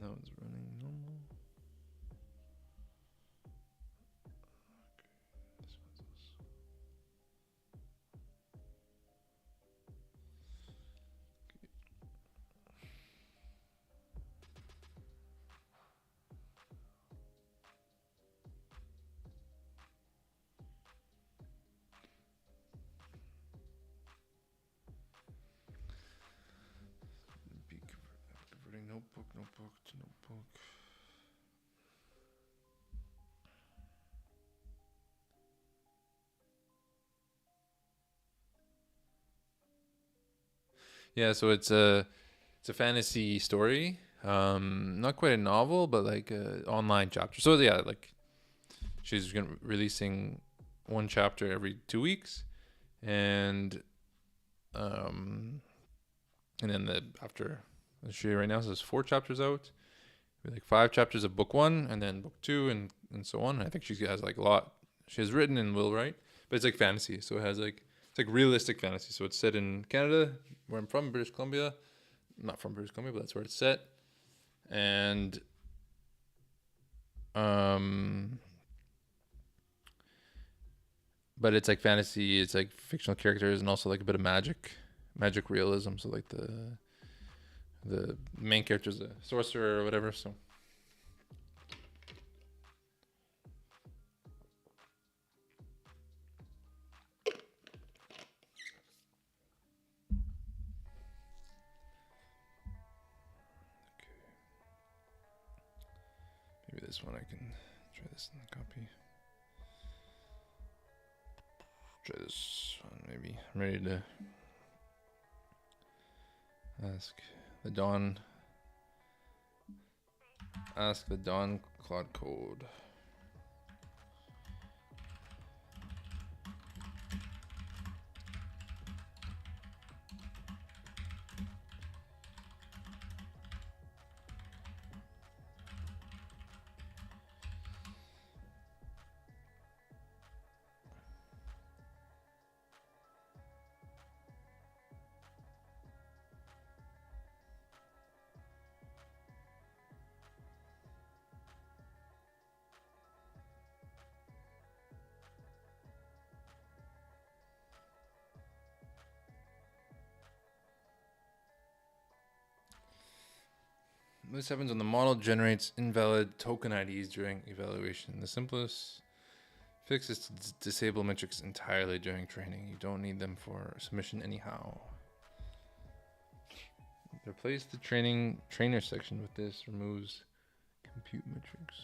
That one's running normal. Okay, this one's also. Yeah, so it's a fantasy story. Not quite a novel, but like a online chapter. So yeah, like she's gonna releasing one chapter every 2 weeks, and um, and then after she right now says 4 chapters out, like 5 chapters of book one, and then book two, and so on. I think she has like a lot. She has written and will write, but it's like fantasy, so it has like it's like realistic fantasy. So it's set in Canada, where I'm from, British Columbia. I'm not from British Columbia, but that's where it's set, and um, but it's like fantasy. It's like fictional characters and also like a bit of magic realism. So like the main character is a sorcerer or whatever. So maybe this one I can try this in the copy. Try this one maybe. I'm ready to ask the Dawn. Ask the Dawn Cloud Code. This happens when the model generates invalid token IDs during evaluation. The simplest fix is to disable metrics entirely during training. You don't need them for submission anyhow. Replace the trainer section with this. Removes compute metrics.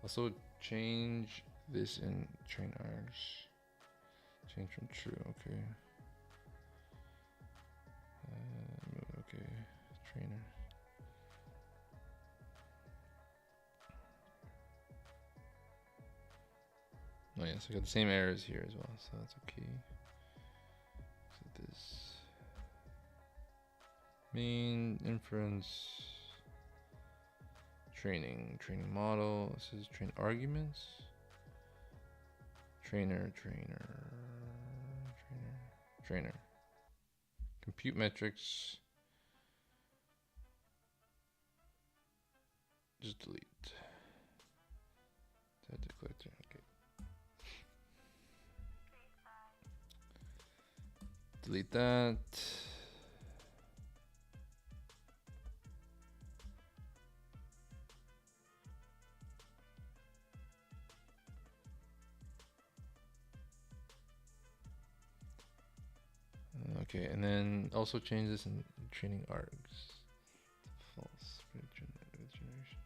Also change this in train args. Change from true. Okay. Okay. Trainer. Oh yeah, so I got the same errors here as well, so that's okay. So this main inference training model. This is train arguments. Trainer. Compute metrics. Just delete. Okay. Delete that. Okay, and then also change this in training args. False. Generation.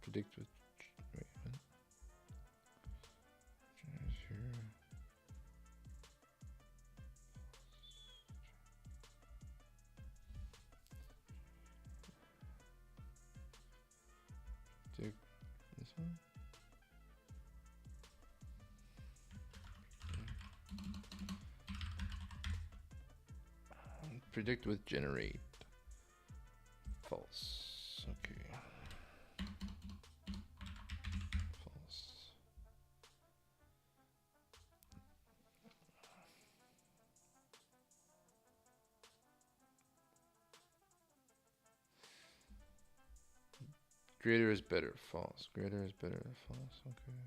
Predict with wait, what? Here. Predict this one. Predict with generate. False. Okay. Greater is better. False. Greater is better. False. Okay.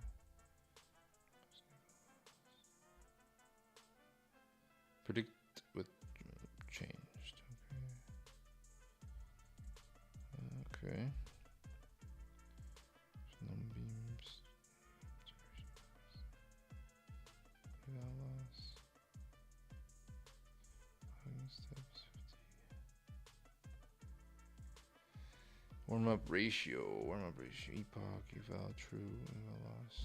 Predict with changed. Okay. Okay. Num beams. Warm up ratio. Epoch. Eval true. Eval loss.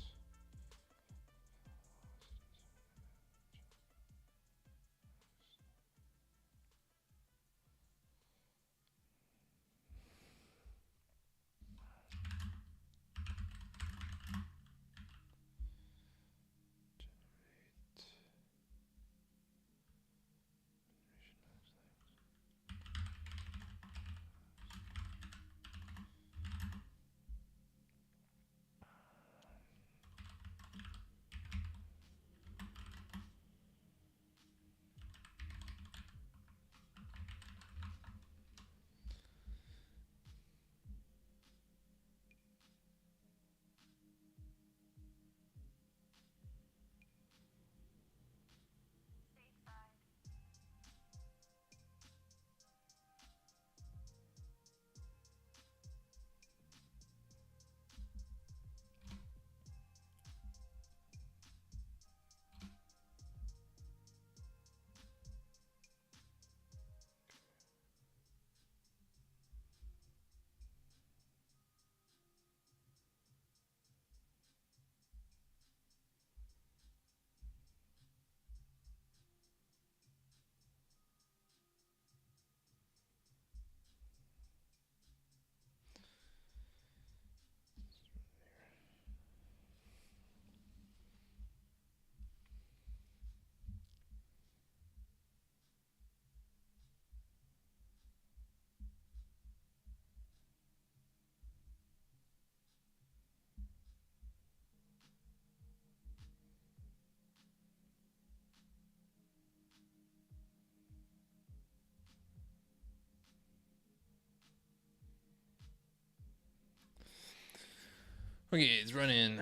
Okay, it's running.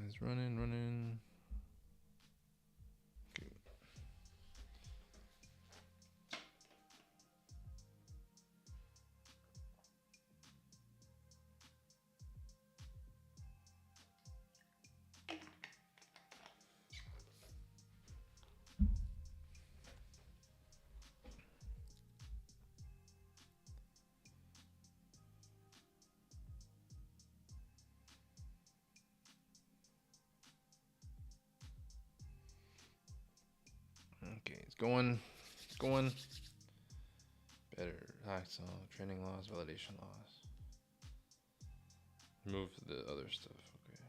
It's running. Okay. Okay, it's going. It's going. Better. So training loss, validation loss. Move to the other stuff. Okay.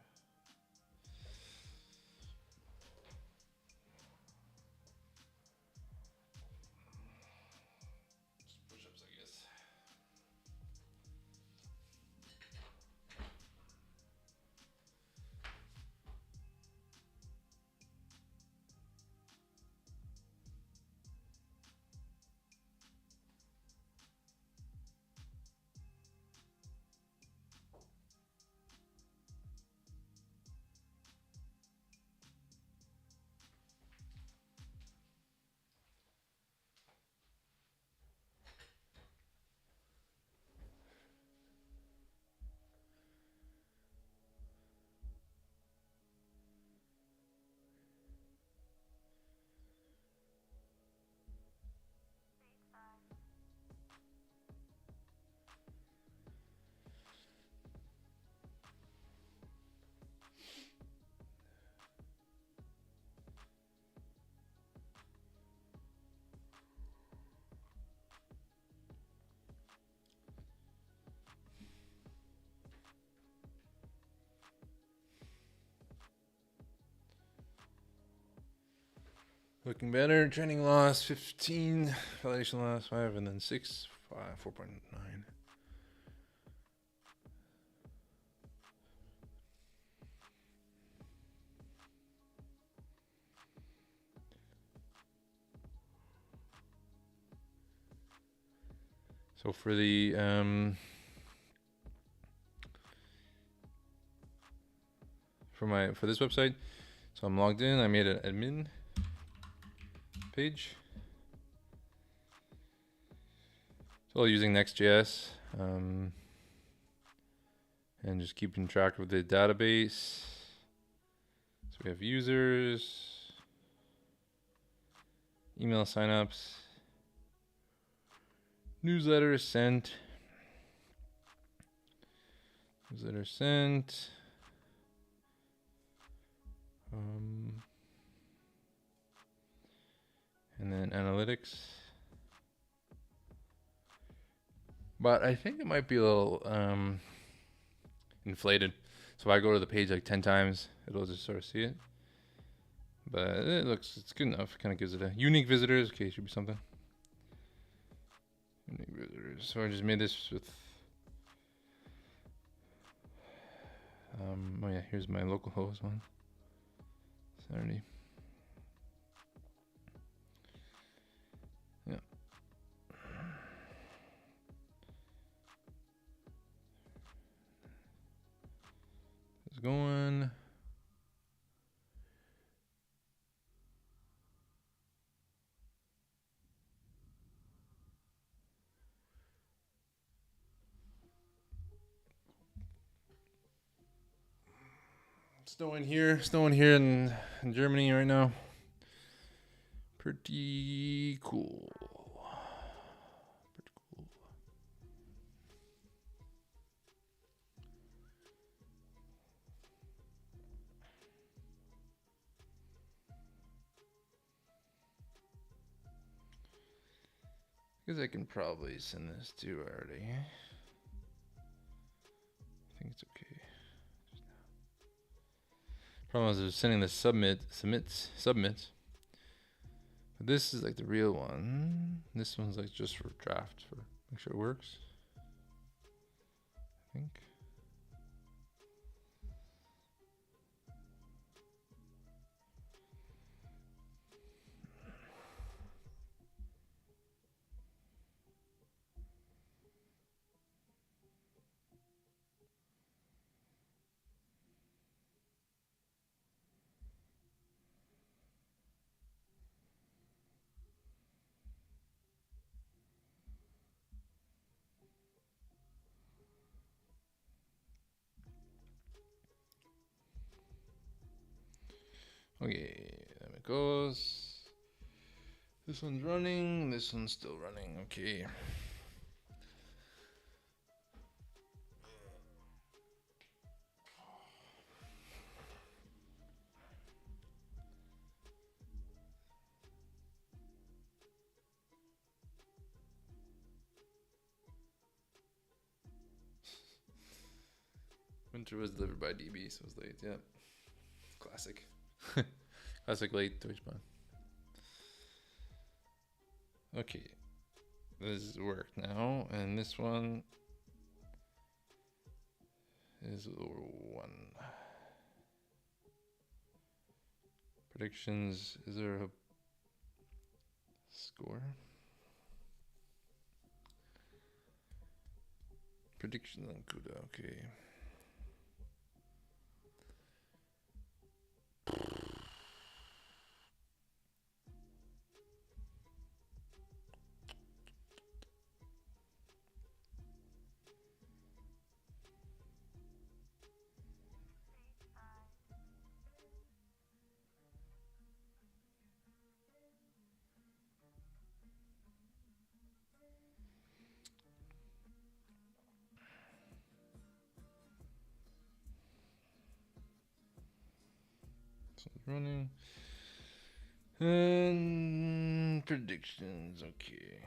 Just push-ups, I guess. Looking better. Training loss 15. Validation loss 5, and then 6, 5, 4.9. So for the for this website, so I'm logged in. I made an admin page. So using Next.js and just keeping track of the database. So we have users, Email signups. Newsletter sent. Newsletter sent. And then analytics. But I think it might be a little inflated. So if I go to the page like 10 times, it'll just sort of see it. But it's good enough. It kind of gives it a unique visitors. Okay, should be something. Unique visitors. So I just made this with. Oh yeah, here's my localhost one. Saturday. Yeah. It's going. Snowing here in Germany right now. Pretty cool. Because I can probably send this to already. I think it's okay. Problem is sending the submits. But this is like the real one. This one's like just for draft, for make sure it works. I think. Okay, there it goes. This one's running, this one's still running, okay. Winter was delivered by DB, so it was late, yeah. Classic. Classic late Deutschbahn. Okay, this worked now, and this one is one. Predictions, is there a score? Predictions on CUDA, okay. So it's running. And predictions, okay.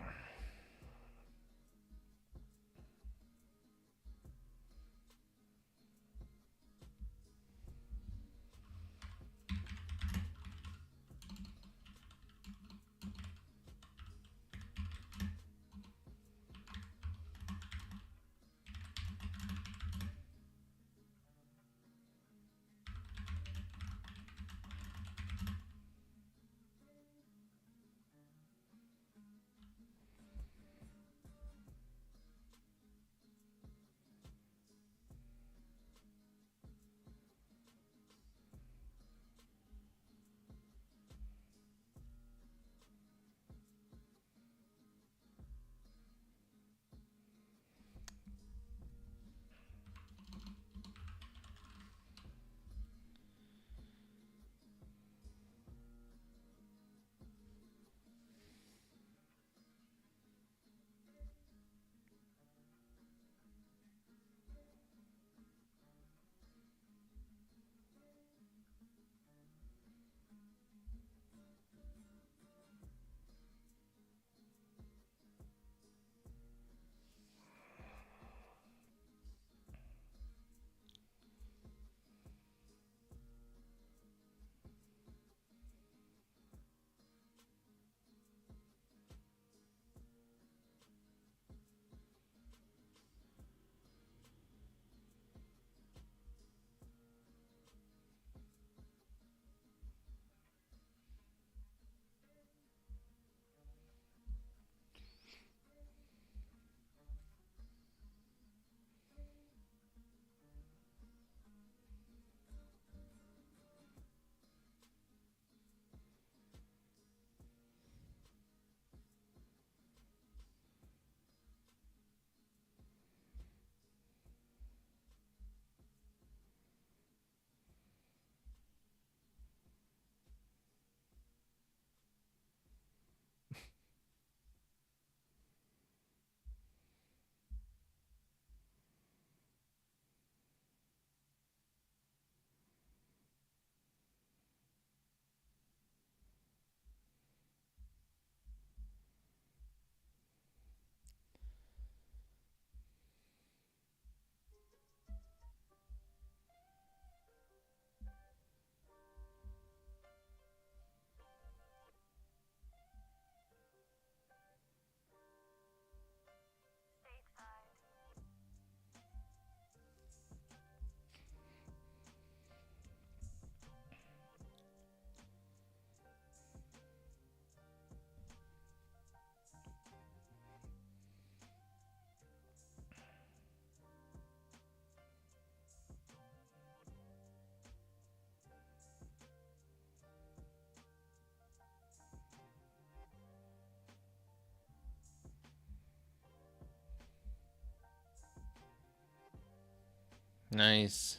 Nice.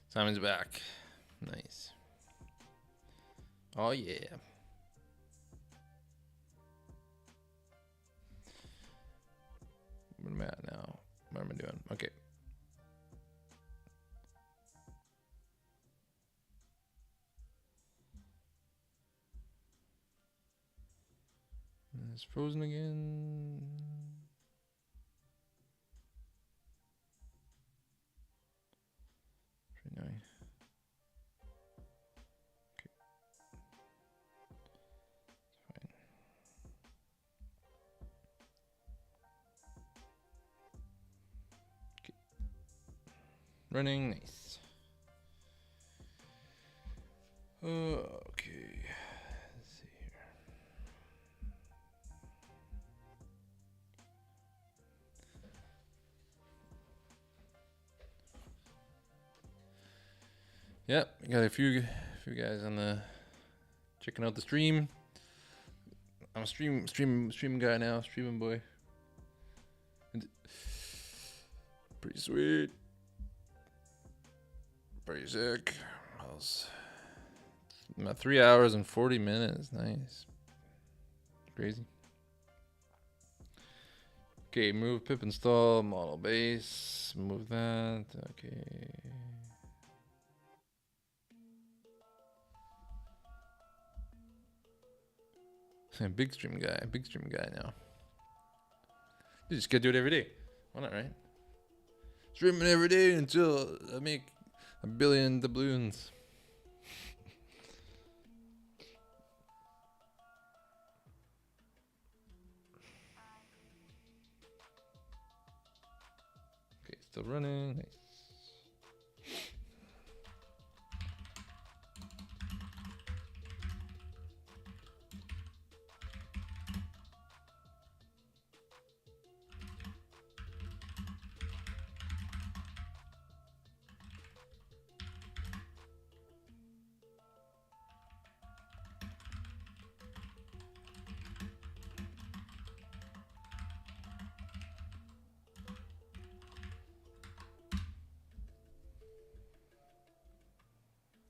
Simon's back. Nice. Oh yeah. What am I at now? What am I doing? Okay. It's frozen again. Pretty annoying. Okay. It's fine. Okay. Running, nice. Okay. Let's see here. Yep, we got a few guys on the checking out the stream. I'm a streaming guy now, streaming boy. And pretty sweet. Pretty sick. About 3 hours and 40 minutes. Nice. Crazy. Okay, move pip install model base. Move that. Okay. Big stream guy now. You just gotta do it every day. Why not, right? Streaming every day until I make 1 billion doubloons. Okay, still running. Nice.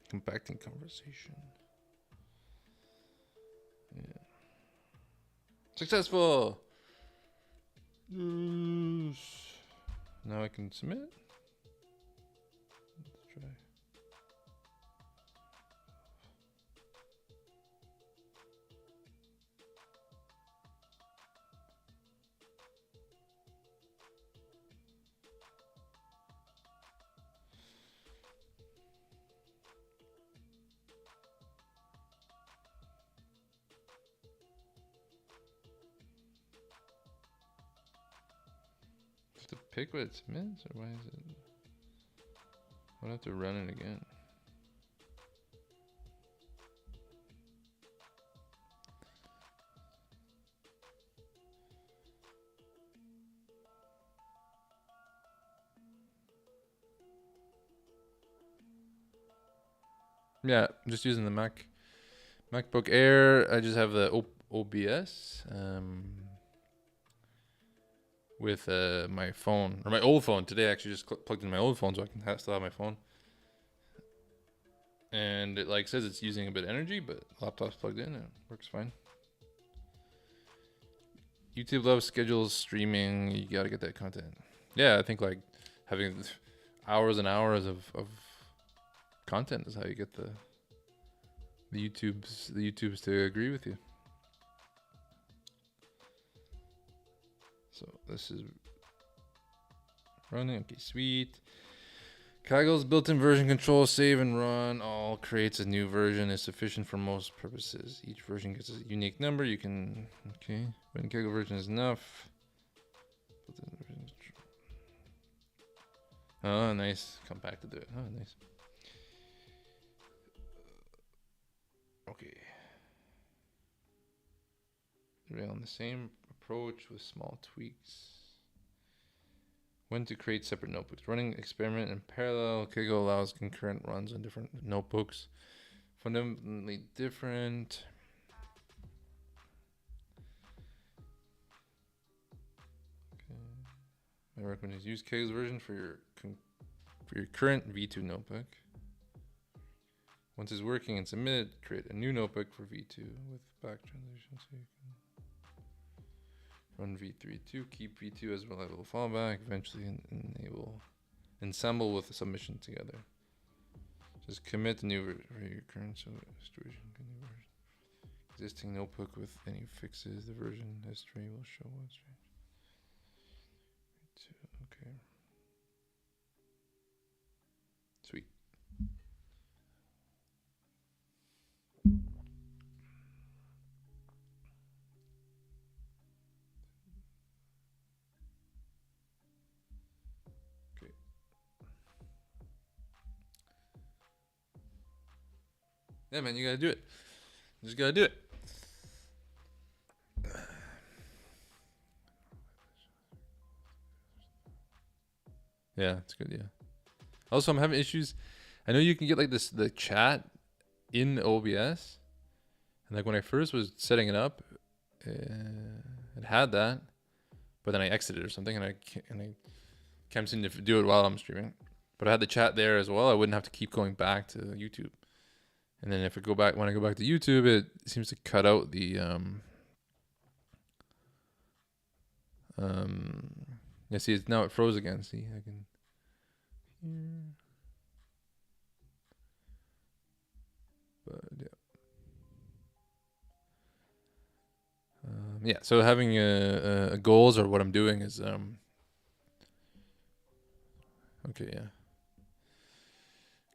Compacting conversation. Yeah. Successful. Yes. Now I can submit. Let's try. To pick what it submits, or why is it? I'll have to run it again. Yeah, I'm just using the MacBook Air. I just have the OBS with my phone, or my old phone. Today I actually just plugged in my old phone so I can still have my phone. And it like says it's using a bit of energy, but laptop's plugged in and it works fine. YouTube loves schedules streaming. You gotta get that content. Yeah, I think like having hours and hours of content is how you get the YouTubes to agree with you. So this is running. Okay, sweet. Kaggle's built-in version control, save and run all creates a new version is sufficient for most purposes. Each version gets a unique number. You can, okay, when Kaggle version is enough. Oh, nice. Compact to do it. Oh, nice. Okay. We're on the same approach with small tweaks. When to create separate notebooks. Running experiment in parallel. Kaggle allows concurrent runs on different notebooks. Fundamentally different. Okay. I recommend use Kaggle's version for your for your current V2 notebook. Once it's working and submitted, create a new notebook for V2 with back transition so you can run V3 keep V2 as well as a little fallback, eventually enable ensemble with the submission together. Just commit the new for your current situation. Existing notebook with any fixes, the version history will show what's changed. Okay. Sweet. Okay. Yeah, man, you gotta do it. You just gotta do it. Yeah, it's good. Yeah. Also, I'm having issues. I know you can get like the chat in OBS, and like when I first was setting it up, it had that, but then I exited or something, and I can't seem to do it while I'm streaming. But I had the chat there as well. I wouldn't have to keep going back to YouTube. And then if I go back, when I go back to YouTube, it seems to cut out the yeah, see, it's now it froze again. See, I can here. But yeah. Yeah, so having a goals or what I'm doing is okay, yeah.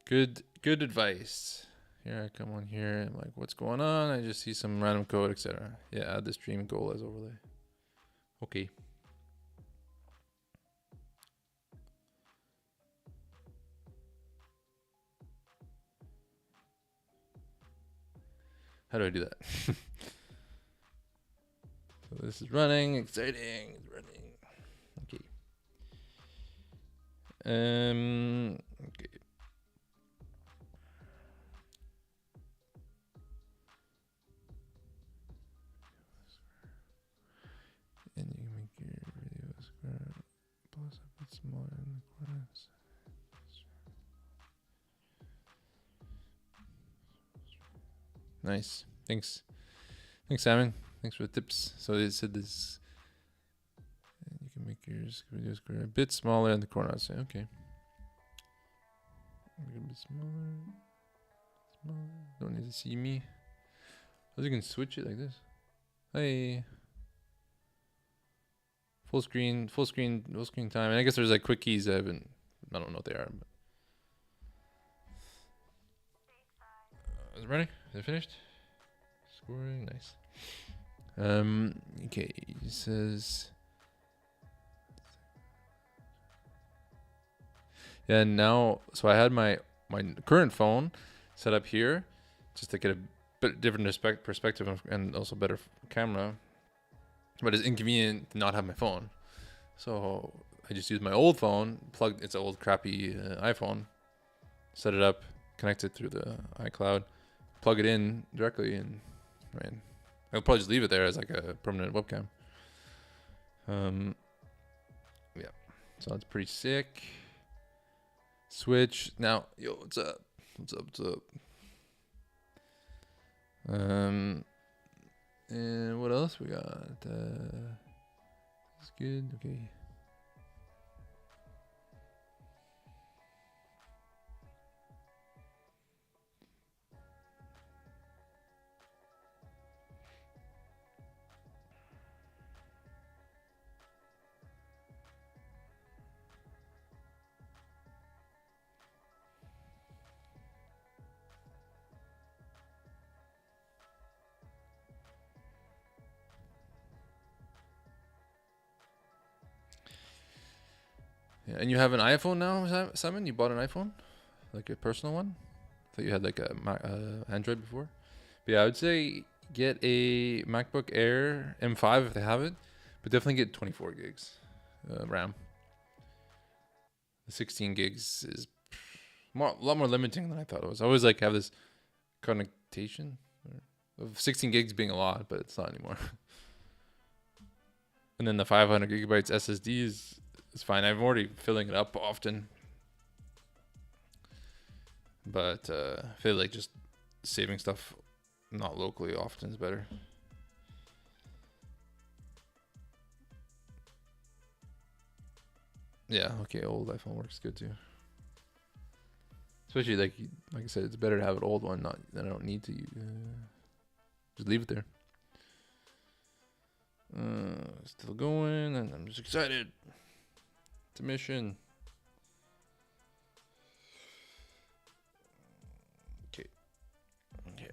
Good advice. Here I come on here and like, what's going on? I just see some random code, etc. Yeah, add the stream goal as overlay. Okay. How do I do that? So this is running, exciting, it's running. Okay. Okay. And you can make your video square plus a bit smaller in the corners. Nice. Thanks, Simon. Thanks for the tips. So they said this. And you can make your video square a bit smaller in the corner. I'll say, okay. Make it a bit smaller. Don't need to see me. Oh, you can switch it like this. Hey. Full screen time. And I guess there's like quick keys I don't know what they are. But. Is it ready? Is it finished? Scoring, nice. Okay, he says. Yeah, now, so I had my current phone set up here just to get a bit different perspective and also better camera. But it's inconvenient to not have my phone. So I just used my old phone, it's an old crappy iPhone, set it up, connect it through the iCloud, plug it in directly, and right, I'll probably just leave it there as like a permanent webcam. Yeah, so that's pretty sick. Switch now, yo, what's up? And what else we got? That's good. Okay. Yeah, and you have an iPhone now, Simon? You bought an iPhone? Like a personal one? I thought you had like a Android before. But yeah, I would say get a MacBook Air M5 if they have it. But definitely get 24 gigs RAM. The 16 gigs is a lot more limiting than I thought it was. I always like have this connotation of 16 gigs being a lot, but it's not anymore. And then the 500 gigabytes SSD is fine. I'm already filling it up often. But I feel like just saving stuff not locally often is better. Yeah, okay, old iPhone works good too. Especially like I said, it's better to have an old one, not that I don't need to just leave it there. Still going, and I'm just excited. It's a mission. Okay. Okay.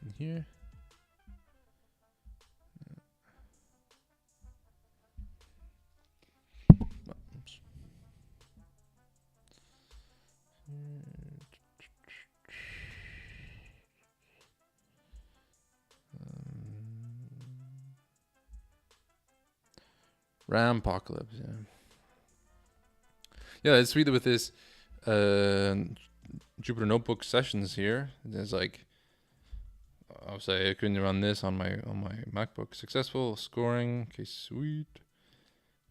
In here. Oops. RAM apocalypse. Yeah. Yeah, it's sweet with this Jupyter Notebook sessions here. There's like, I'll say I couldn't run this on my MacBook. Successful scoring. Okay, sweet.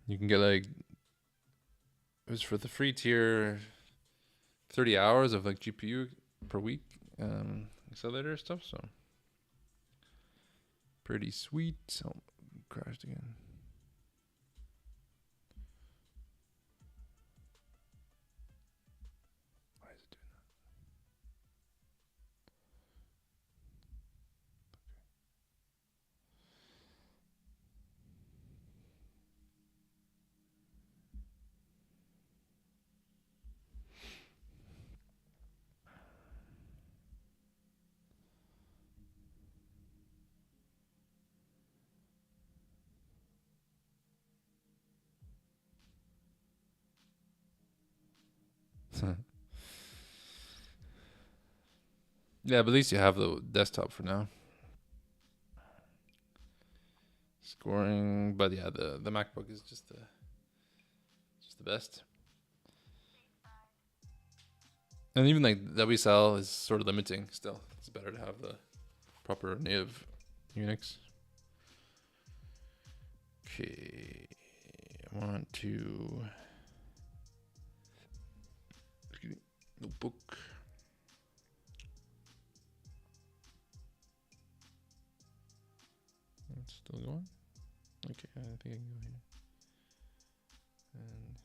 You can get like, it was for the free tier, 30 hours of like GPU per week accelerator stuff. So pretty sweet. Oh, crashed again. Why is it doing that? Yeah, but at least you have the desktop for now. Scoring, but yeah, the MacBook is just the best. And even like WSL is sort of limiting still. It's better to have the proper native Unix. Okay, I want to notebook. It's still going. Okay, I think I can go here. And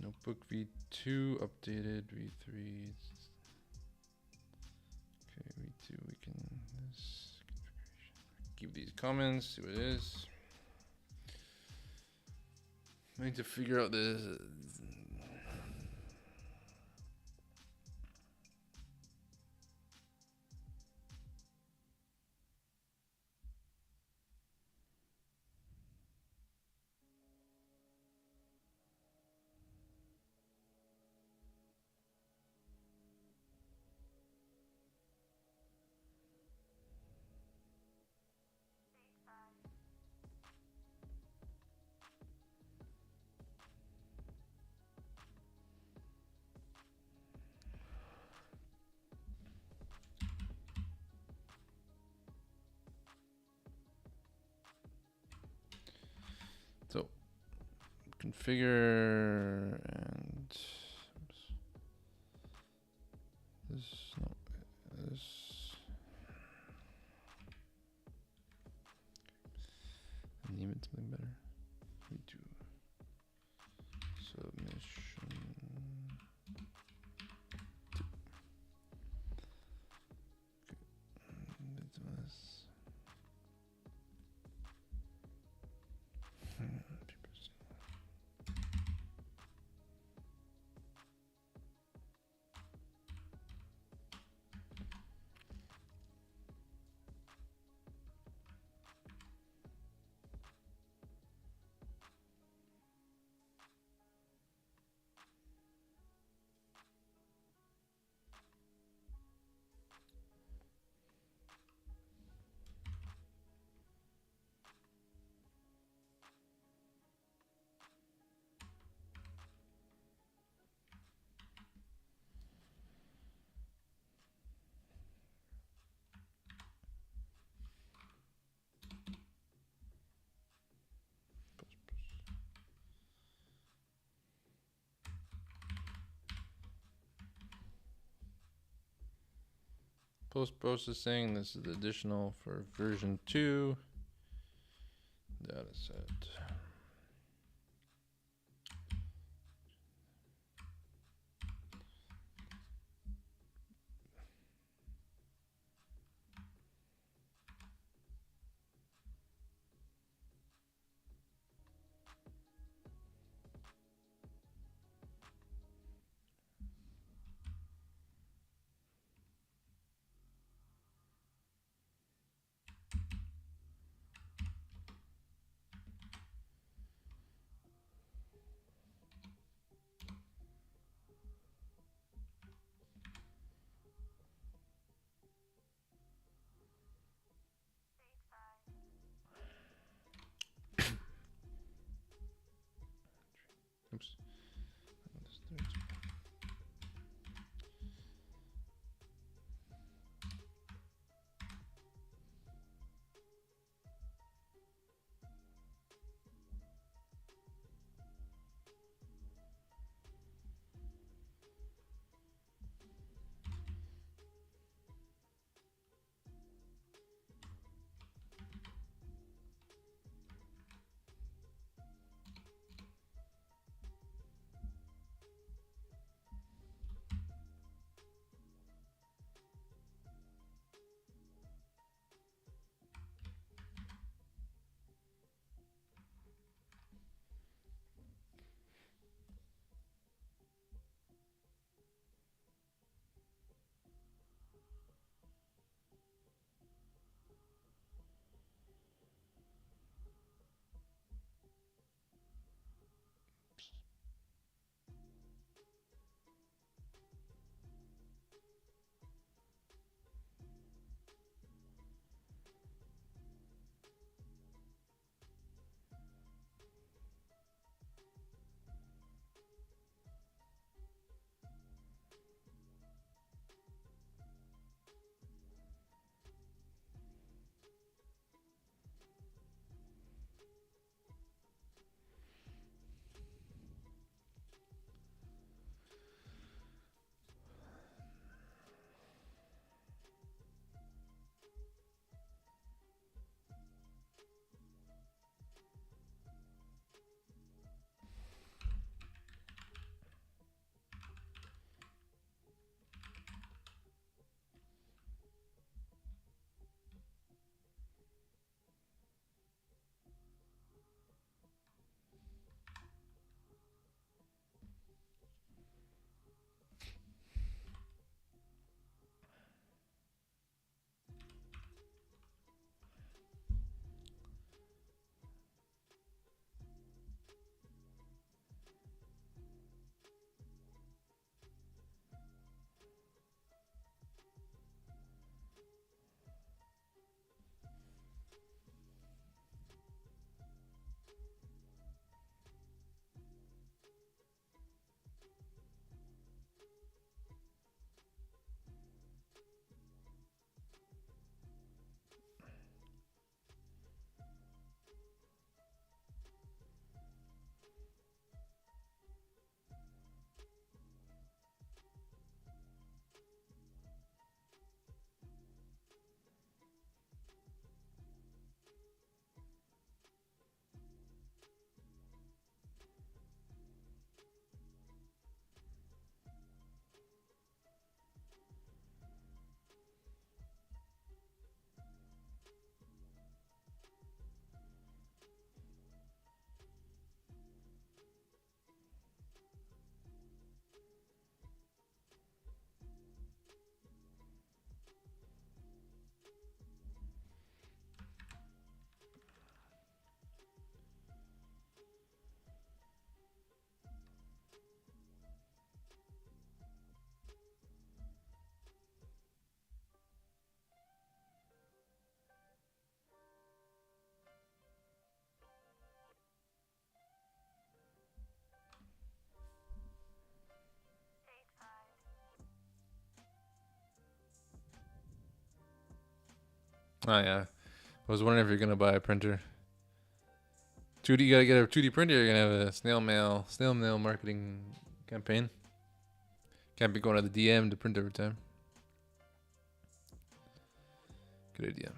notebook V2 updated V3. Okay, V2 we can. Keep these comments. See what it is. I need to figure out this. So configure and this name it something better. Me too. Submission. Post processing. This is the additional for version 2. Data set. Oh yeah. I was wondering if you're gonna buy a printer. 2D, you gotta get a 2D printer. You're gonna have a snail mail marketing campaign. Can't be going to the DM to print every time. Good idea.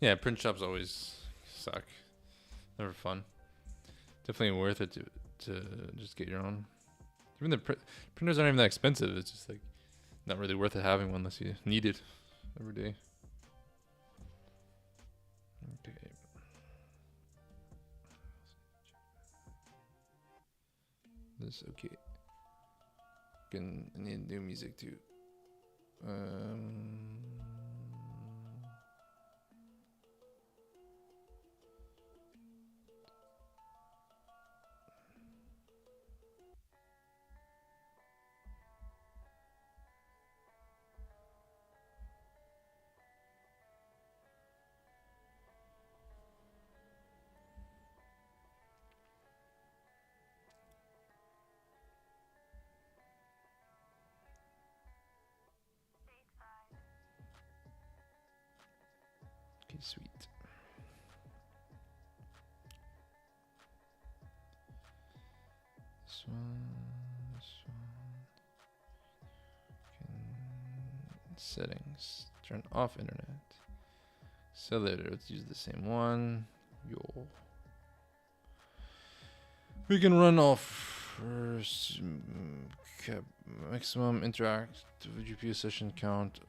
Yeah, print shops always suck. Never fun. Definitely worth it to just get your own. Even the printers aren't even that expensive. It's just like not really worth it having one unless you need it every day. Okay. This okay. I need new music too. Okay, sweet. This one. Settings. Turn off internet. Cellular. Let's use the same one. Yo. We can run off first. Maximum interactive GPU session count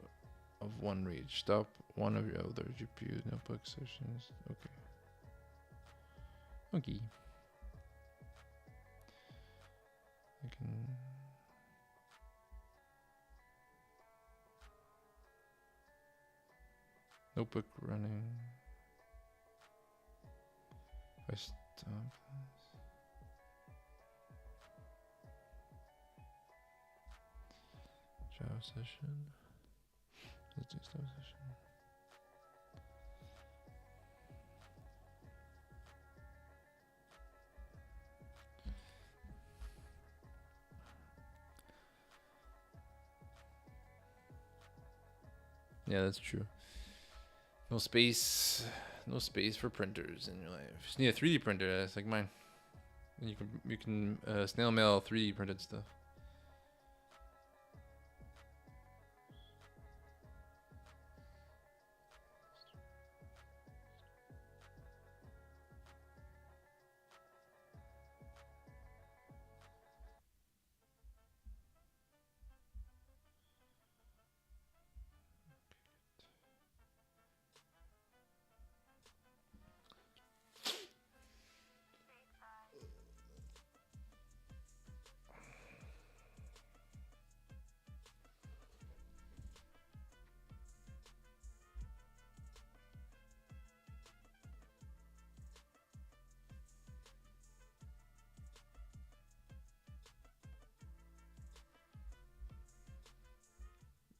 of 1 reach. Stop one of your other GPU notebook sessions. Okay. Okay. I can. Notebook running. If I stop. Java session. Let's do stop session. Yeah, that's true. No space for printers in your life. You just need a 3D printer. That's like mine. And you can snail mail 3D printed stuff.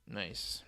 Nice.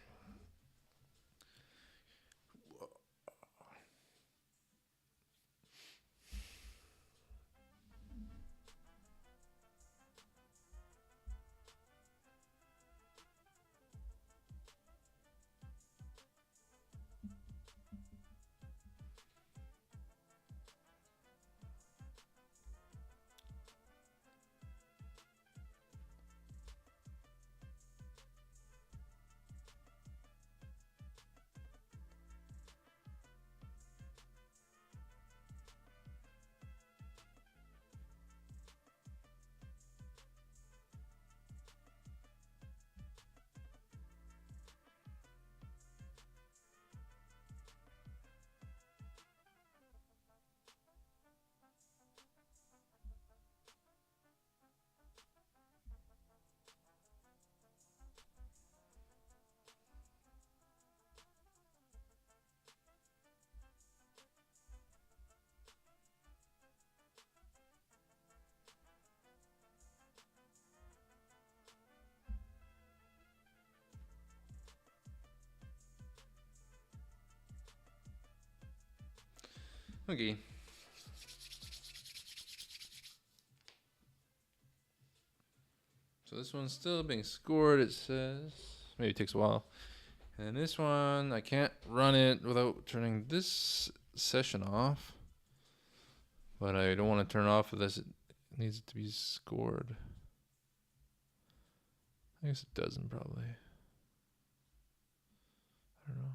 Okay. So this one's still being scored, it says. Maybe it takes a while. And this one, I can't run it without turning this session off. But I don't want to turn it off unless it needs it to be scored. I guess it doesn't probably. I don't know.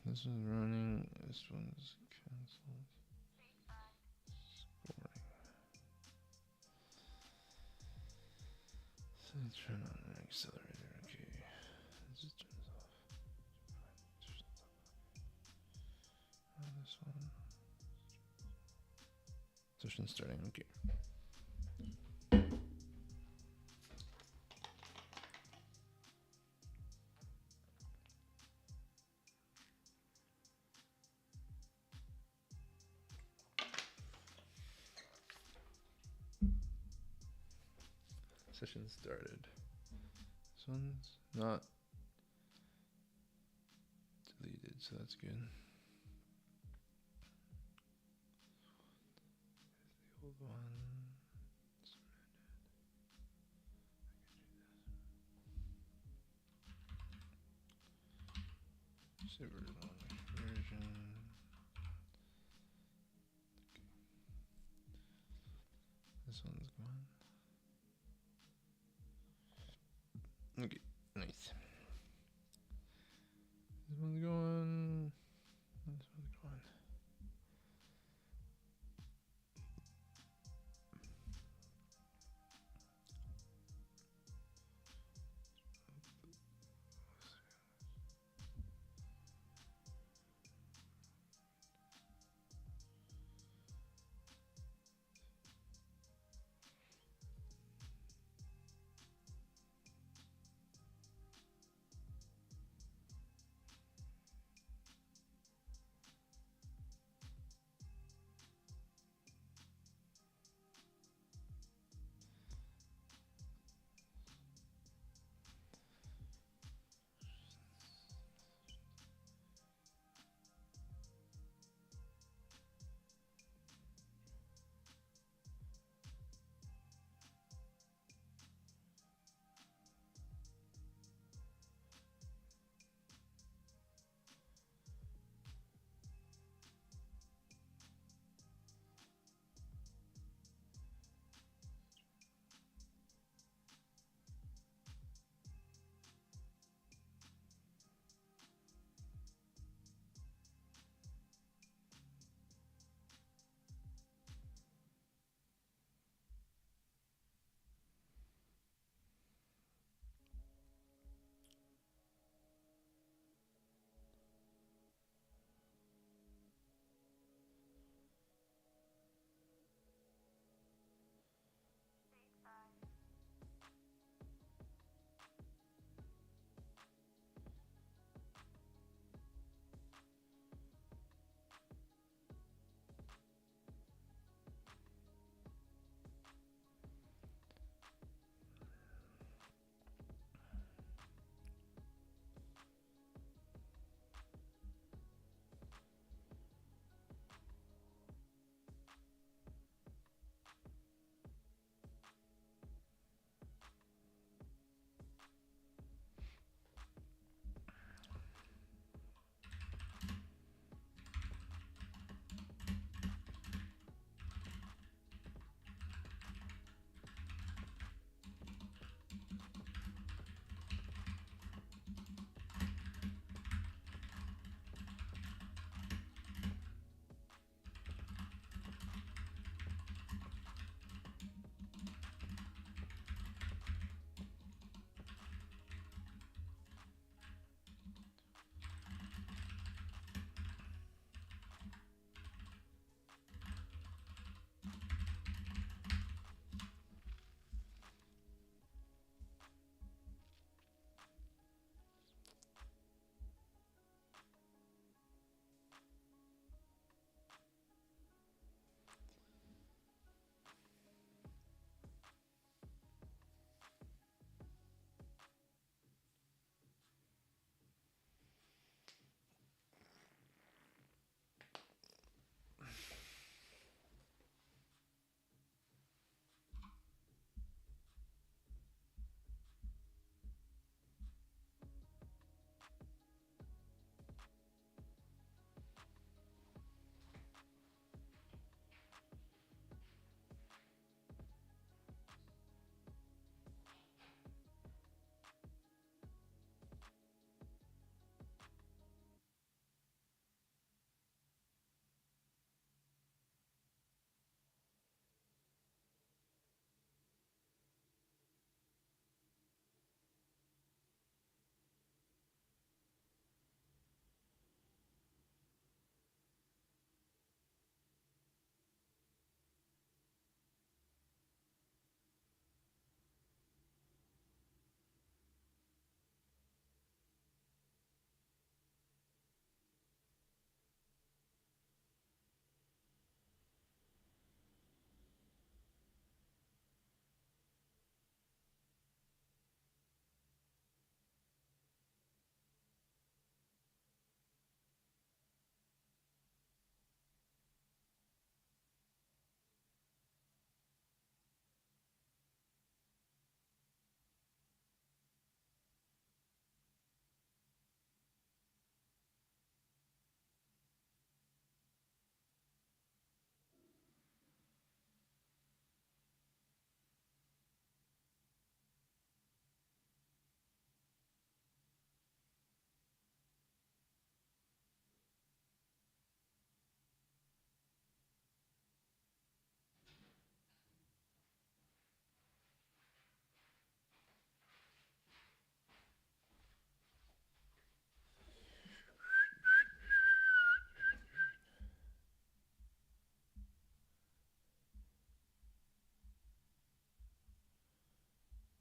This is running. This one's cancelled. Scoring. So turn on an accelerator. Okay. This just turns off. This one. Session starting. Okay. Session started. This one's not deleted, so that's good. The old one. Version. This one's gone. Okay, nice. This one's going. This one's going.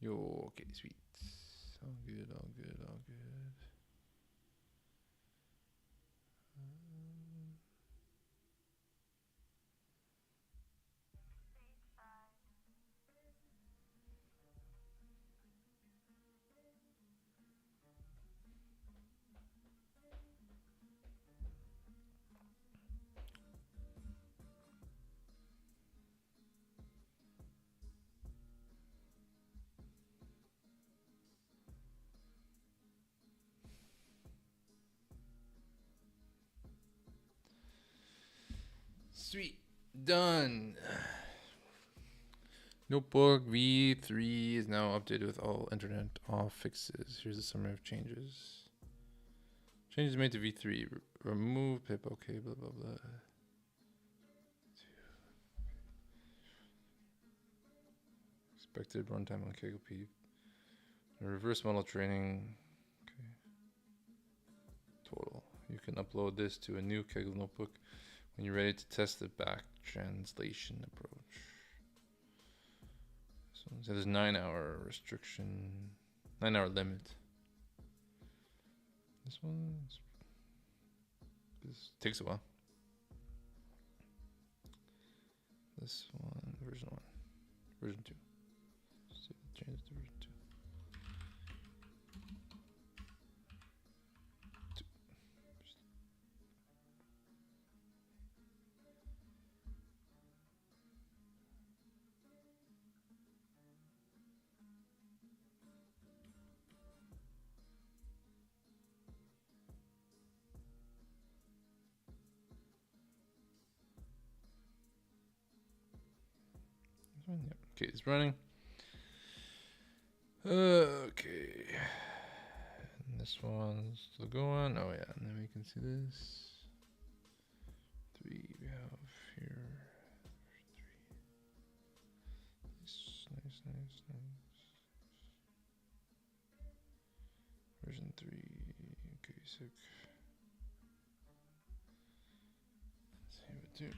Yo, okay, sweet. All good, all good, all good. Sweet. Done. Notebook V3 is now updated with all internet off fixes. Here's a summary of changes. Changes made to V3. Remove pip. Okay, blah, blah, blah. Expected runtime on Kaggle P. Reverse model training. Okay. Total. You can upload this to a new Kaggle notebook when you're ready to test the back translation approach. So there's 9-hour restriction, 9-hour limit. This takes a while. This one, version 1, version 2. So change to version 2. Yep. Okay, it's running. Okay. And this one's still going. Oh yeah, and then we can see this. 3 we have here. 3. Nice, nice, nice. Version 3. Okay, sick. Save it too.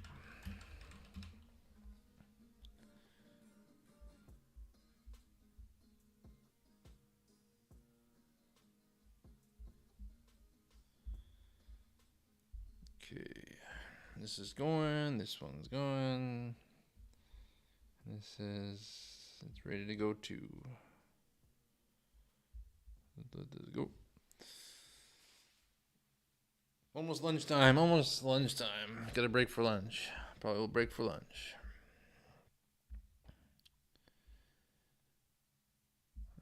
Okay, this is going, this one's going. This is, it's ready to go too. Let's go. Almost lunchtime, almost lunchtime. Got a break for lunch. Probably will break for lunch.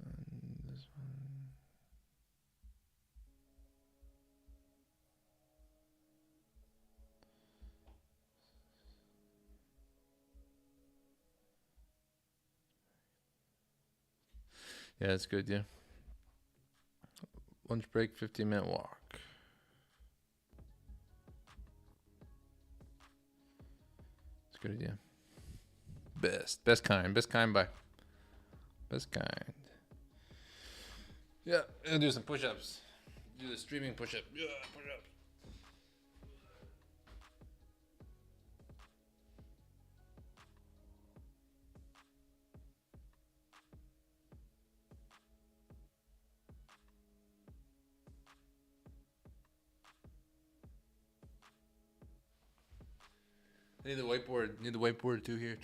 And this one. Yeah, that's good, yeah. Lunch break, 15-minute walk. It's a good idea. Best kind by. Best kind. Yeah, I'll do some push-ups. Do the streaming push-up. Yeah, push-ups. I need the whiteboard. Need the whiteboard too here.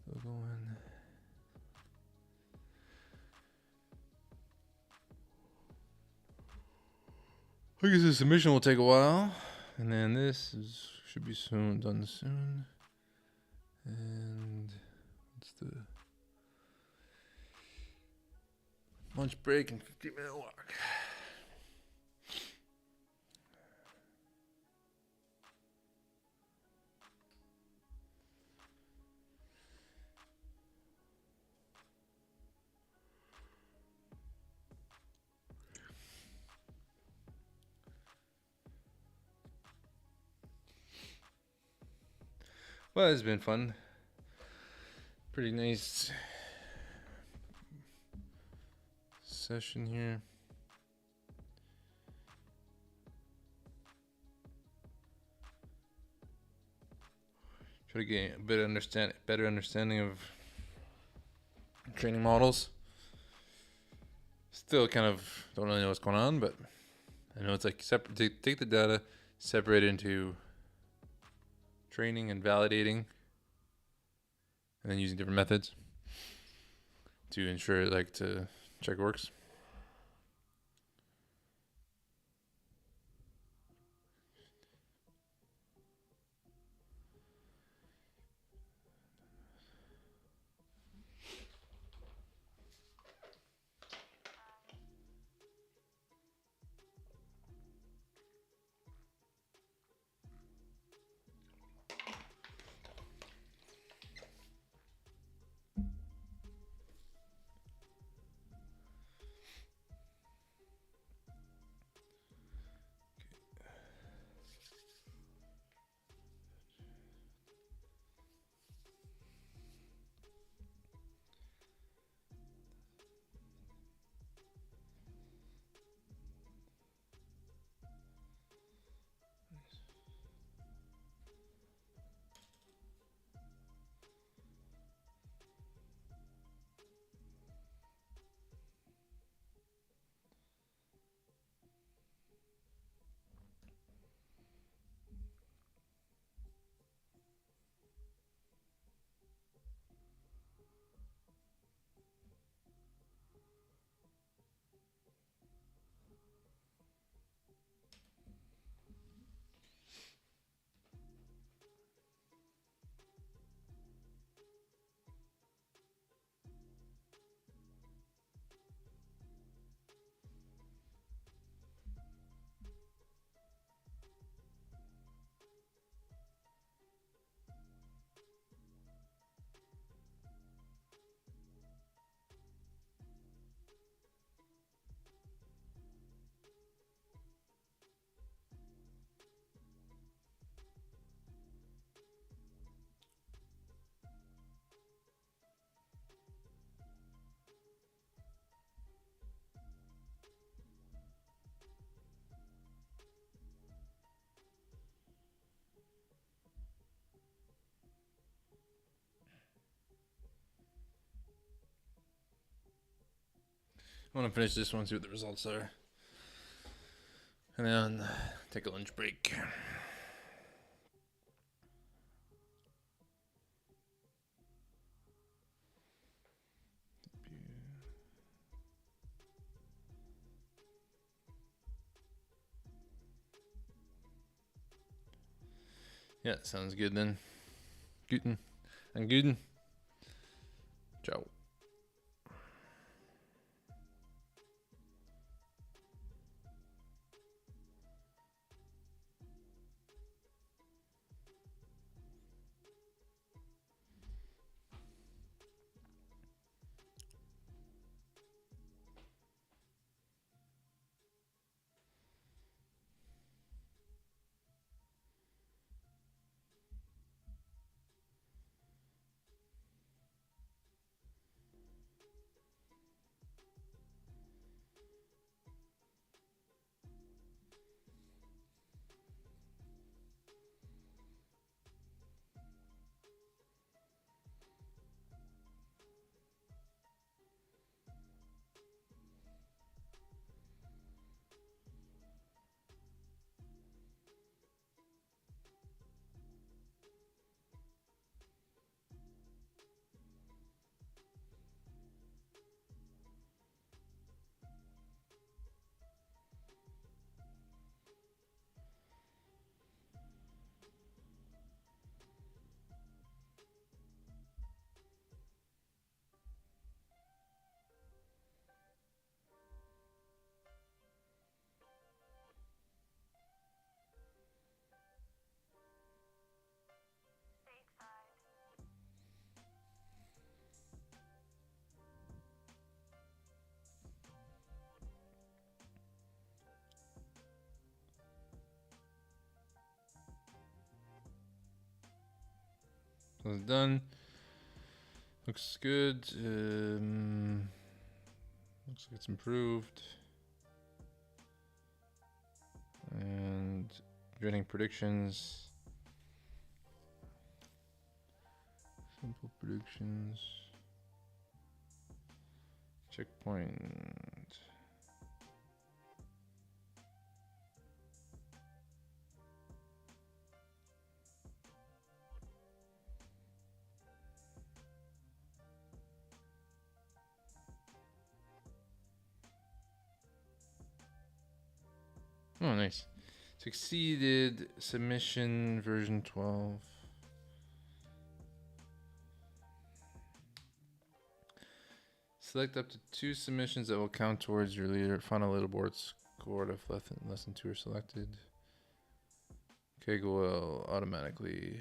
Still going. I guess the submission will take a while, and then this should be soon done soon. And what's the lunch break and 15-minute walk? Well, it's been fun. Pretty nice session here. Try to get a better understanding of training models. Still kind of don't really know what's going on, but I know it's like take the data, separate it into training and validating, and then using different methods to ensure to check it works. I want to finish this one, see what the results are, and then take a lunch break. Yeah, sounds good then. Guten. And guten. Ciao. So it's done. Looks good. Looks like it's improved. And getting predictions. Simple predictions. Checkpoint. Oh, nice. Succeeded. Submission version 12. Select up to 2 submissions that will count towards your final leaderboard score if less than 2 are selected. Kaggle will automatically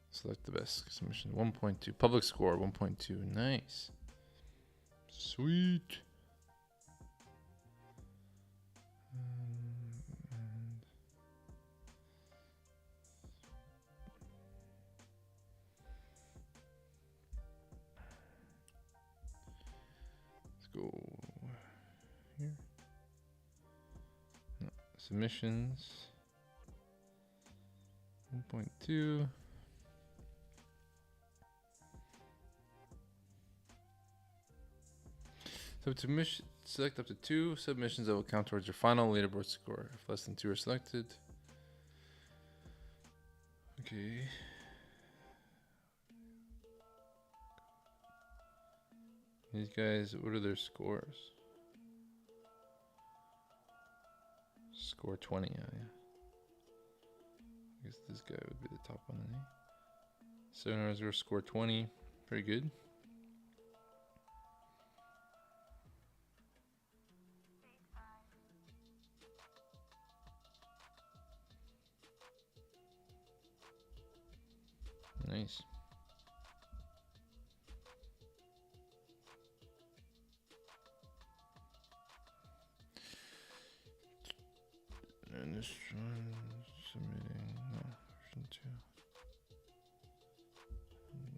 select the best submission. 1.2. Public score 1.2. Nice. Sweet. Let's go here. No, submissions 1.2. So to select up to 2 submissions that will count towards your final leaderboard score. If less than 2 are selected. Okay. These guys, what are their scores? Score 20, yeah. I guess this guy would be the top one, isn't he? 7 score 20. Pretty good. Nice. And this one, submitting, no, version 2.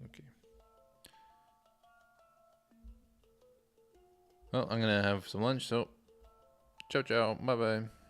Okay. Well, I'm gonna have some lunch, so ciao, ciao, bye-bye.